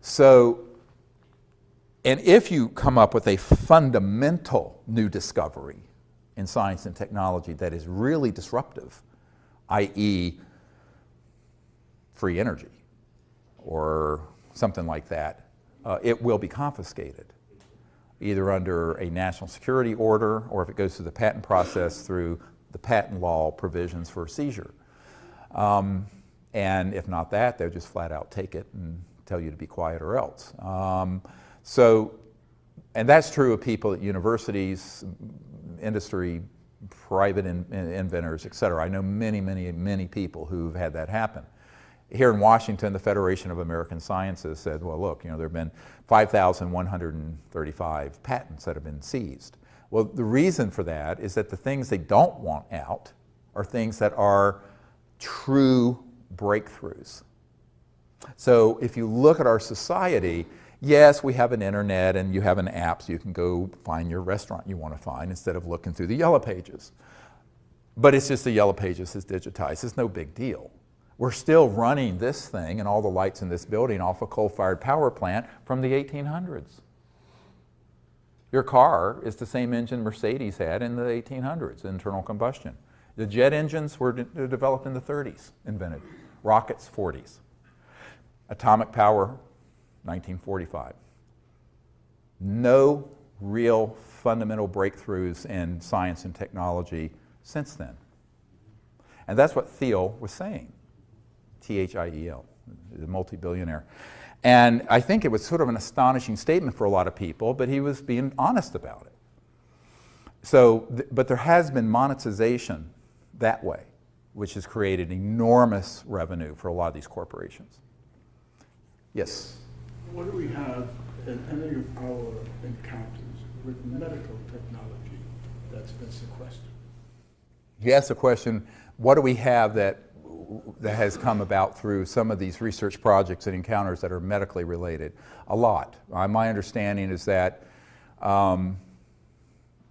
So, and if you come up with a fundamental new discovery in science and technology that is really disruptive, i.e. free energy or something like that, it will be confiscated, either under a national security order or if it goes through the patent process through the patent law provisions for seizure. And if not that, they'll just flat out take it and tell you to be quiet or else. So And that's true of people at universities, industry, private inventors, et cetera. I know many, many, many people who've had that happen. Here in Washington, the Federation of American Sciences said, well, look, you know, there have been 5,135 patents that have been seized. Well, the reason for that is that the things they don't want out are things that are true breakthroughs. So if you look at our society, yes, we have an internet and you have an app so you can go find your restaurant you want to find instead of looking through the yellow pages. But it's just the yellow pages is digitized. It's no big deal. We're still running this thing and all the lights in this building off a coal-fired power plant from the 1800s. Your car is the same engine Mercedes had in the 1800s, internal combustion. The jet engines were developed in the 30s, invented. Rockets, 40s. Atomic power, 1945. No real fundamental breakthroughs in science and technology since then. And that's what Thiel was saying. Thiel, the multi-billionaire. And I think it was sort of an astonishing statement for a lot of people, but he was being honest about it. So, but there has been monetization that way, which has created enormous revenue for a lot of these corporations. Yes? What do we have in any of our encounters with medical technology that's been sequestered? You asked the question, what do we have that has come about through some of these research projects and encounters that are medically related? A lot. My understanding is that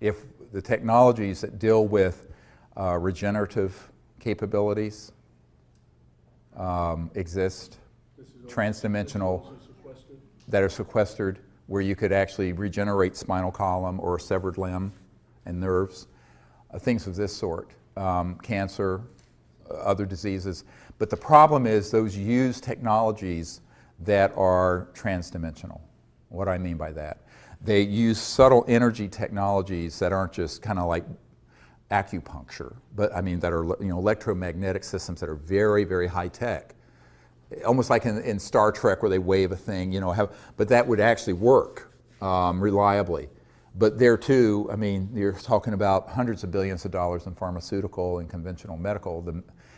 if the technologies that deal with regenerative capabilities exist, transdimensional, that are sequestered, where you could actually regenerate spinal column or a severed limb and nerves, things of this sort, cancer, other diseases. But the problem is those use technologies that are transdimensional. What do I mean by that? They use subtle energy technologies that aren't just kind of like acupuncture, but I mean that are, you know, electromagnetic systems that are very, very high tech. Almost like in Star Trek where they wave a thing, you know, but that would actually work reliably. But there too, I mean, you're talking about hundreds of billions of dollars in pharmaceutical and conventional medical.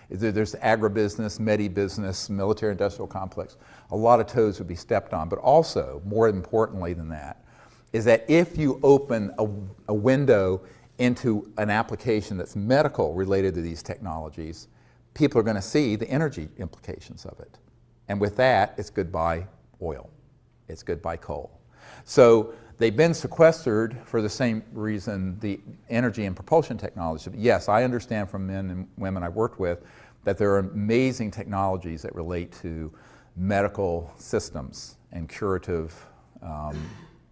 There's agribusiness, medi-business, military-industrial complex. A lot of toes would be stepped on. But also, more importantly than that, is that if you open a window into an application that's medical related to these technologies, people are going to see the energy implications of it. And with that, it's goodbye oil. It's goodbye coal. So they've been sequestered for the same reason the energy and propulsion technology. Yes, I understand from men and women I've worked with that there are amazing technologies that relate to medical systems and curative and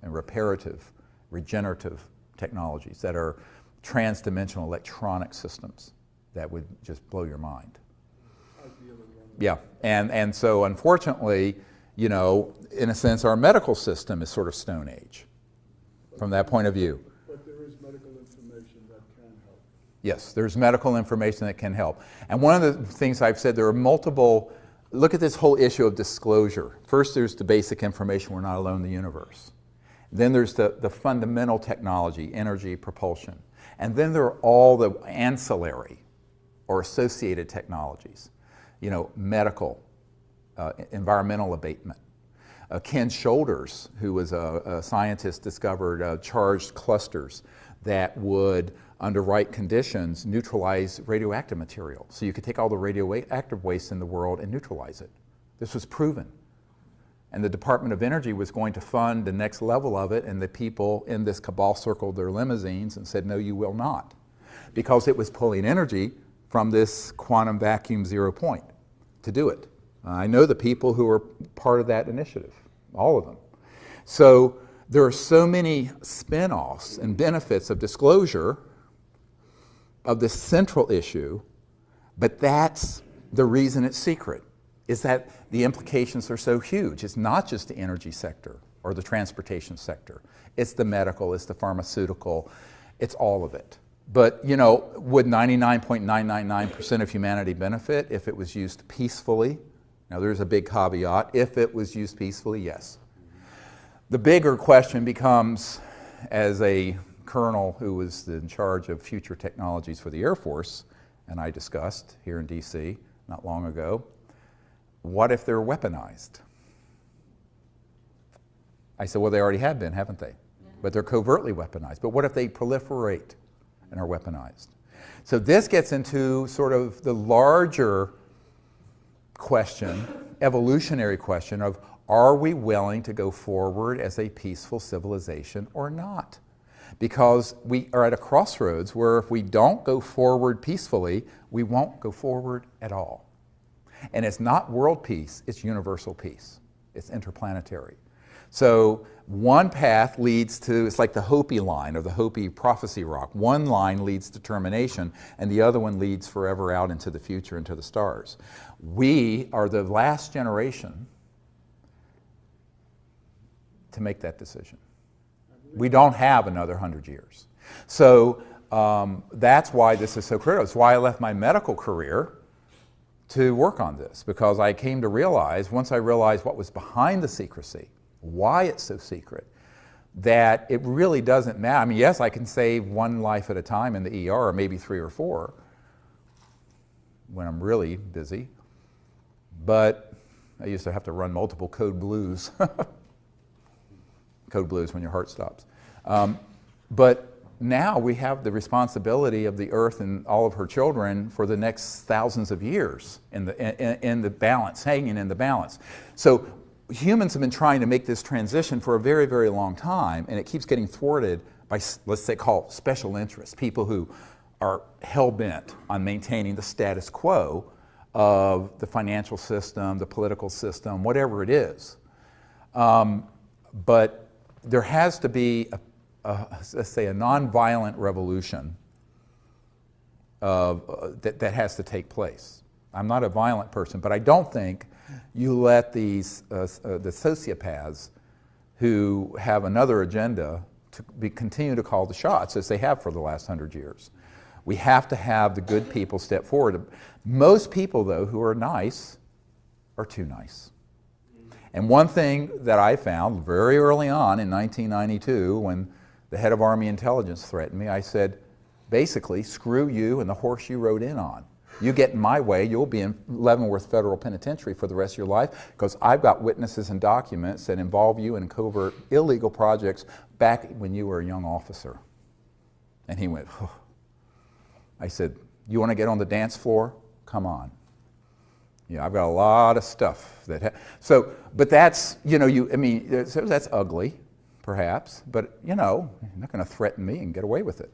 reparative, regenerative technologies that are trans-dimensional electronic systems that would just blow your mind. Yeah, and so unfortunately, you know, in a sense, our medical system is sort of Stone Age from that point of view. But there is medical information that can help. Yes, there's medical information that can help. And one of the things I've said, there are multiple, look at this whole issue of disclosure. First, there's the basic information, we're not alone in the universe. Then there's the fundamental technology, energy, propulsion. And then there are all the ancillary or associated technologies. You know, medical, environmental abatement. Ken Shoulders, who was a scientist, discovered charged clusters that would, under right conditions, neutralize radioactive material. So you could take all the radioactive waste in the world and neutralize it. This was proven. And the Department of Energy was going to fund the next level of it, and the people in this cabal circled their limousines and said, no, you will not. Because it was pulling energy from this quantum vacuum 0 point to do it. I know the people who were part of that initiative, all of them. So there are so many spin-offs and benefits of disclosure of this central issue, but that's the reason it's secret, is that the implications are so huge. It's not just the energy sector or the transportation sector. It's the medical, it's the pharmaceutical, it's all of it. But, you know, would 99.999% of humanity benefit if it was used peacefully? Now, there's a big caveat. If it was used peacefully, yes. The bigger question becomes, as a colonel who was in charge of future technologies for the Air Force, and I discussed here in DC not long ago, what if they're weaponized? I said, well, they already have been, haven't they? Yeah. But they're covertly weaponized. But what if they proliferate and are weaponized? So this gets into sort of the larger question, evolutionary question of, are we willing to go forward as a peaceful civilization or not? Because we are at a crossroads where if we don't go forward peacefully, we won't go forward at all. And it's not world peace, it's universal peace. It's interplanetary. So one path leads to, it's like the Hopi line or the Hopi prophecy rock. One line leads to termination and the other one leads forever out into the future, into the stars. We are the last generation to make that decision. We don't have another 100 years. So that's why this is so critical. It's why I left my medical career to work on this, because I came to realize, once I realized what was behind the secrecy, why it's so secret, that it really doesn't matter. I mean, yes, I can save one life at a time in the ER, or maybe 3 or 4 when I'm really busy, but I used to have to run multiple code blues. Code blues when your heart stops. But now we have the responsibility of the earth and all of her children for the next thousands of years in the balance, hanging in the balance. So humans have been trying to make this transition for a very, very long time, and it keeps getting thwarted by, let's say, called special interests, people who are hell-bent on maintaining the status quo of the financial system, the political system, whatever it is. But there has to be, let's say, a nonviolent revolution that has to take place. I'm not a violent person, but I don't think you let these the sociopaths who have another agenda to continue to call the shots as they have for the last 100 years. We have to have the good people step forward. Most people, though, who are nice are too nice. And one thing that I found very early on in 1992, when the head of Army Intelligence threatened me, I said, basically, screw you and the horse you rode in on. You get in my way, you'll be in Leavenworth Federal Penitentiary for the rest of your life, because I've got witnesses and documents that involve you in covert illegal projects back when you were a young officer. And he went, oh. I said, you want to get on the dance floor? Come on. Yeah, I've got a lot of stuff that, but that's, you know, that's ugly, perhaps, but, you know, you're not going to threaten me and get away with it.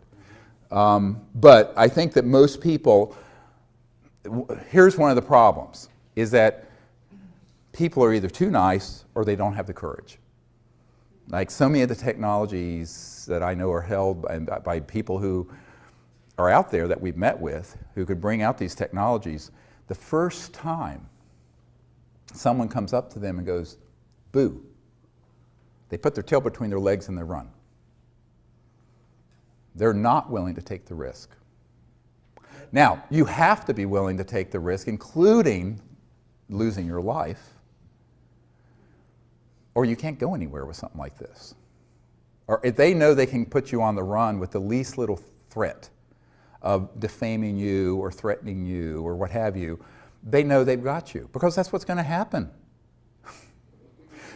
But I think that most people, here's one of the problems, is that people are either too nice or they don't have the courage. Like so many of the technologies that I know are held by people who are out there that we've met with, who could bring out these technologies. The first time someone comes up to them and goes, boo, they put their tail between their legs and they run. They're not willing to take the risk. Now, you have to be willing to take the risk, including losing your life, or you can't go anywhere with something like this. Or if they know they can put you on the run with the least little threat of defaming you or threatening you or what have you, they know they've got you, because that's what's going to happen.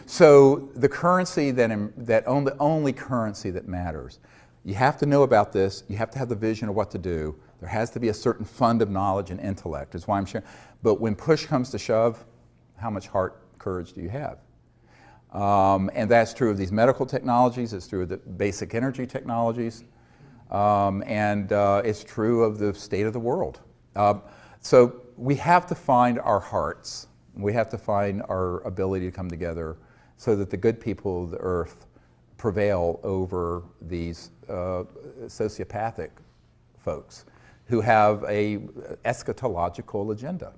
So the currency the only currency that matters, you have to know about this, you have to have the vision of what to do, there has to be a certain fund of knowledge and intellect, is why I'm sharing. But when push comes to shove, how much heart courage do you have? And that's true of these medical technologies, it's true of the basic energy technologies, and it's true of the state of the world. So we have to find our hearts, we have to find our ability to come together so that the good people of the earth prevail over these sociopathic folks who have a eschatological agenda,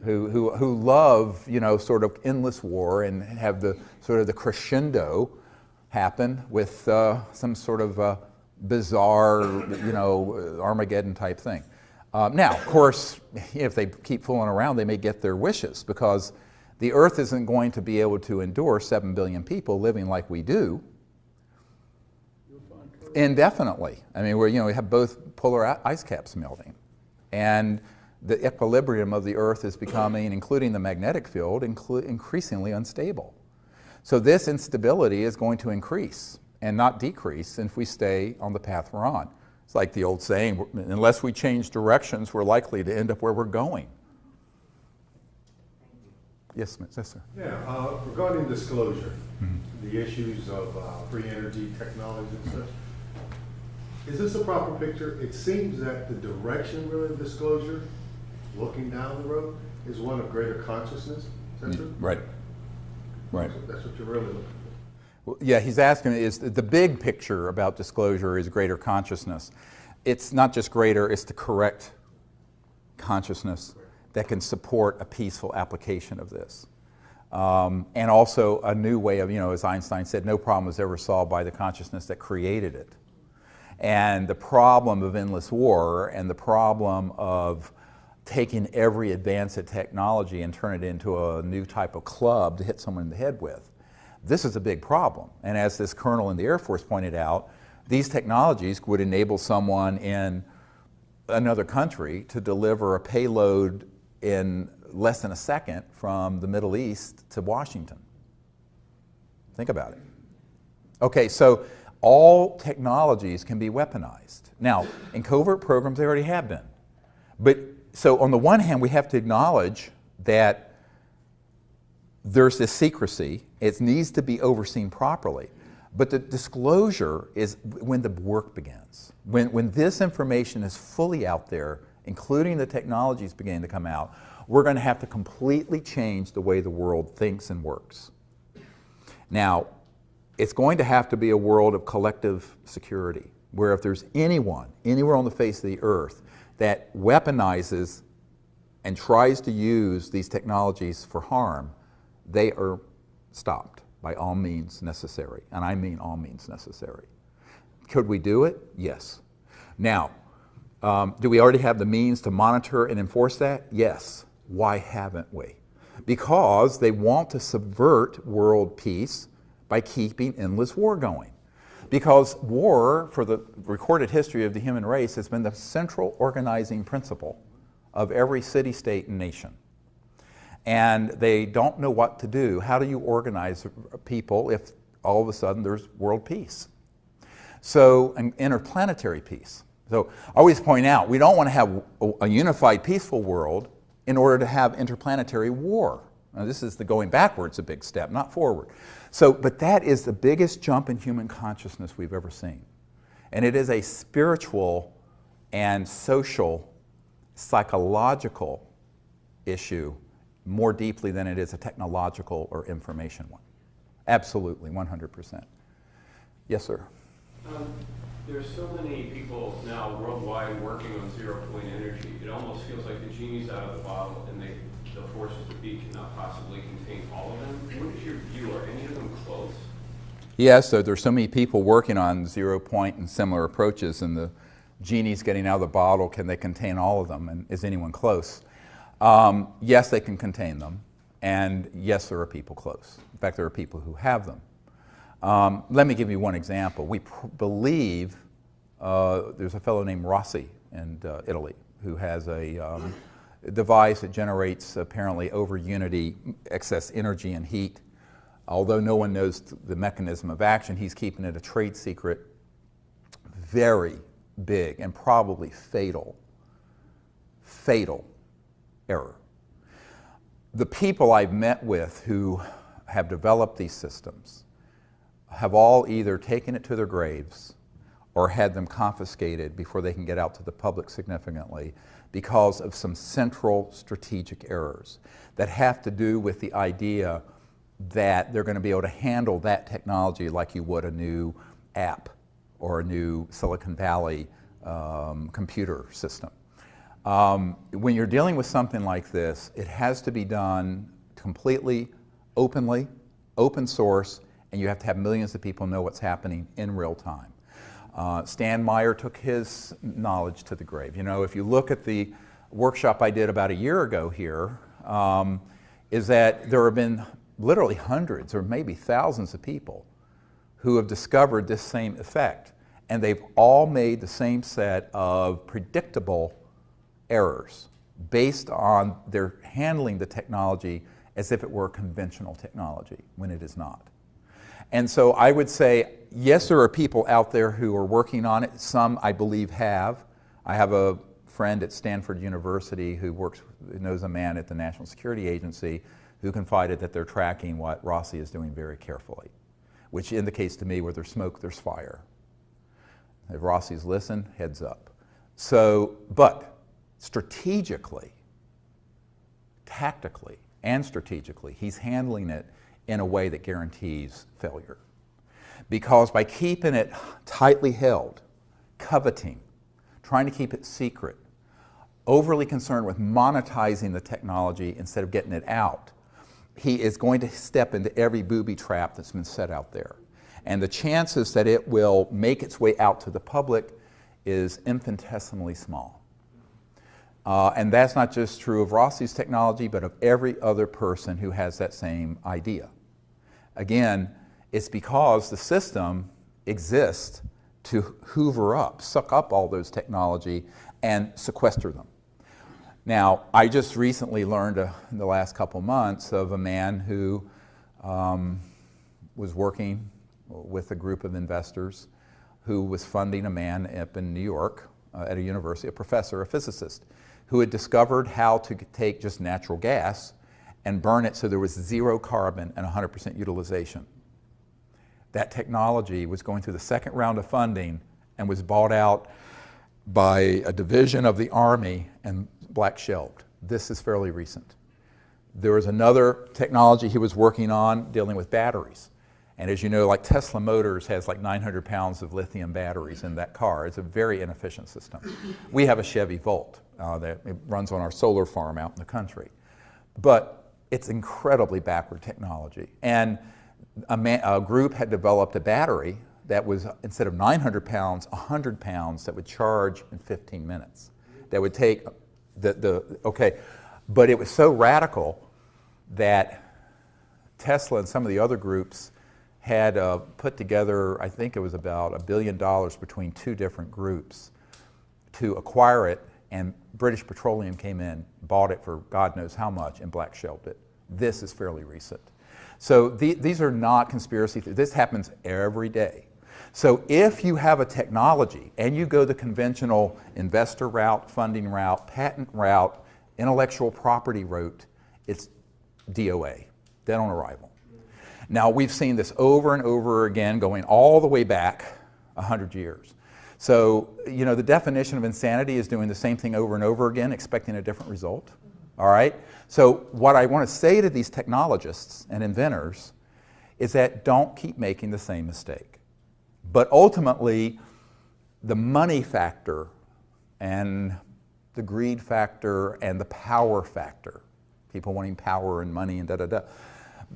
who love, you know, sort of endless war and have the sort of the crescendo happen with some sort of bizarre, you know, Armageddon type thing. Now, of course, if they keep fooling around, they may get their wishes, because The Earth isn't going to be able to endure 7 billion people living like we do indefinitely. I mean, we have both polar ice caps melting, and the equilibrium of the Earth is becoming, including the magnetic field, increasingly unstable. So this instability is going to increase and not decrease if we stay on the path we're on. It's like the old saying, unless we change directions, we're likely to end up where we're going. Yes, yes, sir. Yeah, regarding disclosure, the issues of free energy technology and such, is this a proper picture? It seems that the direction really of disclosure, looking down the road, is one of greater consciousness. Is that true? Right. Right. That's what you're really looking for. Well, yeah, he's asking, is the big picture about disclosure is greater consciousness. It's not just greater, it's the correct consciousness that can support a peaceful application of this. And also a new way of, as Einstein said, no problem was ever solved by the consciousness that created it. And the problem of endless war and the problem of taking every advance in technology and turn it into a new type of club to hit someone in the head with, this is a big problem. And as this colonel in the Air Force pointed out, these technologies would enable someone in another country to deliver a payload in less than a second from the Middle East to Washington. Think about it. Okay, so all technologies can be weaponized. Now, in covert programs, they already have been. But so on the one hand, we have to acknowledge that there's this secrecy. It needs to be overseen properly. But the disclosure is when the work begins. When this information is fully out there, including the technologies beginning to come out, we're going to have to completely change the way the world thinks and works. Now, it's going to have to be a world of collective security, where if there's anyone, anywhere on the face of the earth, that weaponizes and tries to use these technologies for harm, they are stopped by all means necessary. And I mean all means necessary. Could we do it? Yes. Now, do we already have the means to monitor and enforce that? Yes. Why haven't we? Because they want to subvert world peace by keeping endless war going. Because war, for the recorded history of the human race, has been the central organizing principle of every city, state, and nation. And they don't know what to do. How do you organize people if all of a sudden there's world peace? So, an interplanetary peace. So, I always point out, we don't want to have a unified, peaceful world in order to have interplanetary war. Now, this is the going backwards a big step, not forward. So, but that is the biggest jump in human consciousness we've ever seen. And it is a spiritual and social, psychological issue more deeply than it is a technological or information one. Absolutely, 100%. Yes, sir. There's so many people now worldwide working on zero-point energy. It almost feels like the genie's out of the bottle, and the forces that be cannot possibly contain all of them. What is your view? Are any of them close? Yes, so there's so many people working on zero-point and similar approaches, and the genie's getting out of the bottle. Can they contain all of them, and is anyone close? Yes, they can contain them, and yes, there are people close. In fact, there are people who have them. Let me give you one example. We believe there's a fellow named Rossi in Italy who has a device that generates apparently over unity excess energy and heat. Although no one knows the mechanism of action, he's keeping it a trade secret. Very big and probably fatal error. The people I've met with who have developed these systems have all either taken it to their graves or had them confiscated before they can get out to the public significantly because of some central strategic errors that have to do with the idea that they're going to be able to handle that technology like you would a new app or a new Silicon Valley computer system. When you're dealing with something like this, it has to be done completely openly, open source, and you have to have millions of people know what's happening in real time. Stan Meyer took his knowledge to the grave. You know, if you look at the workshop I did about a year ago here, is that there have been literally hundreds or maybe thousands of people who have discovered this same effect, and they've all made the same set of predictable errors based on their handling the technology as if it were conventional technology when it is not. And so I would say, yes, there are people out there who are working on it. Some, I believe, have. I have a friend at Stanford University who knows a man at the National Security Agency who confided that they're tracking what Rossi is doing very carefully, which indicates to me where there's smoke, there's fire. If Rossi's listened, heads up. So, but strategically, tactically, and strategically, he's handling it in a way that guarantees failure. Because by keeping it tightly held, coveting, trying to keep it secret, overly concerned with monetizing the technology instead of getting it out, he is going to step into every booby trap that's been set out there. And the chances that it will make its way out to the public is infinitesimally small. And that's not just true of Rossi's technology, but of every other person who has that same idea. Again, it's because the system exists to hoover up, suck up all those technology and sequester them. Now, I just recently learned in the last couple months of a man who was working with a group of investors who was funding a man up in New York at a university, a professor, a physicist, who had discovered how to take just natural gas and burn it so there was 0 carbon and 100% utilization. That technology was going through the second round of funding and was bought out by a division of the Army and black shelved. This is fairly recent. There was another technology he was working on dealing with batteries. And as you know, like Tesla Motors has like 900 pounds of lithium batteries in that car. It's a very inefficient system. We have a Chevy Volt that it runs on our solar farm out in the country. But it's incredibly backward technology. And a group had developed a battery that was, instead of 900 pounds, 100 pounds that would charge in 15 minutes. That would take okay. But it was so radical that Tesla and some of the other groups had put together, I think it was about $1 billion between 2 different groups to acquire it, and British Petroleum came in, bought it for God knows how much, and black shelved it. This is fairly recent. So these are not conspiracy theories. This happens every day. So if you have a technology and you go the conventional investor route, funding route, patent route, intellectual property route, it's DOA, dead on arrival. Now, we've seen this over and over again, going all the way back 100 years. So, you know, the definition of insanity is doing the same thing over and over again, expecting a different result. All right? So what I want to say to these technologists and inventors is that don't keep making the same mistake. But ultimately, the money factor and the greed factor and the power factor, people wanting power and money and da-da-da,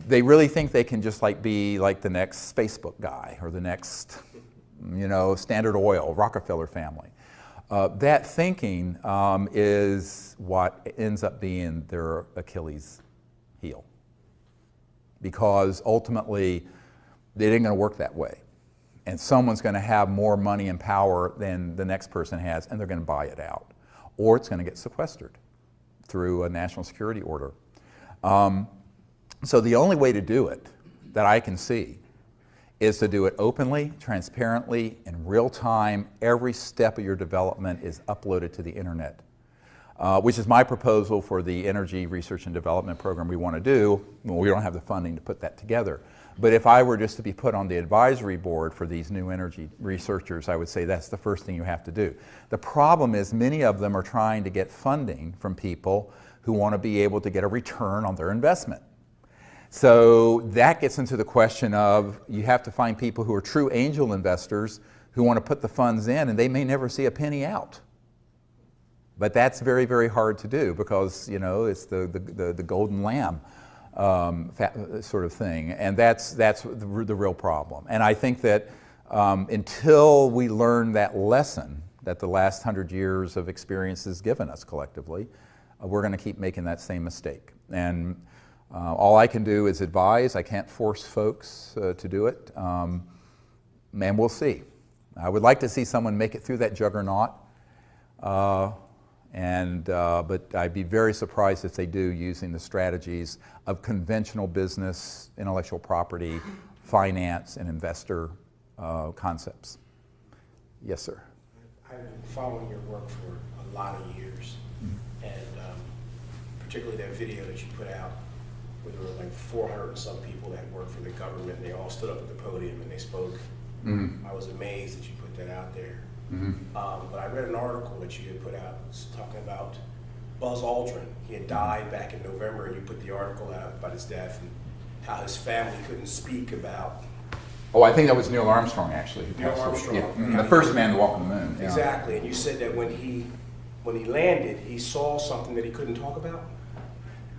they really think they can just like be like the next Facebook guy or the next, you know, Standard Oil, Rockefeller family. That thinking is what ends up being their Achilles heel. Because ultimately, it ain't going to work that way. And someone's going to have more money and power than the next person has, and they're going to buy it out. Or it's going to get sequestered through a national security order. So the only way to do it that I can see is to do it openly, transparently, in real time. Every step of your development is uploaded to the internet, which is my proposal for the energy research and development program we want to do. Well, we don't have the funding to put that together. But if I were just to be put on the advisory board for these new energy researchers, I would say that's the first thing you have to do. The problem is many of them are trying to get funding from people who want to be able to get a return on their investment. So that gets into the question of you have to find people who are true angel investors who want to put the funds in, and they may never see a penny out. But that's very, very hard to do because, you know, it's the golden lamb sort of thing, and that's the real problem. And I think that until we learn that lesson that the last 100 years of experience has given us collectively, we're going to keep making that same mistake. And All I can do is advise. I can't force folks to do it, and we'll see. I would like to see someone make it through that juggernaut, but I'd be very surprised if they do, using the strategies of conventional business, intellectual property, finance, and investor concepts. Yes, sir. I've been following your work for a lot of years, and particularly that video that you put out, where there were like 400 and some people that work for the government, and they all stood up at the podium and they spoke. I was amazed that you put that out there. But I read an article that you had put out talking about Buzz Aldrin. He had died back in November, and you put the article out about his death and how his family couldn't speak about. Oh, I think that was Neil Armstrong, actually. Neil Armstrong. Yeah. The first man to walk on the moon. Yeah. Exactly, and you said that when he landed, he saw something that he couldn't talk about?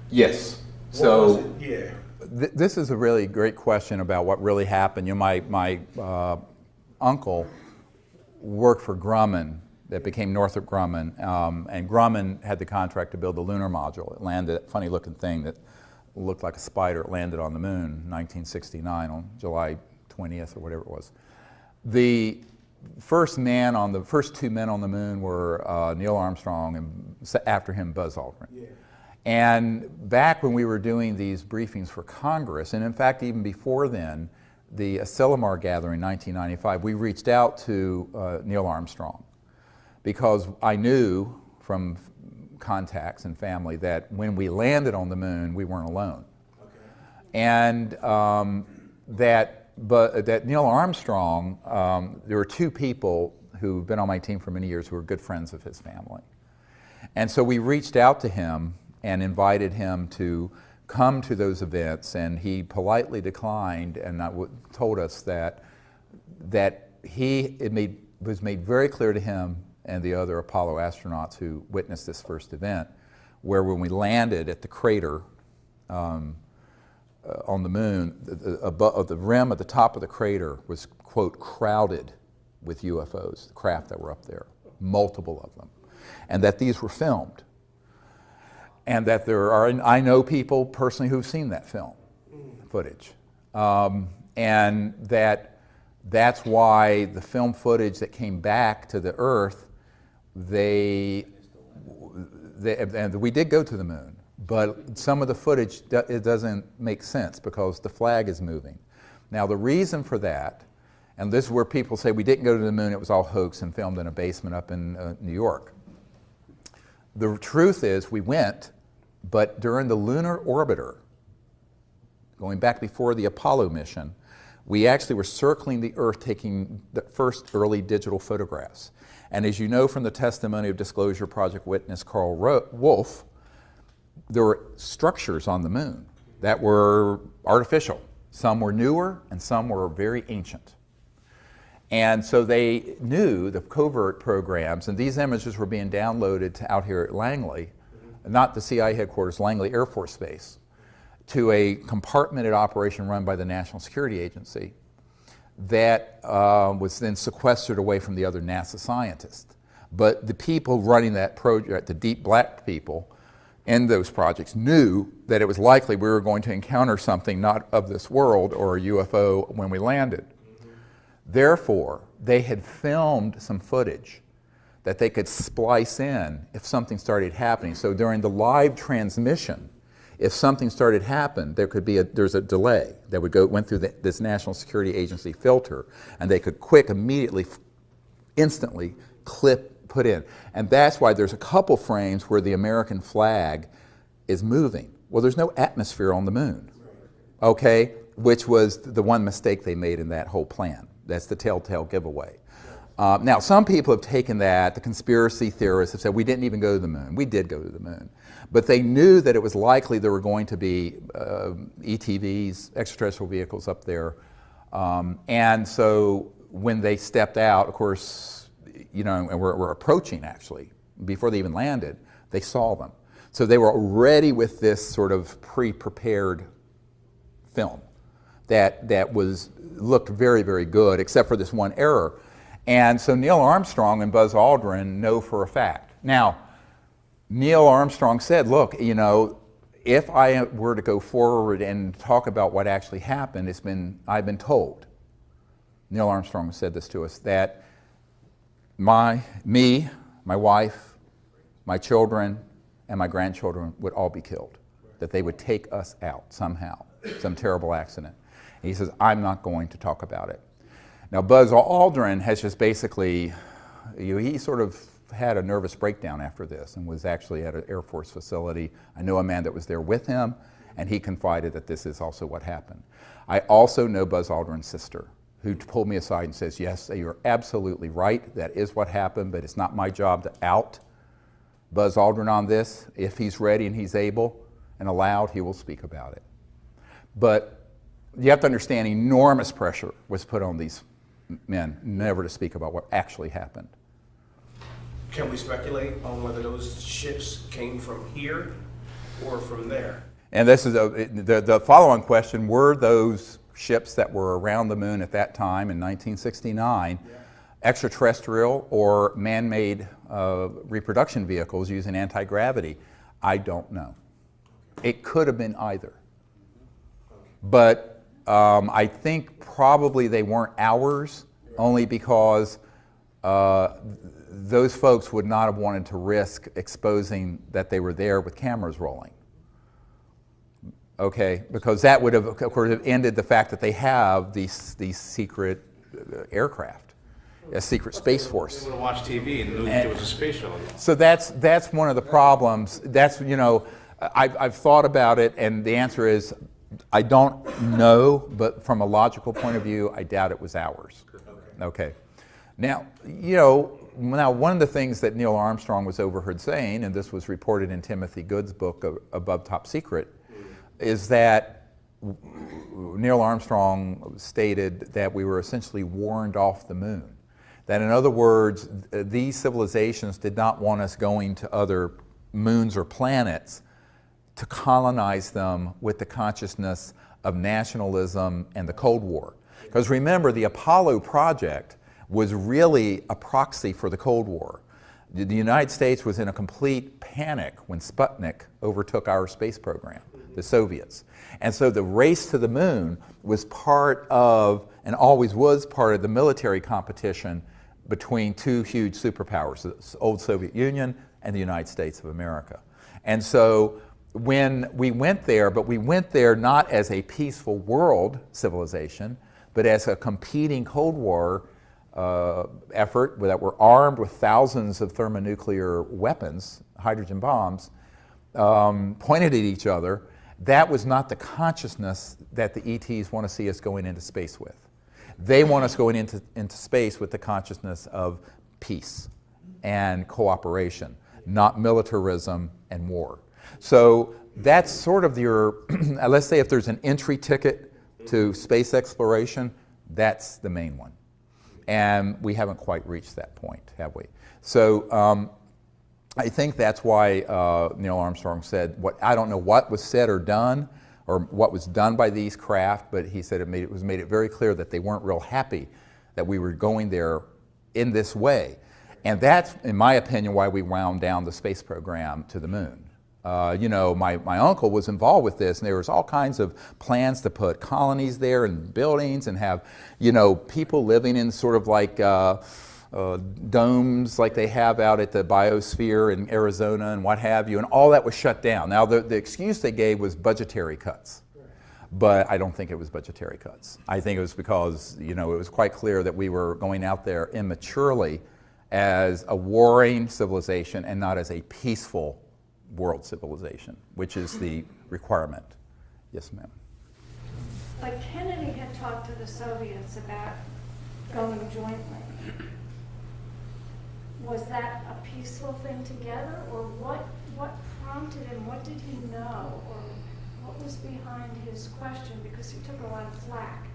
Yes. What was it? Yeah. This is a really great question about what really happened. You know, my uncle worked for Grumman, that became Northrop Grumman, and Grumman had the contract to build the lunar module. It landed, a funny looking thing that looked like a spider. It landed on the moon in 1969 on July 20th or whatever it was. The first two men on the moon were Neil Armstrong and after him Buzz Aldrin. Yeah. And back when we were doing these briefings for Congress, and in fact even before then, the Asilomar gathering in 1995, we reached out to Neil Armstrong because I knew from contacts and family that when we landed on the moon, we weren't alone. Okay. And that Neil Armstrong, there were two people who've been on my team for many years who were good friends of his family. And so we reached out to him and invited him to come to those events, and he politely declined and told us that it was made very clear to him and the other Apollo astronauts who witnessed this first event, where when we landed at the crater on the moon, the rim at the top of the crater was, quote, crowded with UFOs, the craft that were up there, multiple of them, and that these were filmed. And that I know people personally who've seen that film footage. And that's why the film footage that came back to the Earth, and we did go to the moon, but some of the footage, it doesn't make sense because the flag is moving. Now the reason for that, and this is where people say we didn't go to the moon, it was all hoax and filmed in a basement up in New York. The truth is we went, but during the lunar orbiter, going back before the Apollo mission, we actually were circling the Earth taking the first early digital photographs. And as you know from the testimony of Disclosure Project witness Carl Wolf, there were structures on the moon that were artificial. Some were newer and some were very ancient. And so they knew the covert programs, and these images were being downloaded to out here at Langley, not the CIA headquarters, Langley Air Force Base, to a compartmented operation run by the National Security Agency that was then sequestered away from the other NASA scientists. But the people running that project, the deep black people in those projects, knew that it was likely we were going to encounter something not of this world or a UFO when we landed. Therefore, they had filmed some footage that they could splice in if something started happening. So during the live transmission, if something started happening, there's a delay that went through this National Security Agency filter, and they could immediately, instantly put in. And that's why there's a couple frames where the American flag is moving. Well, there's no atmosphere on the moon, okay? Which was the one mistake they made in that whole plan. That's the telltale giveaway. Now, some people have taken that, the conspiracy theorists have said, we didn't even go to the moon. We did go to the moon. But they knew that it was likely there were going to be ETVs, extraterrestrial vehicles up there. And so when they stepped out, of course, you know, and we're approaching actually, before they even landed, they saw them. So they were already with this sort of pre-prepared film that looked very, very good, except for this one error. And so Neil Armstrong and Buzz Aldrin know for a fact. Now, Neil Armstrong said, look, you know, if I were to go forward and talk about what actually happened, I've been told, Neil Armstrong said this to us, that my wife, my children, and my grandchildren would all be killed, that they would take us out somehow, some terrible accident. And he says, I'm not going to talk about it. Now, Buzz Aldrin has just basically, he sort of had a nervous breakdown after this and was actually at an Air Force facility. I know a man that was there with him, and he confided that this is also what happened. I also know Buzz Aldrin's sister, who pulled me aside and says, yes, you're absolutely right, that is what happened, but it's not my job to out Buzz Aldrin on this. If he's ready and he's able and allowed, he will speak about it. But you have to understand, enormous pressure was put on these men never to speak about what actually happened. Can we speculate on whether those ships came from here or from there? And this is the following question: were those ships that were around the moon at that time in 1969 extraterrestrial or man-made reproduction vehicles using anti-gravity? I don't know. It could have been either. But I think probably they weren't ours, only because those folks would not have wanted to risk exposing that they were there with cameras rolling. Okay, because that would have, of course, ended the fact that they have these secret aircraft, a secret space force. They would watch TV and knew that there was a space shuttle. So that's one of the problems. That's, you know, I've thought about it, and the answer is I don't know, but from a logical point of view, I doubt it was ours. Okay. Now, you know, one of the things that Neil Armstrong was overheard saying, and this was reported in Timothy Good's book, Above Top Secret, is that Neil Armstrong stated that we were essentially warned off the moon. That, in other words, these civilizations did not want us going to other moons or planets to colonize them with the consciousness of nationalism and the Cold War. Because remember, the Apollo project was really a proxy for the Cold War. The United States was in a complete panic when Sputnik overtook our space program, the Soviets. And so the race to the moon was part of, and always was part of, the military competition between two huge superpowers, the old Soviet Union and the United States of America. And so when we went there, but we went there not as a peaceful world civilization, but as a competing Cold War effort that were armed with thousands of thermonuclear weapons, hydrogen bombs, pointed at each other. That was not the consciousness that the ETs want to see us going into space with. They want us going into space with the consciousness of peace and cooperation, not militarism and war. So that's sort of your, let's say if there's an entry ticket to space exploration, that's the main one. And we haven't quite reached that point, have we? So I think that's why Neil Armstrong said, I don't know what was said or done, or what was done by these craft, but he said it made it very clear that they weren't real happy that we were going there in this way. And that's, in my opinion, why we wound down the space program to the moon. You know, my uncle was involved with this, and there was all kinds of plans to put colonies there and buildings and have, you know, people living in sort of like domes like they have out at the biosphere in Arizona and what have you, and all that was shut down. Now, the excuse they gave was budgetary cuts, but I don't think it was budgetary cuts. I think it was because, you know, it was quite clear that we were going out there immaturely as a warring civilization and not as a peaceful world civilization, which is the requirement. Yes, ma'am. But Kennedy had talked to the Soviets about going jointly. Was that a peaceful thing together, or what prompted him? What did he know, or what was behind his question? Because he took a lot of flack.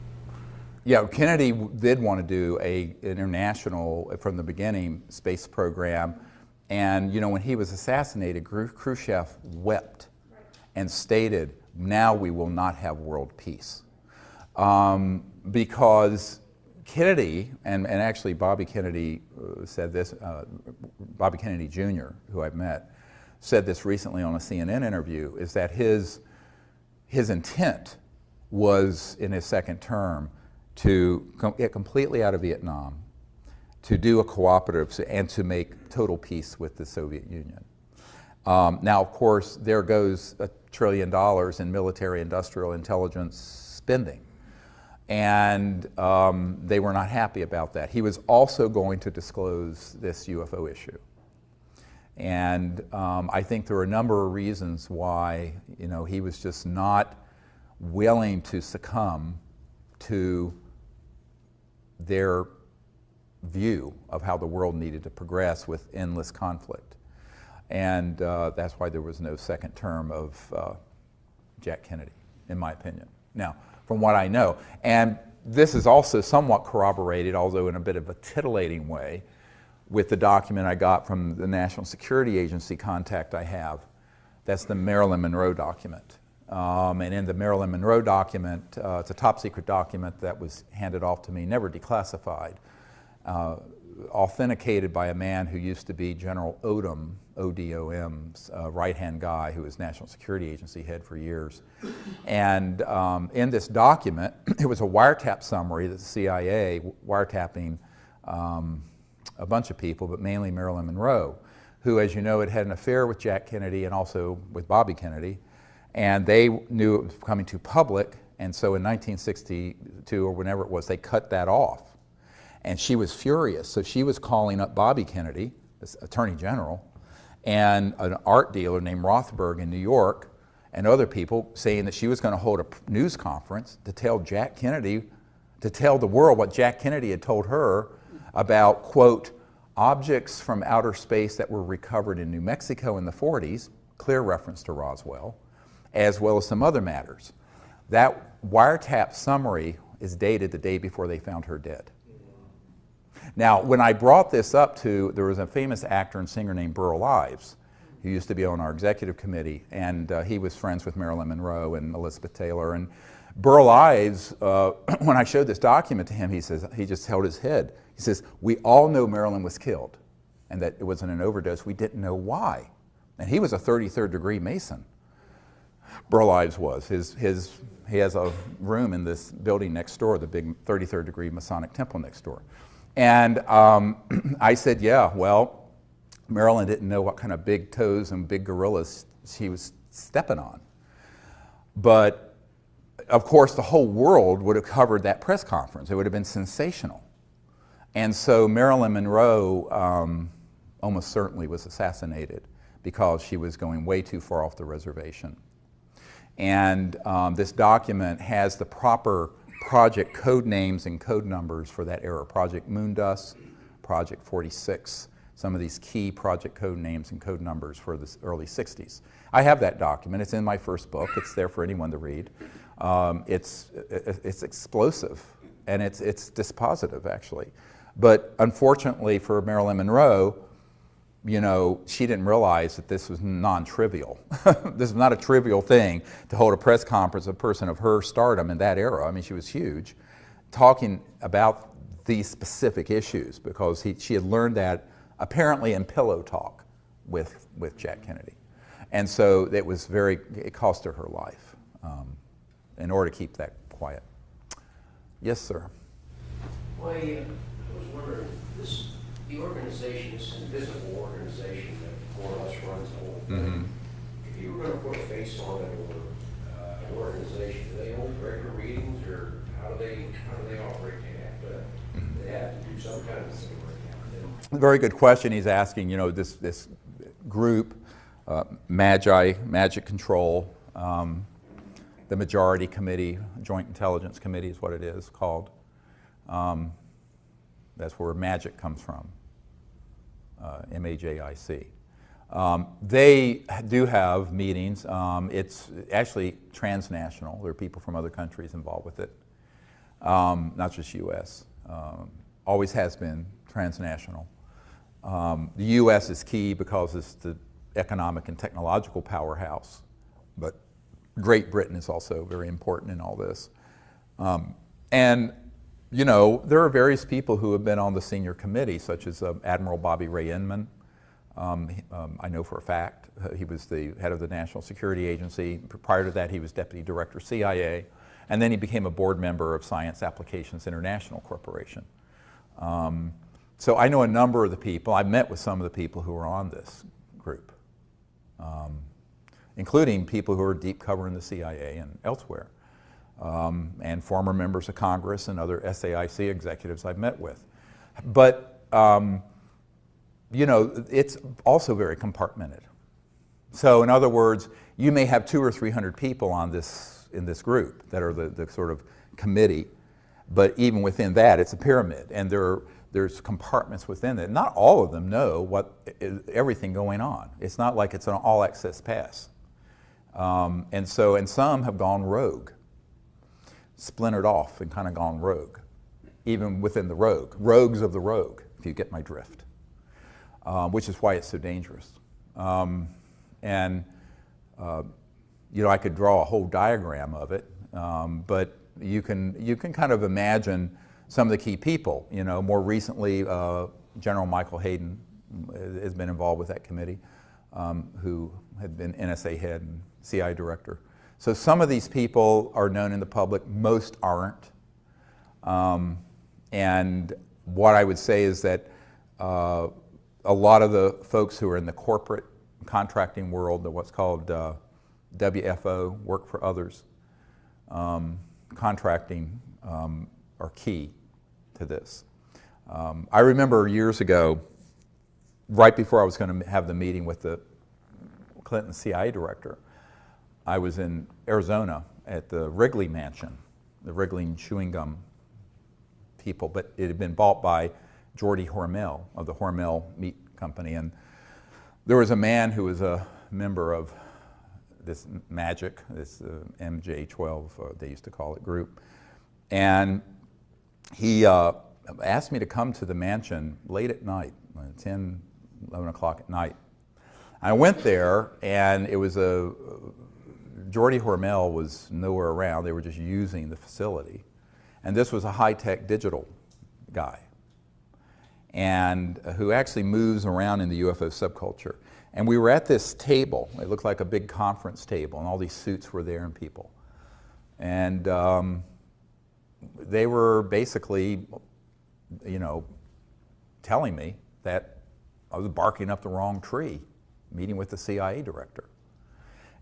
Yeah, Kennedy did want to do an international, from the beginning, space program. And, you know, when he was assassinated, Khrushchev wept and stated, now we will not have world peace. Because Kennedy, and actually Bobby Kennedy said this, Bobby Kennedy Jr., who I've met, said this recently on a CNN interview, is that his intent was, in his second term, to get completely out of Vietnam, to do a cooperative, and to make total peace with the Soviet Union. Now, of course, there goes $1 trillion in military industrial intelligence spending. And they were not happy about that. He was also going to disclose this UFO issue. And I think there were a number of reasons why, you know, he was just not willing to succumb to their view of how the world needed to progress with endless conflict. And that's why there was no second term of Jack Kennedy, in my opinion. Now, from what I know, and this is also somewhat corroborated, although in a bit of a titillating way, with the document I got from the National Security Agency contact I have. That's the Marilyn Monroe document. And in the Marilyn Monroe document, it's a top secret document that was handed off to me, never declassified, authenticated by a man who used to be General Odom, O-D-O-M's right-hand guy, who was National Security Agency head for years. And in this document, it was a wiretap summary that the CIA wiretapping a bunch of people, but mainly Marilyn Monroe, who, as you know, had an affair with Jack Kennedy and also with Bobby Kennedy. And they knew it was becoming too public, and so in 1962 or whenever it was, they cut that off. And she was furious, so she was calling up Bobby Kennedy, this Attorney General, and an art dealer named Rothberg in New York, and other people, saying that she was going to hold a news conference to tell Jack Kennedy, to tell the world what Jack Kennedy had told her about, quote, objects from outer space that were recovered in New Mexico in the 40s, clear reference to Roswell, as well as some other matters. That wiretap summary is dated the day before they found her dead. Now, when I brought this up to, there was a famous actor and singer named Burl Ives, who used to be on our executive committee, and he was friends with Marilyn Monroe and Elizabeth Taylor. And Burl Ives, when I showed this document to him, he says, he just held his head. He says, we all know Marilyn was killed and that it wasn't an overdose. We didn't know why. And he was a 33rd degree Mason. Burl Ives was. He has a room in this building next door, the big 33rd degree Masonic temple next door. And I said, yeah, well, Marilyn didn't know what kind of big toes and big gorillas she was stepping on. But of course, the whole world would have covered that press conference. It would have been sensational. And so Marilyn Monroe almost certainly was assassinated because she was going way too far off the reservation. And this document has the proper project code names and code numbers for that era. Project Moondust, Project 46, some of these key project code names and code numbers for the early 60s. I have that document. It's in my first book. It's there for anyone to read. It's explosive, and it's dispositive, actually. But unfortunately for Marilyn Monroe, you know, she didn't realize that this was non-trivial. This is not a trivial thing to hold a press conference, a person of her stardom in that era. I mean, she was huge, talking about these specific issues, because she had learned that apparently in pillow talk with Jack Kennedy. And so it cost her her life in order to keep that quiet. Yes, sir. Well, I was wondering, the organization, this invisible organization that more or less runs the whole thing, if you were going to put a face on it, or an organization, do they hold regular meetings, or how do they operate? They have to do some kind of thing right now. Very good question he's asking. You know, this group, Magic Control, the Majority Committee, Joint Intelligence Committee is what it is called. That's where MAGIC comes from, M-A-J-I-C. They do have meetings. It's actually transnational. There are people from other countries involved with it, not just U.S. Always has been transnational. The U.S. is key because it's the economic and technological powerhouse, but Great Britain is also very important in all this. And you know, there are various people who have been on the senior committee, such as Admiral Bobby Ray Inman, I know for a fact. He was the head of the National Security Agency. Prior to that, he was Deputy Director CIA. And then he became a board member of Science Applications International Corporation. So I know a number of the people. I met with some of the people who were on this group, including people who are deep cover in the CIA and elsewhere, and former members of Congress and other SAIC executives I've met with. But, you know, it's also very compartmented. So in other words, you may have 200 or 300 people on this, in this group that are the sort of committee, but even within that, it's a pyramid, and there's compartments within it. Not all of them know everything going on. It's not like it's an all-access pass. And some have gone rogue, splintered off and kind of gone rogue, even within the rogue, rogues of the rogue, if you get my drift, which is why it's so dangerous. You know, I could draw a whole diagram of it, but you can kind of imagine some of the key people. You know, more recently, General Michael Hayden has been involved with that committee, who had been NSA head and CIA director. So some of these people are known in the public, most aren't. And what I would say is that a lot of the folks who are in the corporate contracting world, what's called WFO, work for others, contracting are key to this. I remember years ago, right before I was going to have the meeting with the Clinton CIA director, I was in Arizona at the Wrigley Mansion, the Wrigley chewing gum people, but it had been bought by Jordy Hormel of the Hormel Meat Company. And there was a man who was a member of this MAGIC, this MJ12, they used to call it, group. And he asked me to come to the mansion late at night, 10, 11 o'clock at night. I went there, and it was Jordy Hormel was nowhere around. They were just using the facility. And this was a high-tech digital guy, and who actually moves around in the UFO subculture. And we were at this table. It looked like a big conference table, and all these suits were there and people. And they were basically, you know, telling me that I was barking up the wrong tree, meeting with the CIA director.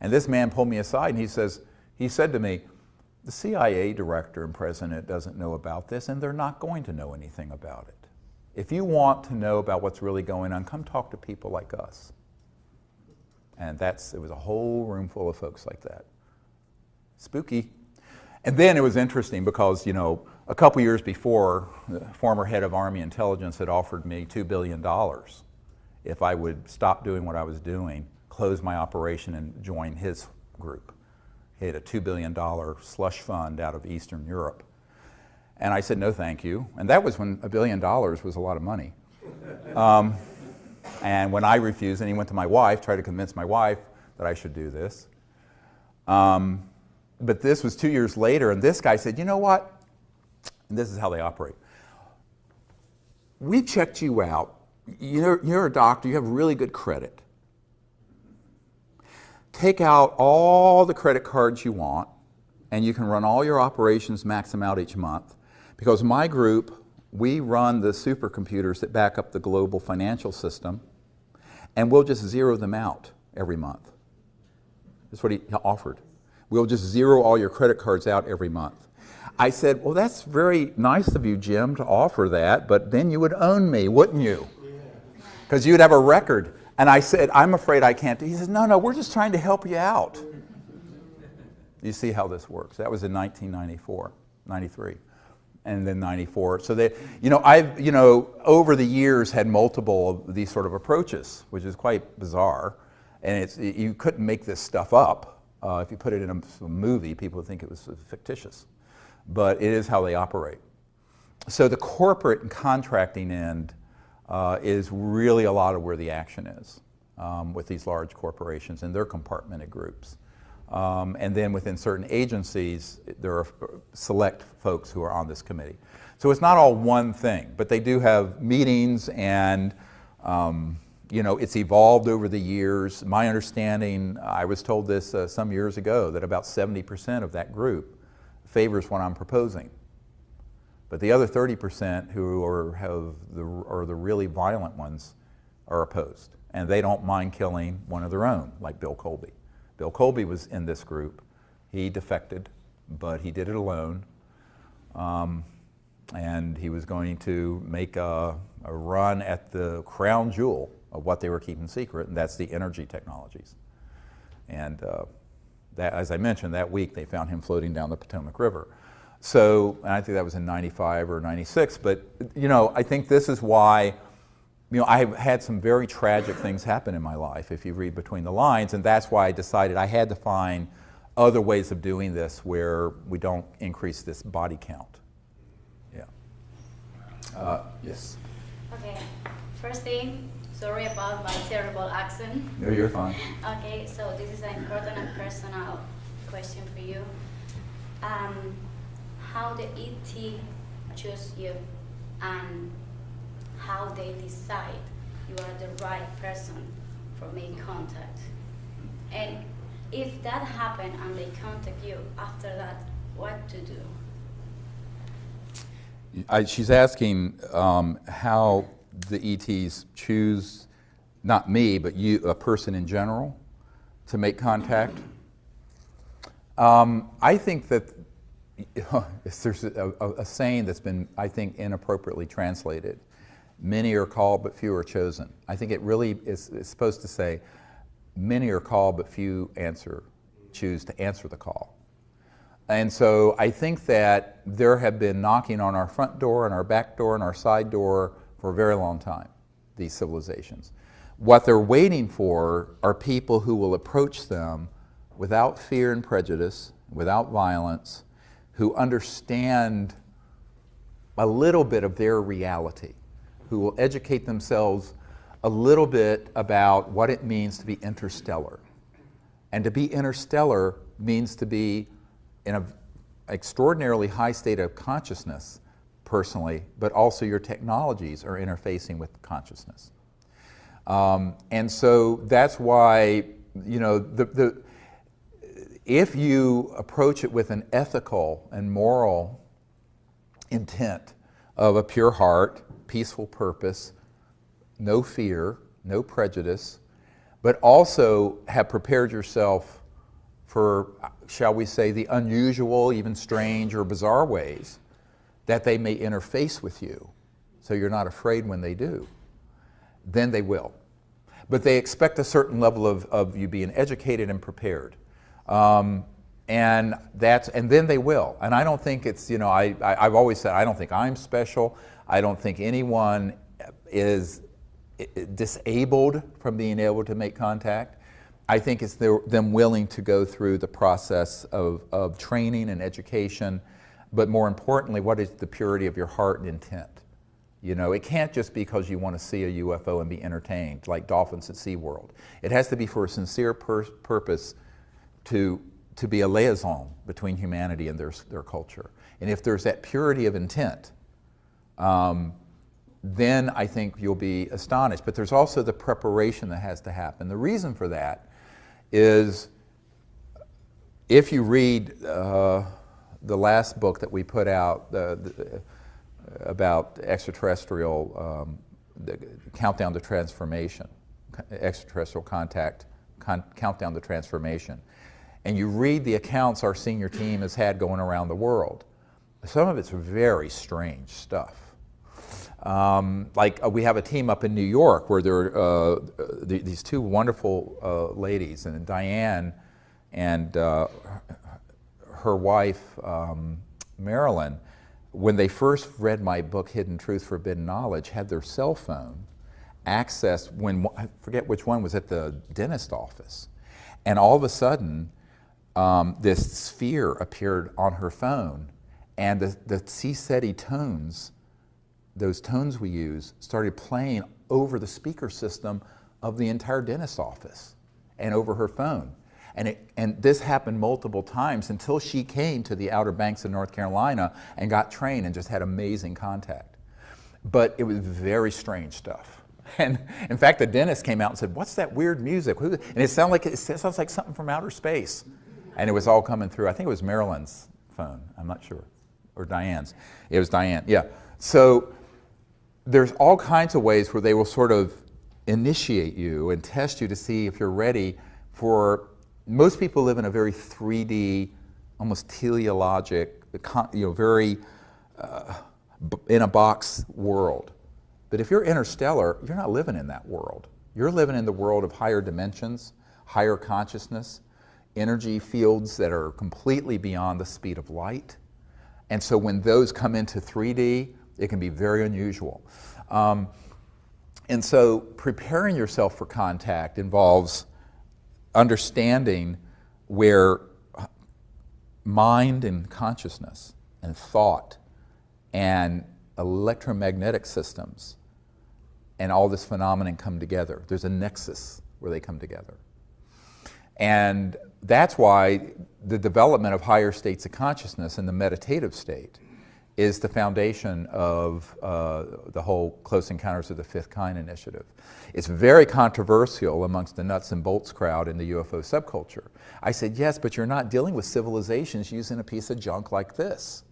And this man pulled me aside, and he said to me, the CIA director and president doesn't know about this, and they're not going to know anything about it. If you want to know about what's really going on, come talk to people like us. And it was a whole room full of folks like that. Spooky. And then it was interesting because, you know, a couple years before, the former head of Army Intelligence had offered me $2 billion if I would stop doing what I was doing, close my operation, and join his group. He had a $2 billion slush fund out of Eastern Europe. And I said, no, thank you. And that was when $1 billion was a lot of money. And when I refused, and he went to my wife, tried to convince my wife that I should do this. But this was 2 years later, and this guy said, you know what? And this is how they operate. We checked you out. You're a doctor. You have really good credit. Take out all the credit cards you want, and you can run all your operations, max them out each month. Because my group, we run the supercomputers that back up the global financial system, and we'll just zero them out every month. That's what he offered. We'll just zero all your credit cards out every month. I said, well, that's very nice of you, Jim, to offer that, but then you would own me, wouldn't you? Because you'd have a record. And I said, I'm afraid I can't. He says, no, we're just trying to help you out. You see how this works. That was in 1994, 93, and then 94. So they, I've, over the years had multiple of these sort of approaches, which is quite bizarre. And you couldn't make this stuff up. If you put it in a movie, people would think it was fictitious. But it is how they operate. So the corporate and contracting end is really a lot of where the action is with these large corporations and their compartmented groups. And then within certain agencies, there are select folks who are on this committee. So it's not all one thing, but they do have meetings and you know, it's evolved over the years. My understanding, I was told this some years ago, that about 70% of that group favors what I'm proposing. But the other 30% who are the really violent ones are opposed. And they don't mind killing one of their own, like Bill Colby. Bill Colby was in this group. He defected, but he did it alone. And he was going to make a run at the crown jewel of what they were keeping secret, and that's the energy technologies. And that, as I mentioned, that week they found him floating down the Potomac River. So, and I think that was in 95 or 96, but you know, I think this is why, you know, I've had some very tragic things happen in my life, if you read between the lines, and that's why I decided I had to find other ways of doing this where we don't increase this body count. Yeah. Yes. Okay, first thing, sorry about my terrible accent. No, you're fine. Okay, so this is an important and personal question for you. How the ET choose you and how they decide you are the right person for making contact. And if that happened and they contact you after that, what to do? She's asking how the ETs choose, not me, but you, a person in general, to make contact. I think that there's a saying that's been, I think, inappropriately translated. Many are called, but few are chosen. I think it really is supposed to say, many are called, but few choose to answer the call. And so I think that there have been knocking on our front door and our back door and our side door for a very long time, these civilizations. What they're waiting for are people who will approach them without fear and prejudice, without violence, who understand a little bit of their reality, who will educate themselves a little bit about what it means to be interstellar. And to be interstellar means to be in an extraordinarily high state of consciousness, personally, but also your technologies are interfacing with consciousness. And so that's why, you know, if you approach it with an ethical and moral intent of a pure heart, peaceful purpose, no fear, no prejudice, but also have prepared yourself for, shall we say, the unusual, even strange or bizarre ways that they may interface with you, so you're not afraid when they do, then they will. But they expect a certain level of you being educated and prepared. And then they will. And I don't think it's, you know, I've always said, I don't think I'm special. I don't think anyone is disabled from being able to make contact. I think it's them willing to go through the process of training and education, but more importantly, what is the purity of your heart and intent? You know, it can't just be because you want to see a UFO and be entertained, like dolphins at SeaWorld. It has to be for a sincere purpose to be a liaison between humanity and their culture. And if there's that purity of intent, then I think you'll be astonished. But there's also the preparation that has to happen. The reason for that is, if you read the last book that we put out about extraterrestrial, the Countdown to Transformation, extraterrestrial contact, Countdown to Transformation, and you read the accounts our senior team has had going around the world, some of it's very strange stuff. Like we have a team up in New York where there are these two wonderful ladies, and Diane and her wife, Marilyn, when they first read my book, Hidden Truth, Forbidden Knowledge, had their cell phone accessed when, I forget which one, was at the dentist office. And all of a sudden, this sphere appeared on her phone, and the C-SETI tones, those tones we use, started playing over the speaker system of the entire dentist office and over her phone. And this happened multiple times until she came to the Outer Banks of North Carolina and got trained and just had amazing contact. But it was very strange stuff. And in fact, the dentist came out and said, "What's that weird music?" And it sounds like something from outer space. And it was all coming through. I think it was Marilyn's phone. I'm not sure. Or Diane's. It was Diane, yeah. So there's all kinds of ways where they will sort of initiate you and test you to see if you're ready for, most people live in a very 3D, almost teleologic, very in a box world. But if you're interstellar, you're not living in that world. You're living in the world of higher dimensions, higher consciousness, energy fields that are completely beyond the speed of light. And so when those come into 3D, it can be very unusual. And so preparing yourself for contact involves understanding where mind and consciousness and thought and electromagnetic systems and all this phenomenon come together. There's a nexus where they come together. And that's why the development of higher states of consciousness in the meditative state is the foundation of the whole Close Encounters of the Fifth Kind initiative. It's very controversial amongst the nuts and bolts crowd in the UFO subculture. I said, yes, but you're not dealing with civilizations using a piece of junk like this.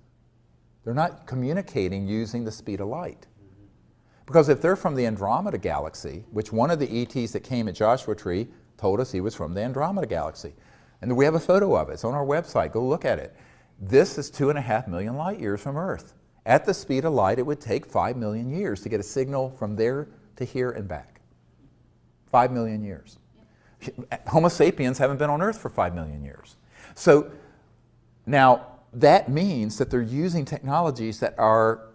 They're not communicating using the speed of light. Because if they're from the Andromeda Galaxy, which one of the ETs that came at Joshua Tree told us he was from the Andromeda Galaxy. And we have a photo of it. It's on our website. Go look at it. This is 2.5 million light years from Earth. At the speed of light, it would take 5 million years to get a signal from there to here and back. 5 million years. Homo sapiens haven't been on Earth for 5 million years. So now that means that they're using technologies that are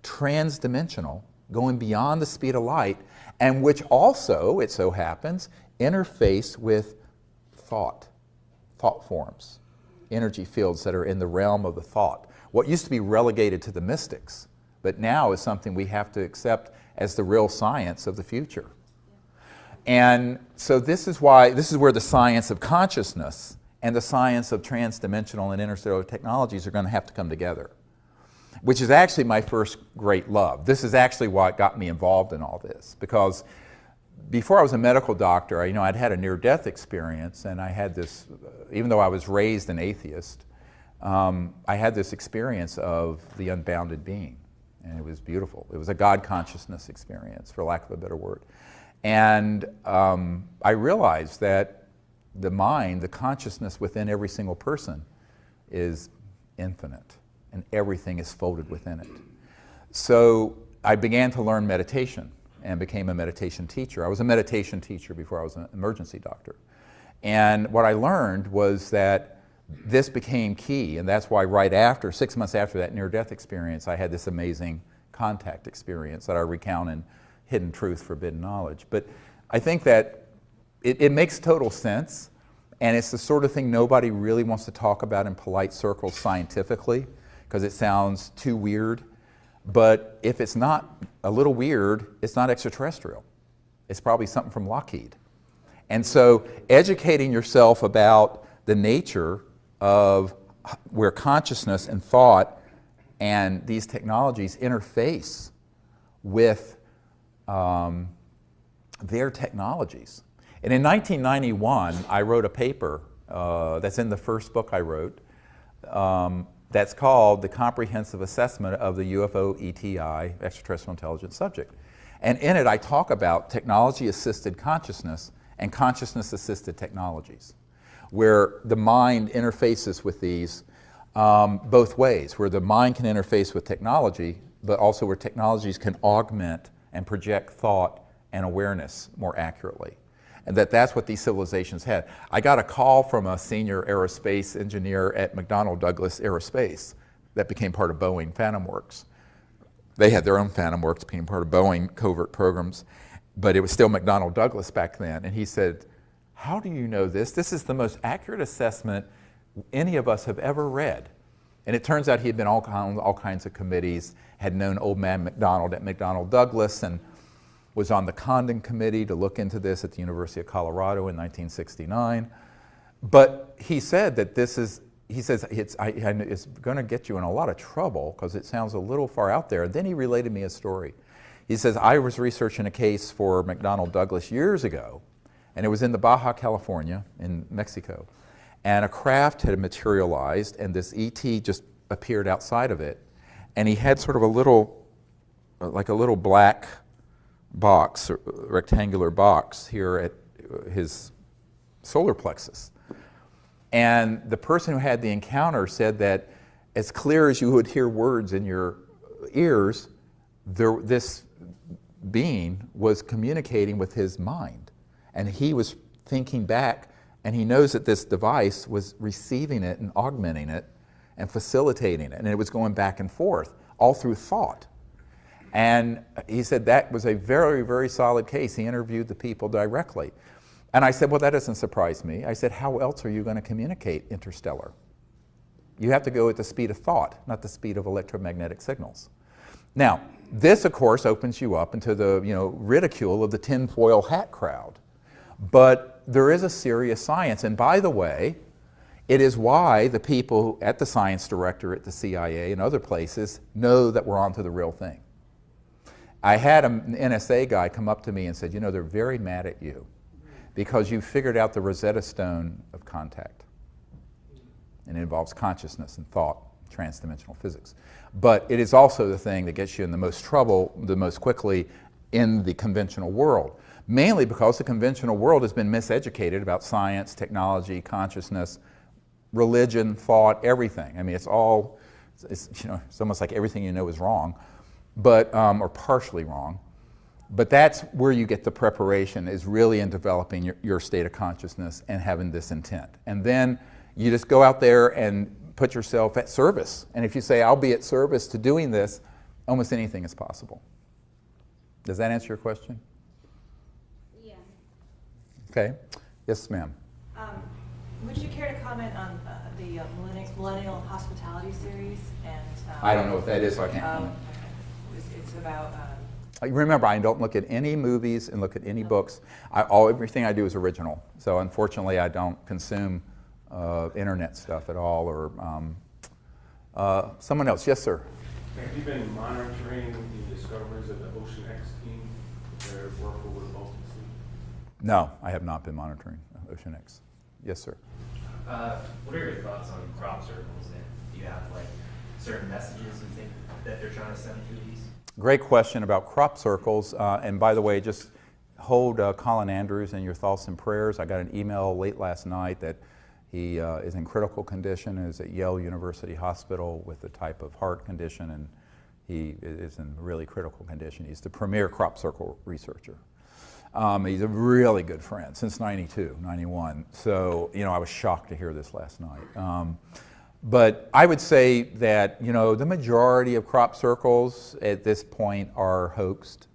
transdimensional, going beyond the speed of light, and which also, it so happens, interface with thought forms, energy fields that are in the realm of the thought. What used to be relegated to the mystics, but now is something we have to accept as the real science of the future. And so this is where the science of consciousness and the science of transdimensional and interstellar technologies are going to have to come together, which is actually my first great love. This is actually what got me involved in all this, because before I was a medical doctor, I'd had a near-death experience, and I had this, even though I was raised an atheist, I had this experience of the unbounded being, and it was beautiful. It was a God consciousness experience, for lack of a better word. And I realized that the mind, the consciousness within every single person is infinite, and everything is folded within it. So I began to learn meditation and became a meditation teacher. I was a meditation teacher before I was an emergency doctor. And what I learned was that this became key, and that's why right after, 6 months after that near-death experience, I had this amazing contact experience that I recount in Hidden Truth, Forbidden Knowledge. But I think that it makes total sense, and it's the sort of thing nobody really wants to talk about in polite circles scientifically, because it sounds too weird. But if it's not a little weird, it's not extraterrestrial. It's probably something from Lockheed. And so educating yourself about the nature of where consciousness and thought and these technologies interface with their technologies. And in 1991, I wrote a paper that's in the first book I wrote, that's called The Comprehensive Assessment of the UFO ETI, Extraterrestrial Intelligence Subject. And in it, I talk about technology-assisted consciousness and consciousness-assisted technologies, where the mind interfaces with these both ways, where the mind can interface with technology, but also where technologies can augment and project thought and awareness more accurately. And that's what these civilizations had. I got a call from a senior aerospace engineer at McDonnell Douglas Aerospace that became part of Boeing Phantom Works. They had their own Phantom Works, became part of Boeing covert programs, but it was still McDonnell Douglas back then. And he said, "How do you know this? This is the most accurate assessment any of us have ever read." And it turns out he had been on all kinds of committees, had known old man McDonald at McDonnell Douglas, and was on the Condon Committee to look into this at the University of Colorado in 1969. But he said that it's going to get you in a lot of trouble because it sounds a little far out there. And then he related me a story. He says, I was researching a case for McDonnell Douglas years ago, and it was in the Baja California in Mexico. And a craft had materialized, and this ET just appeared outside of it. And he had sort of a little, like a little black box, or rectangular box here at his solar plexus. And the person who had the encounter said that as clear as you would hear words in your ears, this being was communicating with his mind. And he was thinking back, and he knows that this device was receiving it and augmenting it and facilitating it. And it was going back and forth, all through thought. And he said that was a very, very solid case. He interviewed the people directly. And I said, well, that doesn't surprise me. I said, how else are you going to communicate interstellar? You have to go at the speed of thought, not the speed of electromagnetic signals. Now, this, of course, opens you up into the ridicule of the tinfoil hat crowd. But there is a serious science. And by the way, it is why the people at the science director at the CIA and other places know that we're onto the real thing. I had an NSA guy come up to me and said, they're very mad at you because you figured out the Rosetta Stone of contact. And it involves consciousness and thought, transdimensional physics. But it is also the thing that gets you in the most trouble the most quickly in the conventional world. Mainly because the conventional world has been miseducated about science, technology, consciousness, religion, thought, everything. I mean, it's almost like everything you know is wrong, but, or partially wrong. But that's where you get the preparation, is really in developing your state of consciousness and having this intent. And then you just go out there and put yourself at service. And if you say, I'll be at service to doing this, almost anything is possible. Does that answer your question? Yeah. Okay. Yes, ma'am. Would you care to comment on the Millennial Hospitality Series? And I don't know what that is, so I can't comment. It's about... Remember, I don't look at any movies and look at any books. Everything I do is original. So unfortunately, I don't consume internet stuff at all. Or someone else. Yes, sir. Have you been monitoring the discoveries of the Ocean X team, their work over the Baltic Sea? No, I have not been monitoring Ocean X. Yes, sir. What are your thoughts on crop circles? And do you have like certain messages you think that they're trying to send through these? Great question about crop circles. And by the way, just hold Colin Andrews in your thoughts and prayers. I got an email late last night that he is in critical condition, is at Yale University Hospital with a type of heart condition, and he is in really critical condition. He's the premier crop circle researcher. He's a really good friend since 92, 91. So, I was shocked to hear this last night. But I would say that, the majority of crop circles at this point are hoaxed.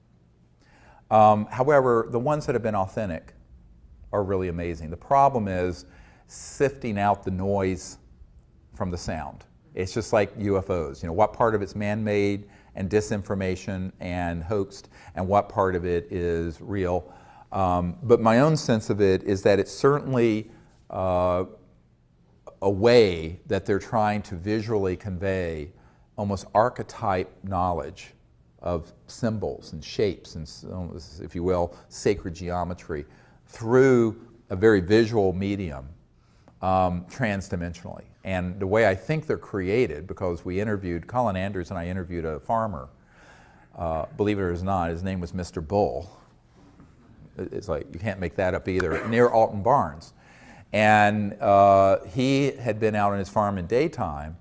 However, the ones that have been authentic are really amazing. The problem is sifting out the noise from the sound. It's just like UFOs. What part of it's man-made and disinformation and hoaxed, and what part of it is real. But my own sense of it is that it's certainly a way that they're trying to visually convey almost archetype knowledge of symbols and shapes and, if you will, sacred geometry through a very visual medium, transdimensionally. And the way I think they're created, because Colin Andrews and I interviewed a farmer, believe it or not, his name was Mr. Bull. It's like, you can't make that up either, near Alton Barnes. And he had been out on his farm in daytime,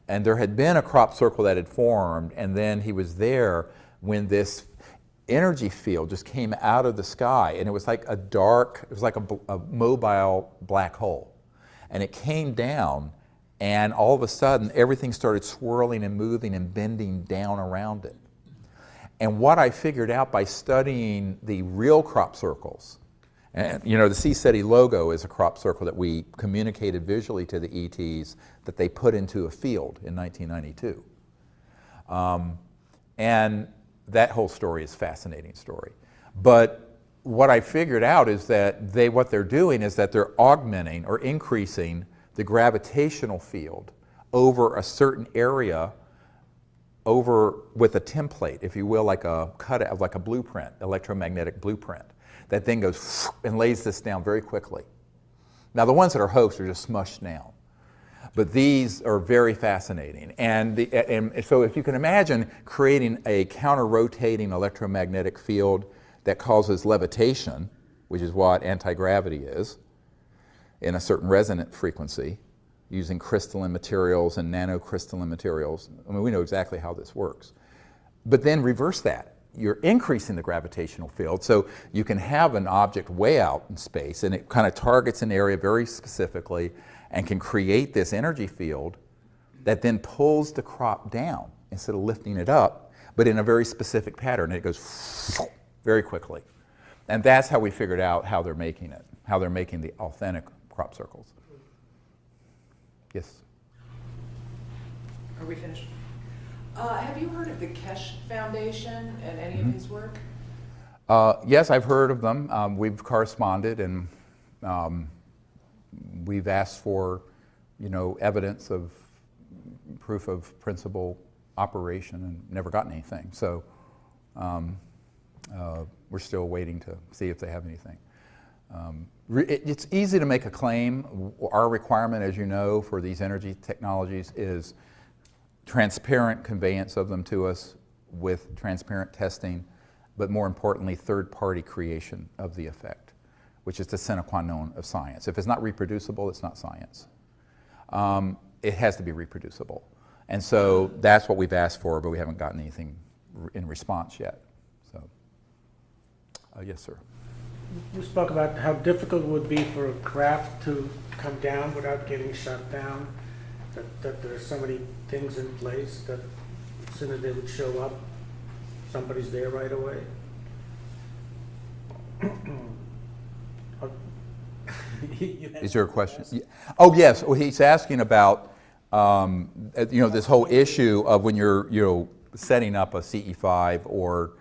and there had been a crop circle that had formed, and then he was there when this energy field just came out of the sky, and it was like a mobile black hole. And it came down, and all of a sudden, everything started swirling and moving and bending down around it. And what I figured out by studying the real crop circles, and the CSETI logo is a crop circle that we communicated visually to the ETs that they put into a field in 1992. And that whole story is a fascinating story. But what I figured out is that what they're doing is that they're augmenting or increasing the gravitational field over a certain area over with a template, if you will, like a cutout, like a blueprint, electromagnetic blueprint, that then goes and lays this down very quickly. Now the ones that are hosts are just smushed down, but these are very fascinating. And so if you can imagine creating a counter-rotating electromagnetic field that causes levitation, which is what anti-gravity is, in a certain resonant frequency, using crystalline materials and nanocrystalline materials. I mean, we know exactly how this works. But then reverse that. You're increasing the gravitational field, so you can have an object way out in space, and it kind of targets an area very specifically and can create this energy field that then pulls the crop down instead of lifting it up, but in a very specific pattern. It goes very quickly. And that's how we figured out how they're making it, how they're making the authentic crop circles. Yes? Are we finished? Have you heard of the Kesh Foundation and any of his work? Yes, I've heard of them. We've corresponded, and we've asked for, evidence of proof of principal operation and never gotten anything. So we're still waiting to see if they have anything. It's easy to make a claim. Our requirement, as you know, for these energy technologies is transparent conveyance of them to us with transparent testing, but more importantly, third-party creation of the effect, which is the sine qua non of science. If it's not reproducible, it's not science. It has to be reproducible. And so that's what we've asked for, but we haven't gotten anything in response yet. So, yes, sir. You spoke about how difficult it would be for a craft to come down without getting shut down, that there are so many things in place that as soon as they would show up, somebody's there right away. Is there a question? Oh, yes. Well, he's asking about this whole issue of when you're setting up a CE5 or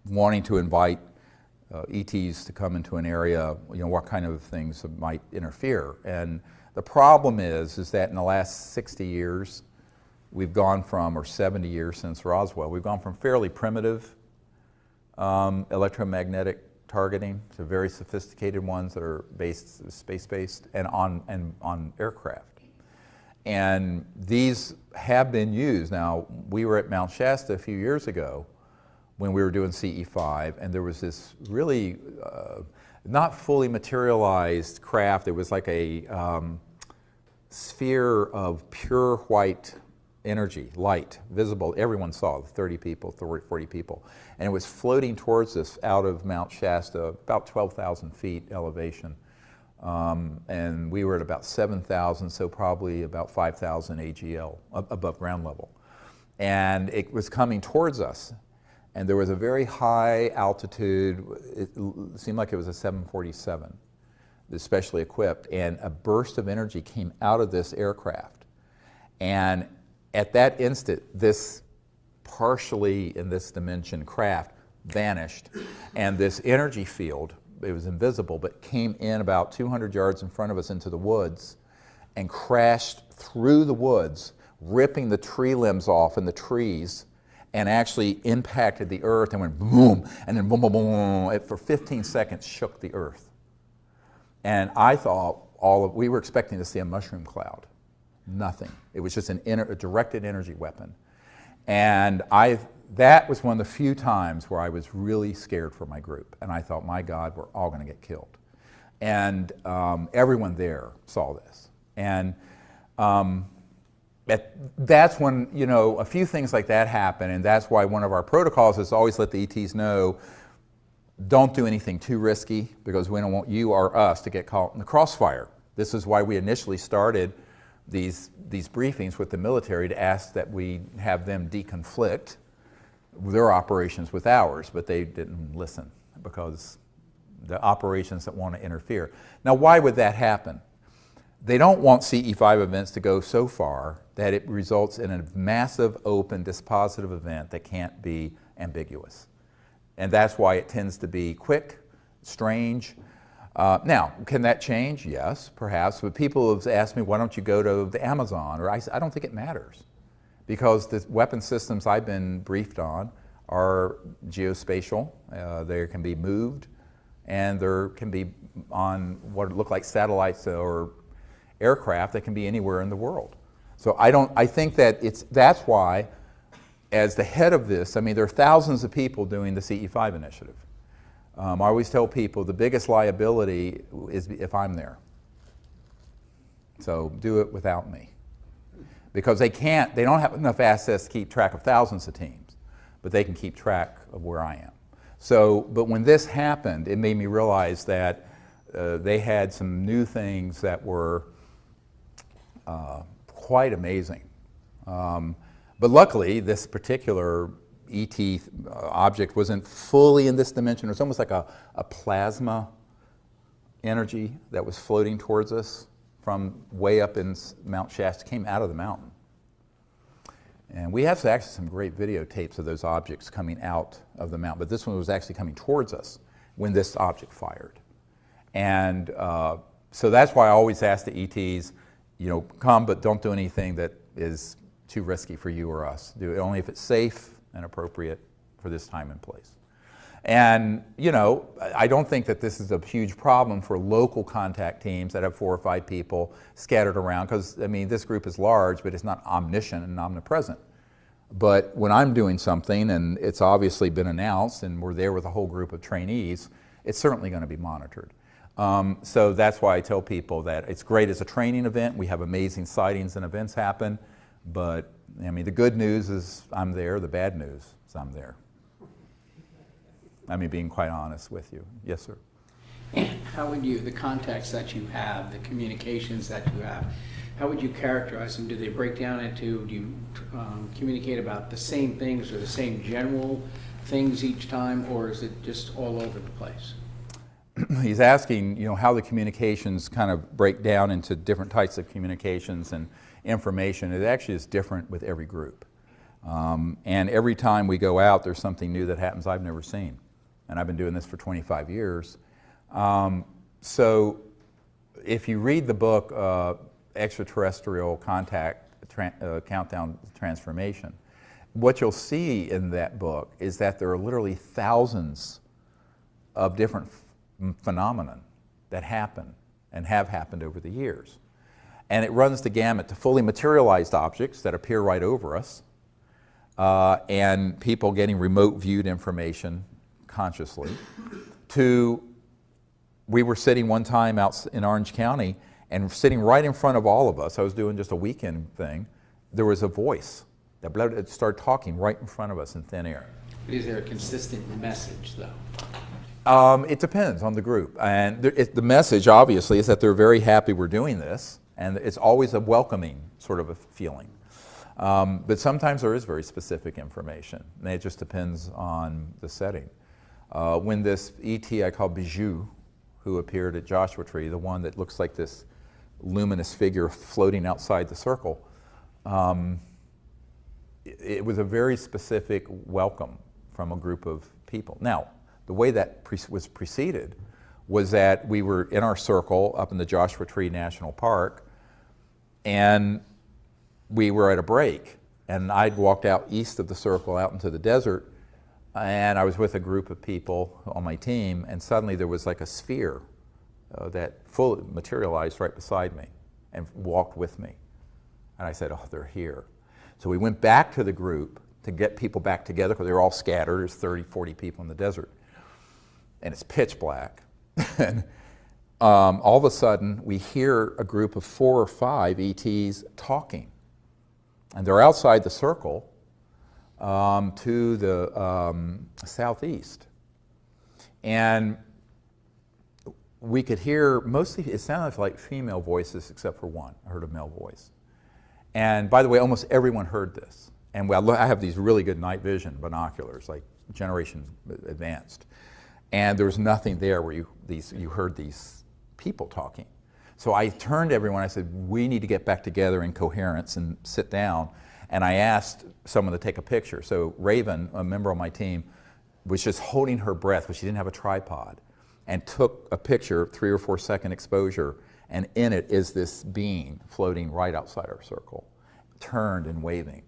wanting to invite ETs to come into an area, what kind of things might interfere. And the problem is that in the last 60 years, we've gone from, or 70 years since Roswell, we've gone from fairly primitive electromagnetic targeting to very sophisticated ones that are space-based and on aircraft. And these have been used. Now, we were at Mount Shasta a few years ago when we were doing CE5, and there was this really not fully materialized craft. It was like a sphere of pure white energy, light, visible. Everyone saw, 30 people, 40 people. And it was floating towards us out of Mount Shasta, about 12,000 feet elevation. And we were at about 7,000, so probably about 5,000 AGL, above ground level. And it was coming towards us. And there was a very high altitude, it seemed like it was a 747, especially equipped, and a burst of energy came out of this aircraft. And at that instant, this partially in this dimension craft vanished, and this energy field, it was invisible, but came in about 200 yards in front of us into the woods and crashed through the woods, ripping the tree limbs off in the trees, and actually impacted the earth and went boom, and then boom, boom, boom. It for 15 seconds shook the earth. And I thought we were expecting to see a mushroom cloud. Nothing. It was just a directed energy weapon. And that was one of the few times where I was really scared for my group. And I thought, my God, we're all going to get killed. And everyone there saw this. And that's when, a few things like that happen, and that's why one of our protocols is always let the ETs know, don't do anything too risky, because we don't want you or us to get caught in the crossfire. This is why we initially started these briefings with the military to ask that we have them deconflict their operations with ours, but they didn't listen because the operations that want to interfere. Now, why would that happen? They don't want CE5 events to go so far that it results in a massive, open, dispositive event that can't be ambiguous. And that's why it tends to be quick, strange. Now, can that change? Yes, perhaps. But people have asked me, why don't you go to the Amazon? Or I don't think it matters. because the weapon systems I've been briefed on are geospatial. They can be moved, and there can be on what look like satellites or aircraft that can be anywhere in the world. So I think that that's why, as the head of this, I mean, there are thousands of people doing the CE5 initiative. I always tell people the biggest liability is if I'm there. So do it without me. Because they don't have enough assets to keep track of thousands of teams, but they can keep track of where I am. So, but when this happened, it made me realize that they had some new things that were quite amazing. But luckily, this particular ET object wasn't fully in this dimension. It was almost like a plasma energy that was floating towards us from way up in Mount Shasta, came out of the mountain. And we have actually some great videotapes of those objects coming out of the mountain, but this one was actually coming towards us when this object fired. And so that's why I always ask the ETs, you know, come, but don't do anything that is too risky for you or us. Do it only if it's safe and appropriate for this time and place. And, you know, I don't think that this is a huge problem for local contact teams that have 4 or 5 people scattered around, because, I mean, this group is large, but it's not omniscient and omnipresent. But when I'm doing something and it's obviously been announced and we're there with a whole group of trainees, it's certainly going to be monitored. So that's why I tell people that it's great as a training event. We have amazing sightings and events happen. But, I mean, the good news is I'm there. The bad news is I'm there. I mean, being quite honest with you. Yes, sir. And how would you, the contacts that you have, the communications that you have, how would you characterize them? Do they break down into, do you communicate about the same things or the same general things each time, or is it just all over the place? He's asking, you know, how the communications kind of break down into different types of communications and information. It actually is different with every group. And every time we go out, there's something new that happens I've never seen. And I've been doing this for 25 years. So if you read the book, Extraterrestrial Contact, Countdown to Transformation, what you'll see in that book is that there are literally thousands of different phenomena that happen and have happened over the years. And it runs the gamut to fully materialized objects that appear right over us, and people getting remote viewed information consciously, to, we were sitting one time out in Orange County, and sitting right in front of all of us, I was doing just a weekend thing, there was a voice that started talking right in front of us in thin air. Is there a consistent message, though? It depends on the group. And the message, obviously, is that they're very happy we're doing this, and it's always a welcoming sort of a feeling. But sometimes there is very specific information, and it just depends on the setting. When this ET I call Bijou, who appeared at Joshua Tree, the one that looks like this luminous figure floating outside the circle, it was a very specific welcome from a group of people. Now, the way that was preceded was that we were in our circle up in the Joshua Tree National Park, and we were at a break, and I'd walked out east of the circle out into the desert, and I was with a group of people on my team, and suddenly there was like a sphere that fully materialized right beside me and walked with me. And I said, oh, they're here. So we went back to the group to get people back together, because they were all scattered. There's 30, 40 people in the desert. And it's pitch black. And all of a sudden, we hear a group of 4 or 5 ETs talking. And they're outside the circle to the southeast. And we could hear, mostly, it sounded like female voices except for one. I heard a male voice. And by the way, almost everyone heard this. And I have these really good night vision binoculars, like generation advanced. And there was nothing there where you heard these people talking. So I turned to everyone, I said, we need to get back together in coherence and sit down. And I asked someone to take a picture. So Raven, a member of my team, was just holding her breath, but she didn't have a tripod, and took a picture, 3 or 4 second exposure, and in it is this being floating right outside our circle, turned and waving.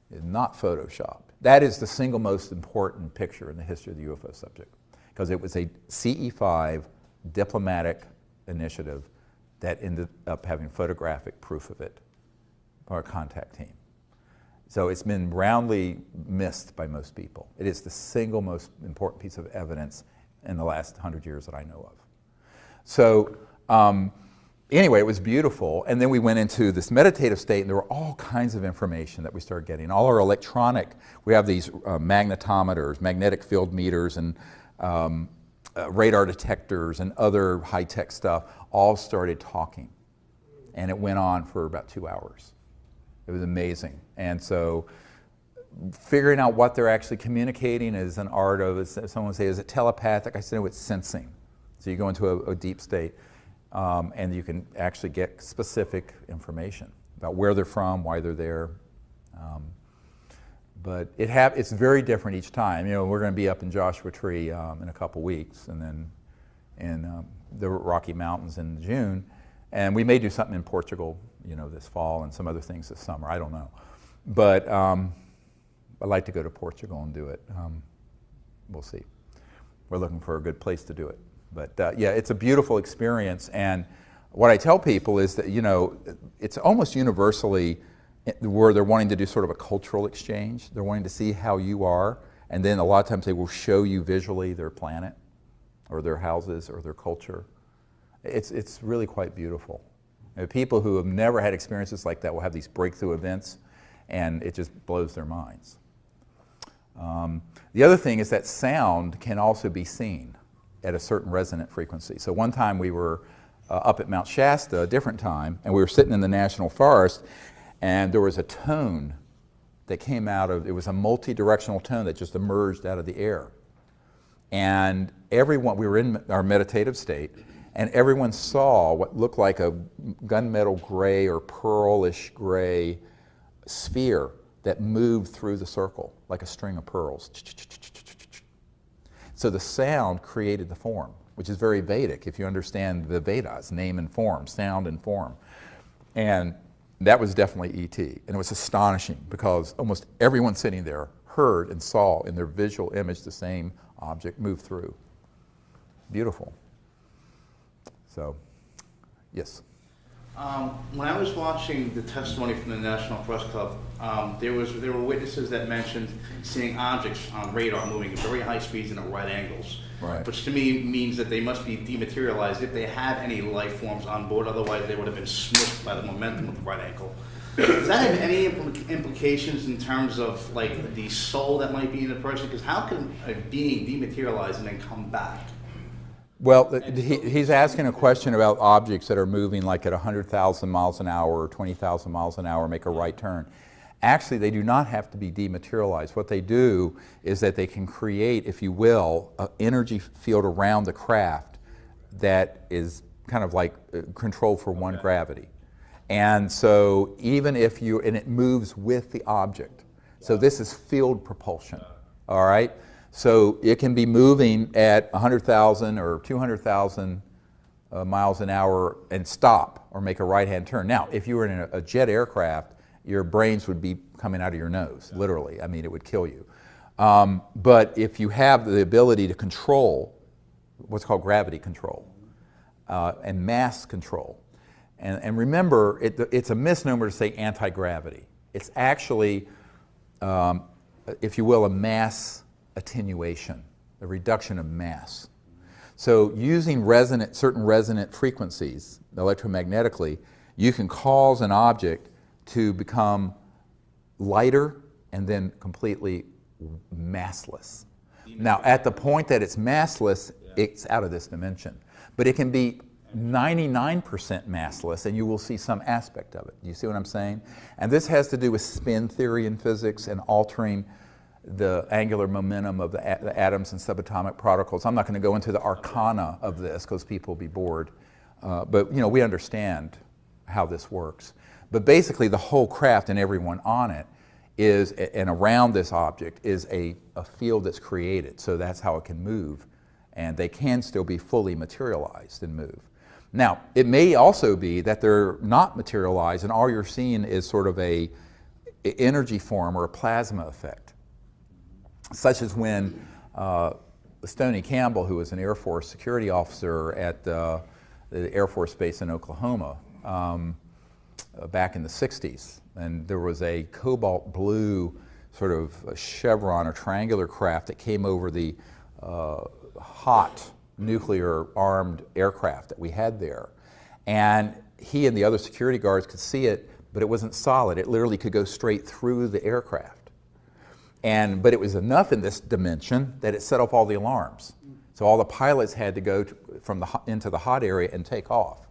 not photoshopped. That is the single most important picture in the history of the UFO subject, because it was a CE5 diplomatic initiative that ended up having photographic proof of it, or a contact team. So it's been roundly missed by most people. It is the single most important piece of evidence in the last 100 years that I know of. So anyway, it was beautiful. And then we went into this meditative state, and there were all kinds of information that we started getting. All our electronic, we have these magnetometers, magnetic field meters, and radar detectors, and other high-tech stuff, all started talking. And it went on for about 2 hours. It was amazing. And so figuring out what they're actually communicating is an art of, someone would say, is it telepathic? I said, no, it's sensing. So you go into a deep state, and you can actually get specific information about where they're from, why they're there. But it's very different each time. You know, we're going to be up in Joshua Tree in a couple weeks, and then in the Rocky Mountains in June. And we may do something in Portugal, you know, this fall, and some other things this summer. I don't know. But I'd like to go to Portugal and do it. We'll see. We're looking for a good place to do it. But yeah, it's a beautiful experience. And what I tell people is that, you know, it's almost universally where they're wanting to do sort of a cultural exchange. They're wanting to see how you are. And then a lot of times they will show you visually their planet or their houses or their culture. It's really quite beautiful. You know, people who have never had experiences like that will have these breakthrough events, and it just blows their minds. The other thing is that sound can also be seen at a certain resonant frequency. So one time we were up at Mount Shasta, a different time, and we were sitting in the National Forest, and there was a tone that came out of, it was a multi-directional tone that just emerged out of the air. And everyone, we were in our meditative state, and everyone saw what looked like a gunmetal gray or pearlish gray sphere that moved through the circle like a string of pearls. So the sound created the form, which is very Vedic if you understand the Vedas, name and form, sound and form. And that was definitely ET. And it was astonishing because almost everyone sitting there heard and saw in their visual image the same object move through. Beautiful. So, yes. When I was watching the testimony from the National Press Club, there were witnesses that mentioned seeing objects on radar moving at very high speeds and at right angles, right. Which to me means that they must be dematerialized if they had any life forms on board. Otherwise, they would have been smushed by the momentum of the right angle. Does that have any implications in terms of like the soul that might be in a person? Because how can a being dematerialize and then come back? Well, he's asking a question about objects that are moving like at 100,000 miles an hour or 20,000 miles an hour, make a right turn. Actually, they do not have to be dematerialized. What they do is that they can create, if you will, an energy field around the craft that is kind of like controlled for one gravity. And so even if and it moves with the object. So this is field propulsion, all right? So it can be moving at 100,000 or 200,000 miles an hour and stop or make a right-hand turn. Now, if you were in a jet aircraft, your brains would be coming out of your nose, literally. I mean, it would kill you. But if you have the ability to control what's called gravity control and mass control, and remember, it's a misnomer to say anti-gravity. It's actually, if you will, a mass attenuation, the reduction of mass. So using certain resonant frequencies electromagnetically, you can cause an object to become lighter and then completely massless. Now, at the point that it's massless, it's out of this dimension. But it can be 99% massless, and you will see some aspect of it. You see what I'm saying? And this has to do with spin theory in physics and altering the angular momentum of the atoms and subatomic particles. I'm not going to go into the arcana of this because people will be bored. But you know, we understand how this works. But basically the whole craft and everyone on it is, and around this object, is a field that's created. So that's how it can move. And they can still be fully materialized and move. Now, it may also be that they're not materialized and all you're seeing is sort of energy form or a plasma effect, such as when Stoney Campbell, who was an Air Force security officer at the Air Force Base in Oklahoma back in the 60s, and there was a cobalt blue sort of a chevron or triangular craft that came over the hot nuclear armed aircraft that we had there. And he and the other security guards could see it, but it wasn't solid. It literally could go straight through the aircraft. But it was enough in this dimension that it set off all the alarms. So all the pilots had to go into the hot area and take off.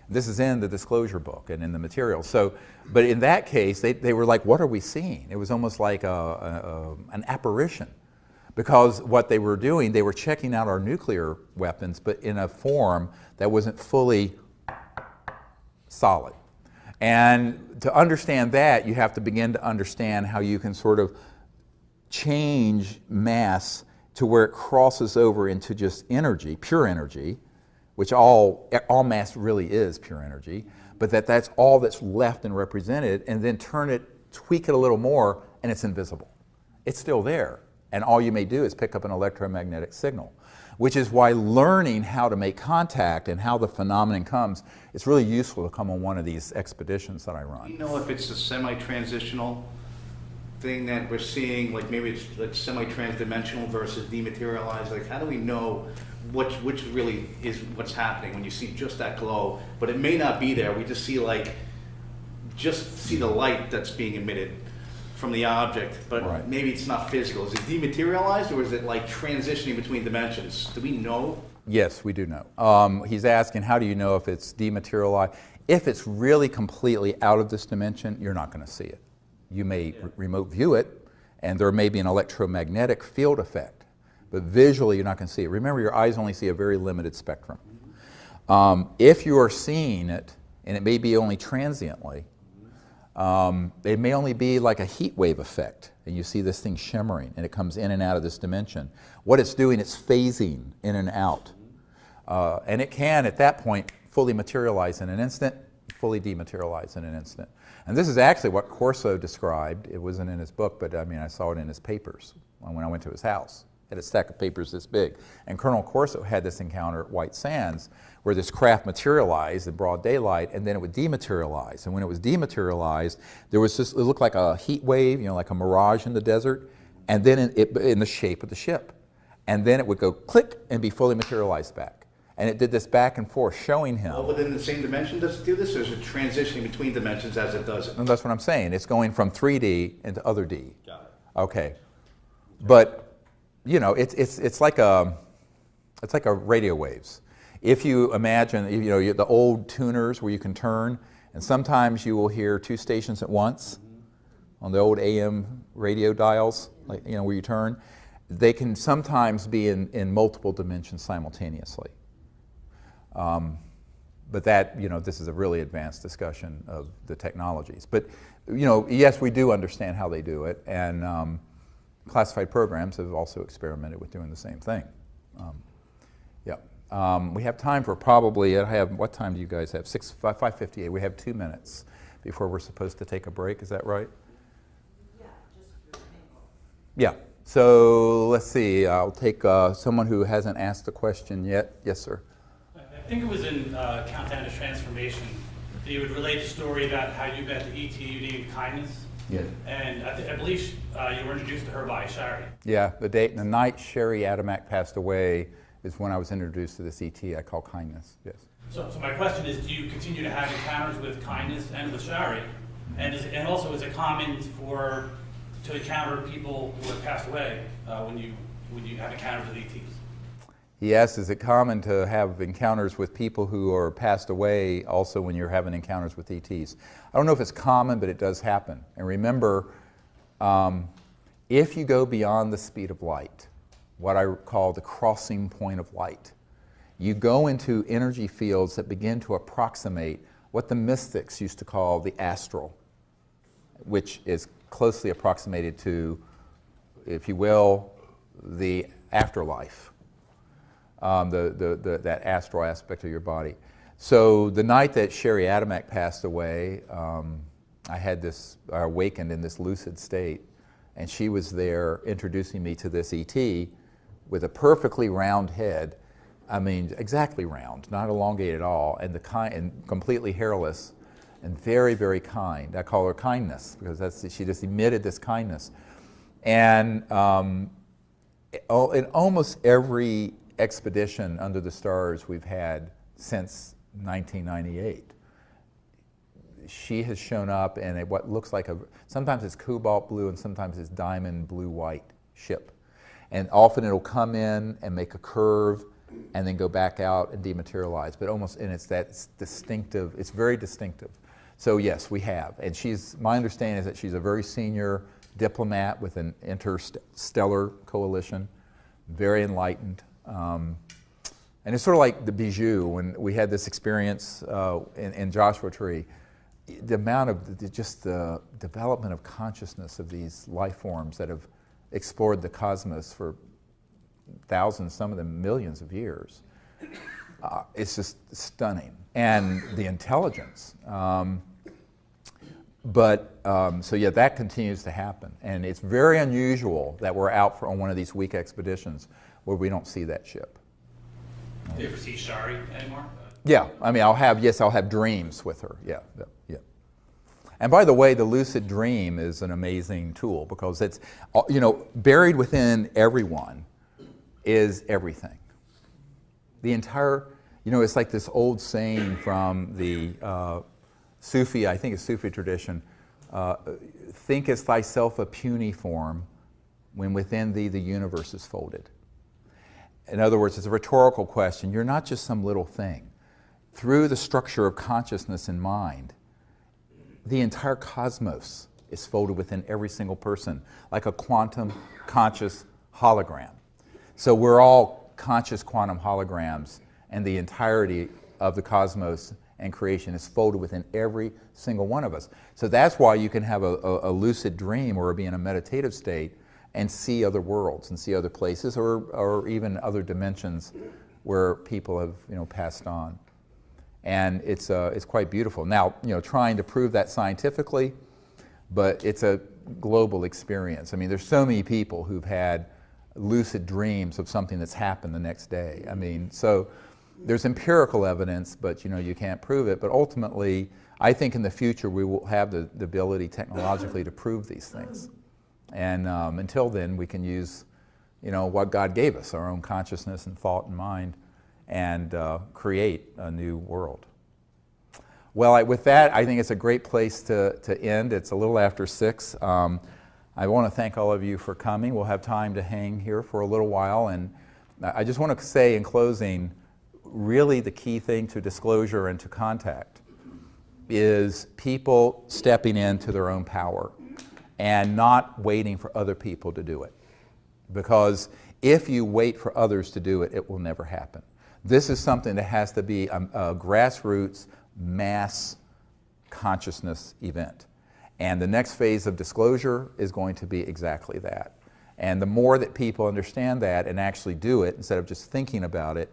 This is in the disclosure book and in the material. So, but in that case, they were like, what are we seeing? It was almost like an apparition. Because what they were doing, they were checking out our nuclear weapons, but in a form that wasn't fully solid. And to understand that, you have to begin to understand how you can sort of change mass to where it crosses over into just energy, pure energy, which all mass really is pure energy, but that's all that's left and represented, and then tweak it a little more, and it's invisible. It's still there, and all you may do is pick up an electromagnetic signal, which is why learning how to make contact and how the phenomenon comes, it's really useful to come on one of these expeditions that I run. Do you know if it's a semi-transitional thing that we're seeing, like maybe it's like semi-transdimensional versus dematerialized? Like, how do we know which really is what's happening when you see just that glow, but it may not be there? We just see the light that's being emitted from the object, but right. Maybe it's not physical. Is it dematerialized, or is it like transitioning between dimensions? Do we know? Yes, we do know. He's asking, how do you know if it's dematerialized? If it's really completely out of this dimension, you're not going to see it. You may remote view it, and there may be an electromagnetic field effect, but visually you're not going to see it. Remember, your eyes only see a very limited spectrum. If you are seeing it, and it may be only transiently, it may only be like a heat wave effect, and you see this thing shimmering, and it comes in and out of this dimension. What it's doing, it's phasing in and out. And it can, at that point, fully materialize in an instant, fully dematerialize in an instant. And this is actually what Corso described. It wasn't in his book, but I mean, I saw it in his papers when I went to his house. He had a stack of papers this big. And Colonel Corso had this encounter at White Sands where this craft materialized in broad daylight, and then it would dematerialize. And when it was dematerialized, there was this, it looked like a heat wave, like a mirage in the desert, and then in the shape of the ship. And then it would go click and be fully materialized back. And it did this back and forth, showing him. Well, within the same dimension does it do this, or is it transitioning between dimensions as it does it? And that's what I'm saying. It's going from 3D into other D. Got it. Okay. But, it's like a radio waves. If you imagine, the old tuners where you can turn, and sometimes you will hear two stations at once on the old AM radio dials, where you turn, they can sometimes be in multiple dimensions simultaneously. But that, this is a really advanced discussion of the technologies. But, yes, we do understand how they do it, and classified programs have also experimented with doing the same thing. We have time for probably, what time do you guys have? 5:58. We have 2 minutes before we're supposed to take a break. Is that right? Yeah, just for me. Yeah. So let's see. I'll take someone who hasn't asked a question yet. Yes, sir. I think it was in Countdown to Transformation that you would relate the story about how you met the ET you named Kindness. Yeah. And I believe you were introduced to her by Shari. Yeah, the night Sherry Adamak passed away is when I was introduced to this ET I call Kindness. Yes. So my question is, do you continue to have encounters with Kindness and with Shari? And also, is it common to encounter people who have passed away when you have encounters with ETs? Yes, is it common to have encounters with people who are passed away also when you're having encounters with ETs? I don't know if it's common, but it does happen. And remember, if you go beyond the speed of light, what I call the crossing point of light, you go into energy fields that begin to approximate what the mystics used to call the astral, which is closely approximated to, if you will, the afterlife. That astral aspect of your body. So the night that Sherry Adamak passed away, I had this, I awakened in this lucid state, and she was there introducing me to this ET with a perfectly round head. I mean, exactly round, not elongated at all, and and completely hairless, and very, very kind. I call her kindness because she just emitted this kindness. And in almost every expedition under the stars we've had since 1998, she has shown up in what looks like sometimes it's cobalt blue and sometimes it's diamond blue-white ship. And often it'll come in and make a curve and then go back out and dematerialize. But and it's that distinctive, it's very distinctive. So yes, we have. And my understanding is that she's a very senior diplomat with an interstellar coalition, very enlightened. And it's sort of like the Bijou, when we had this experience in Joshua Tree. The amount of just the development of consciousness of these life forms that have explored the cosmos for thousands, some of them millions of years, it's just stunning. And the intelligence. So yeah, that continues to happen. And it's very unusual that we're out on one of these week expeditions where we don't see that ship. Do you ever see Shari anymore? Yeah, I mean, I'll have dreams with her, yeah. And by the way, the lucid dream is an amazing tool because it's, buried within everyone is everything. The entire, it's like this old saying from the Sufi, I think it's Sufi tradition, thinkest thyself a puny form when within thee the universe is folded. In other words, it's a rhetorical question. You're not just some little thing. Through the structure of consciousness and mind, the entire cosmos is folded within every single person, like a quantum conscious hologram. So we're all conscious quantum holograms, and the entirety of the cosmos and creation is folded within every single one of us. So that's why you can have a lucid dream or be in a meditative state and see other worlds and see other places or even other dimensions where people have passed on. And it's quite beautiful. Now, trying to prove that scientifically, but it's a global experience. I mean, there's so many people who've had lucid dreams of something that's happened the next day. I mean, so there's empirical evidence, but you can't prove it. But ultimately, I think in the future we will have the ability technologically to prove these things. And until then, we can use, what God gave us, our own consciousness and thought and mind, and create a new world. Well, with that, I think it's a great place to end. It's a little after 6. I want to thank all of you for coming. We'll have time to hang here for a little while. And I just want to say in closing, really the key thing to disclosure and to contact is people stepping into their own power and not waiting for other people to do it. Because if you wait for others to do it, it will never happen. This is something that has to be a grassroots, mass consciousness event. And the next phase of disclosure is going to be exactly that. And the more that people understand that and actually do it, instead of just thinking about it,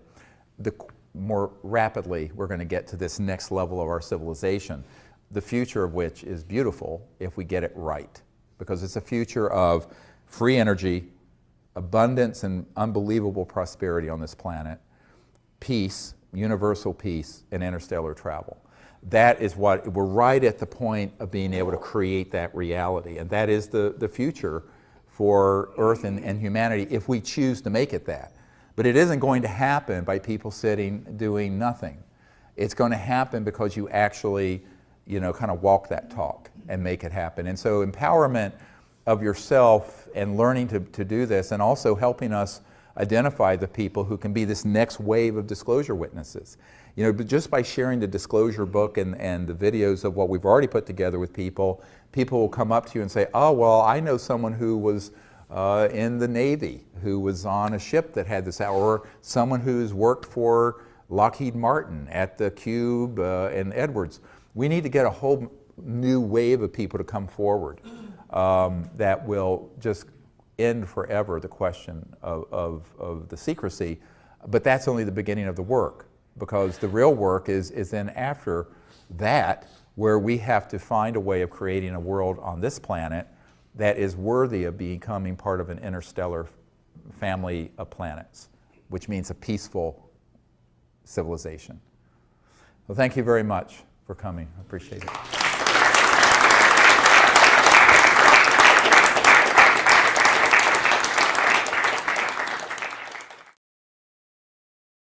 the more rapidly we're going to get to this next level of our civilization, the future of which is beautiful if we get it right. Because it's a future of free energy, abundance and unbelievable prosperity on this planet, peace, universal peace, and interstellar travel. That is what, we're right at the point of being able to create that reality. And that is the future for Earth and humanity if we choose to make it that. But it isn't going to happen by people sitting doing nothing. It's going to happen because you actually, kind of walk that talk and make it happen. And so empowerment of yourself and learning to do this, and also helping us identify the people who can be this next wave of disclosure witnesses. But just by sharing the disclosure book and the videos of what we've already put together with people, people will come up to you and say, oh, well, I know someone who was in the Navy, who was on a ship that had this, or someone who's worked for Lockheed Martin at the Cube in Edwards. We need to get a whole new wave of people to come forward that will just end forever the question of the secrecy. But that's only the beginning of the work, because the real work is then after that, where we have to find a way of creating a world on this planet that is worthy of becoming part of an interstellar family of planets, which means a peaceful civilization. Well, thank you very much for coming. I appreciate it.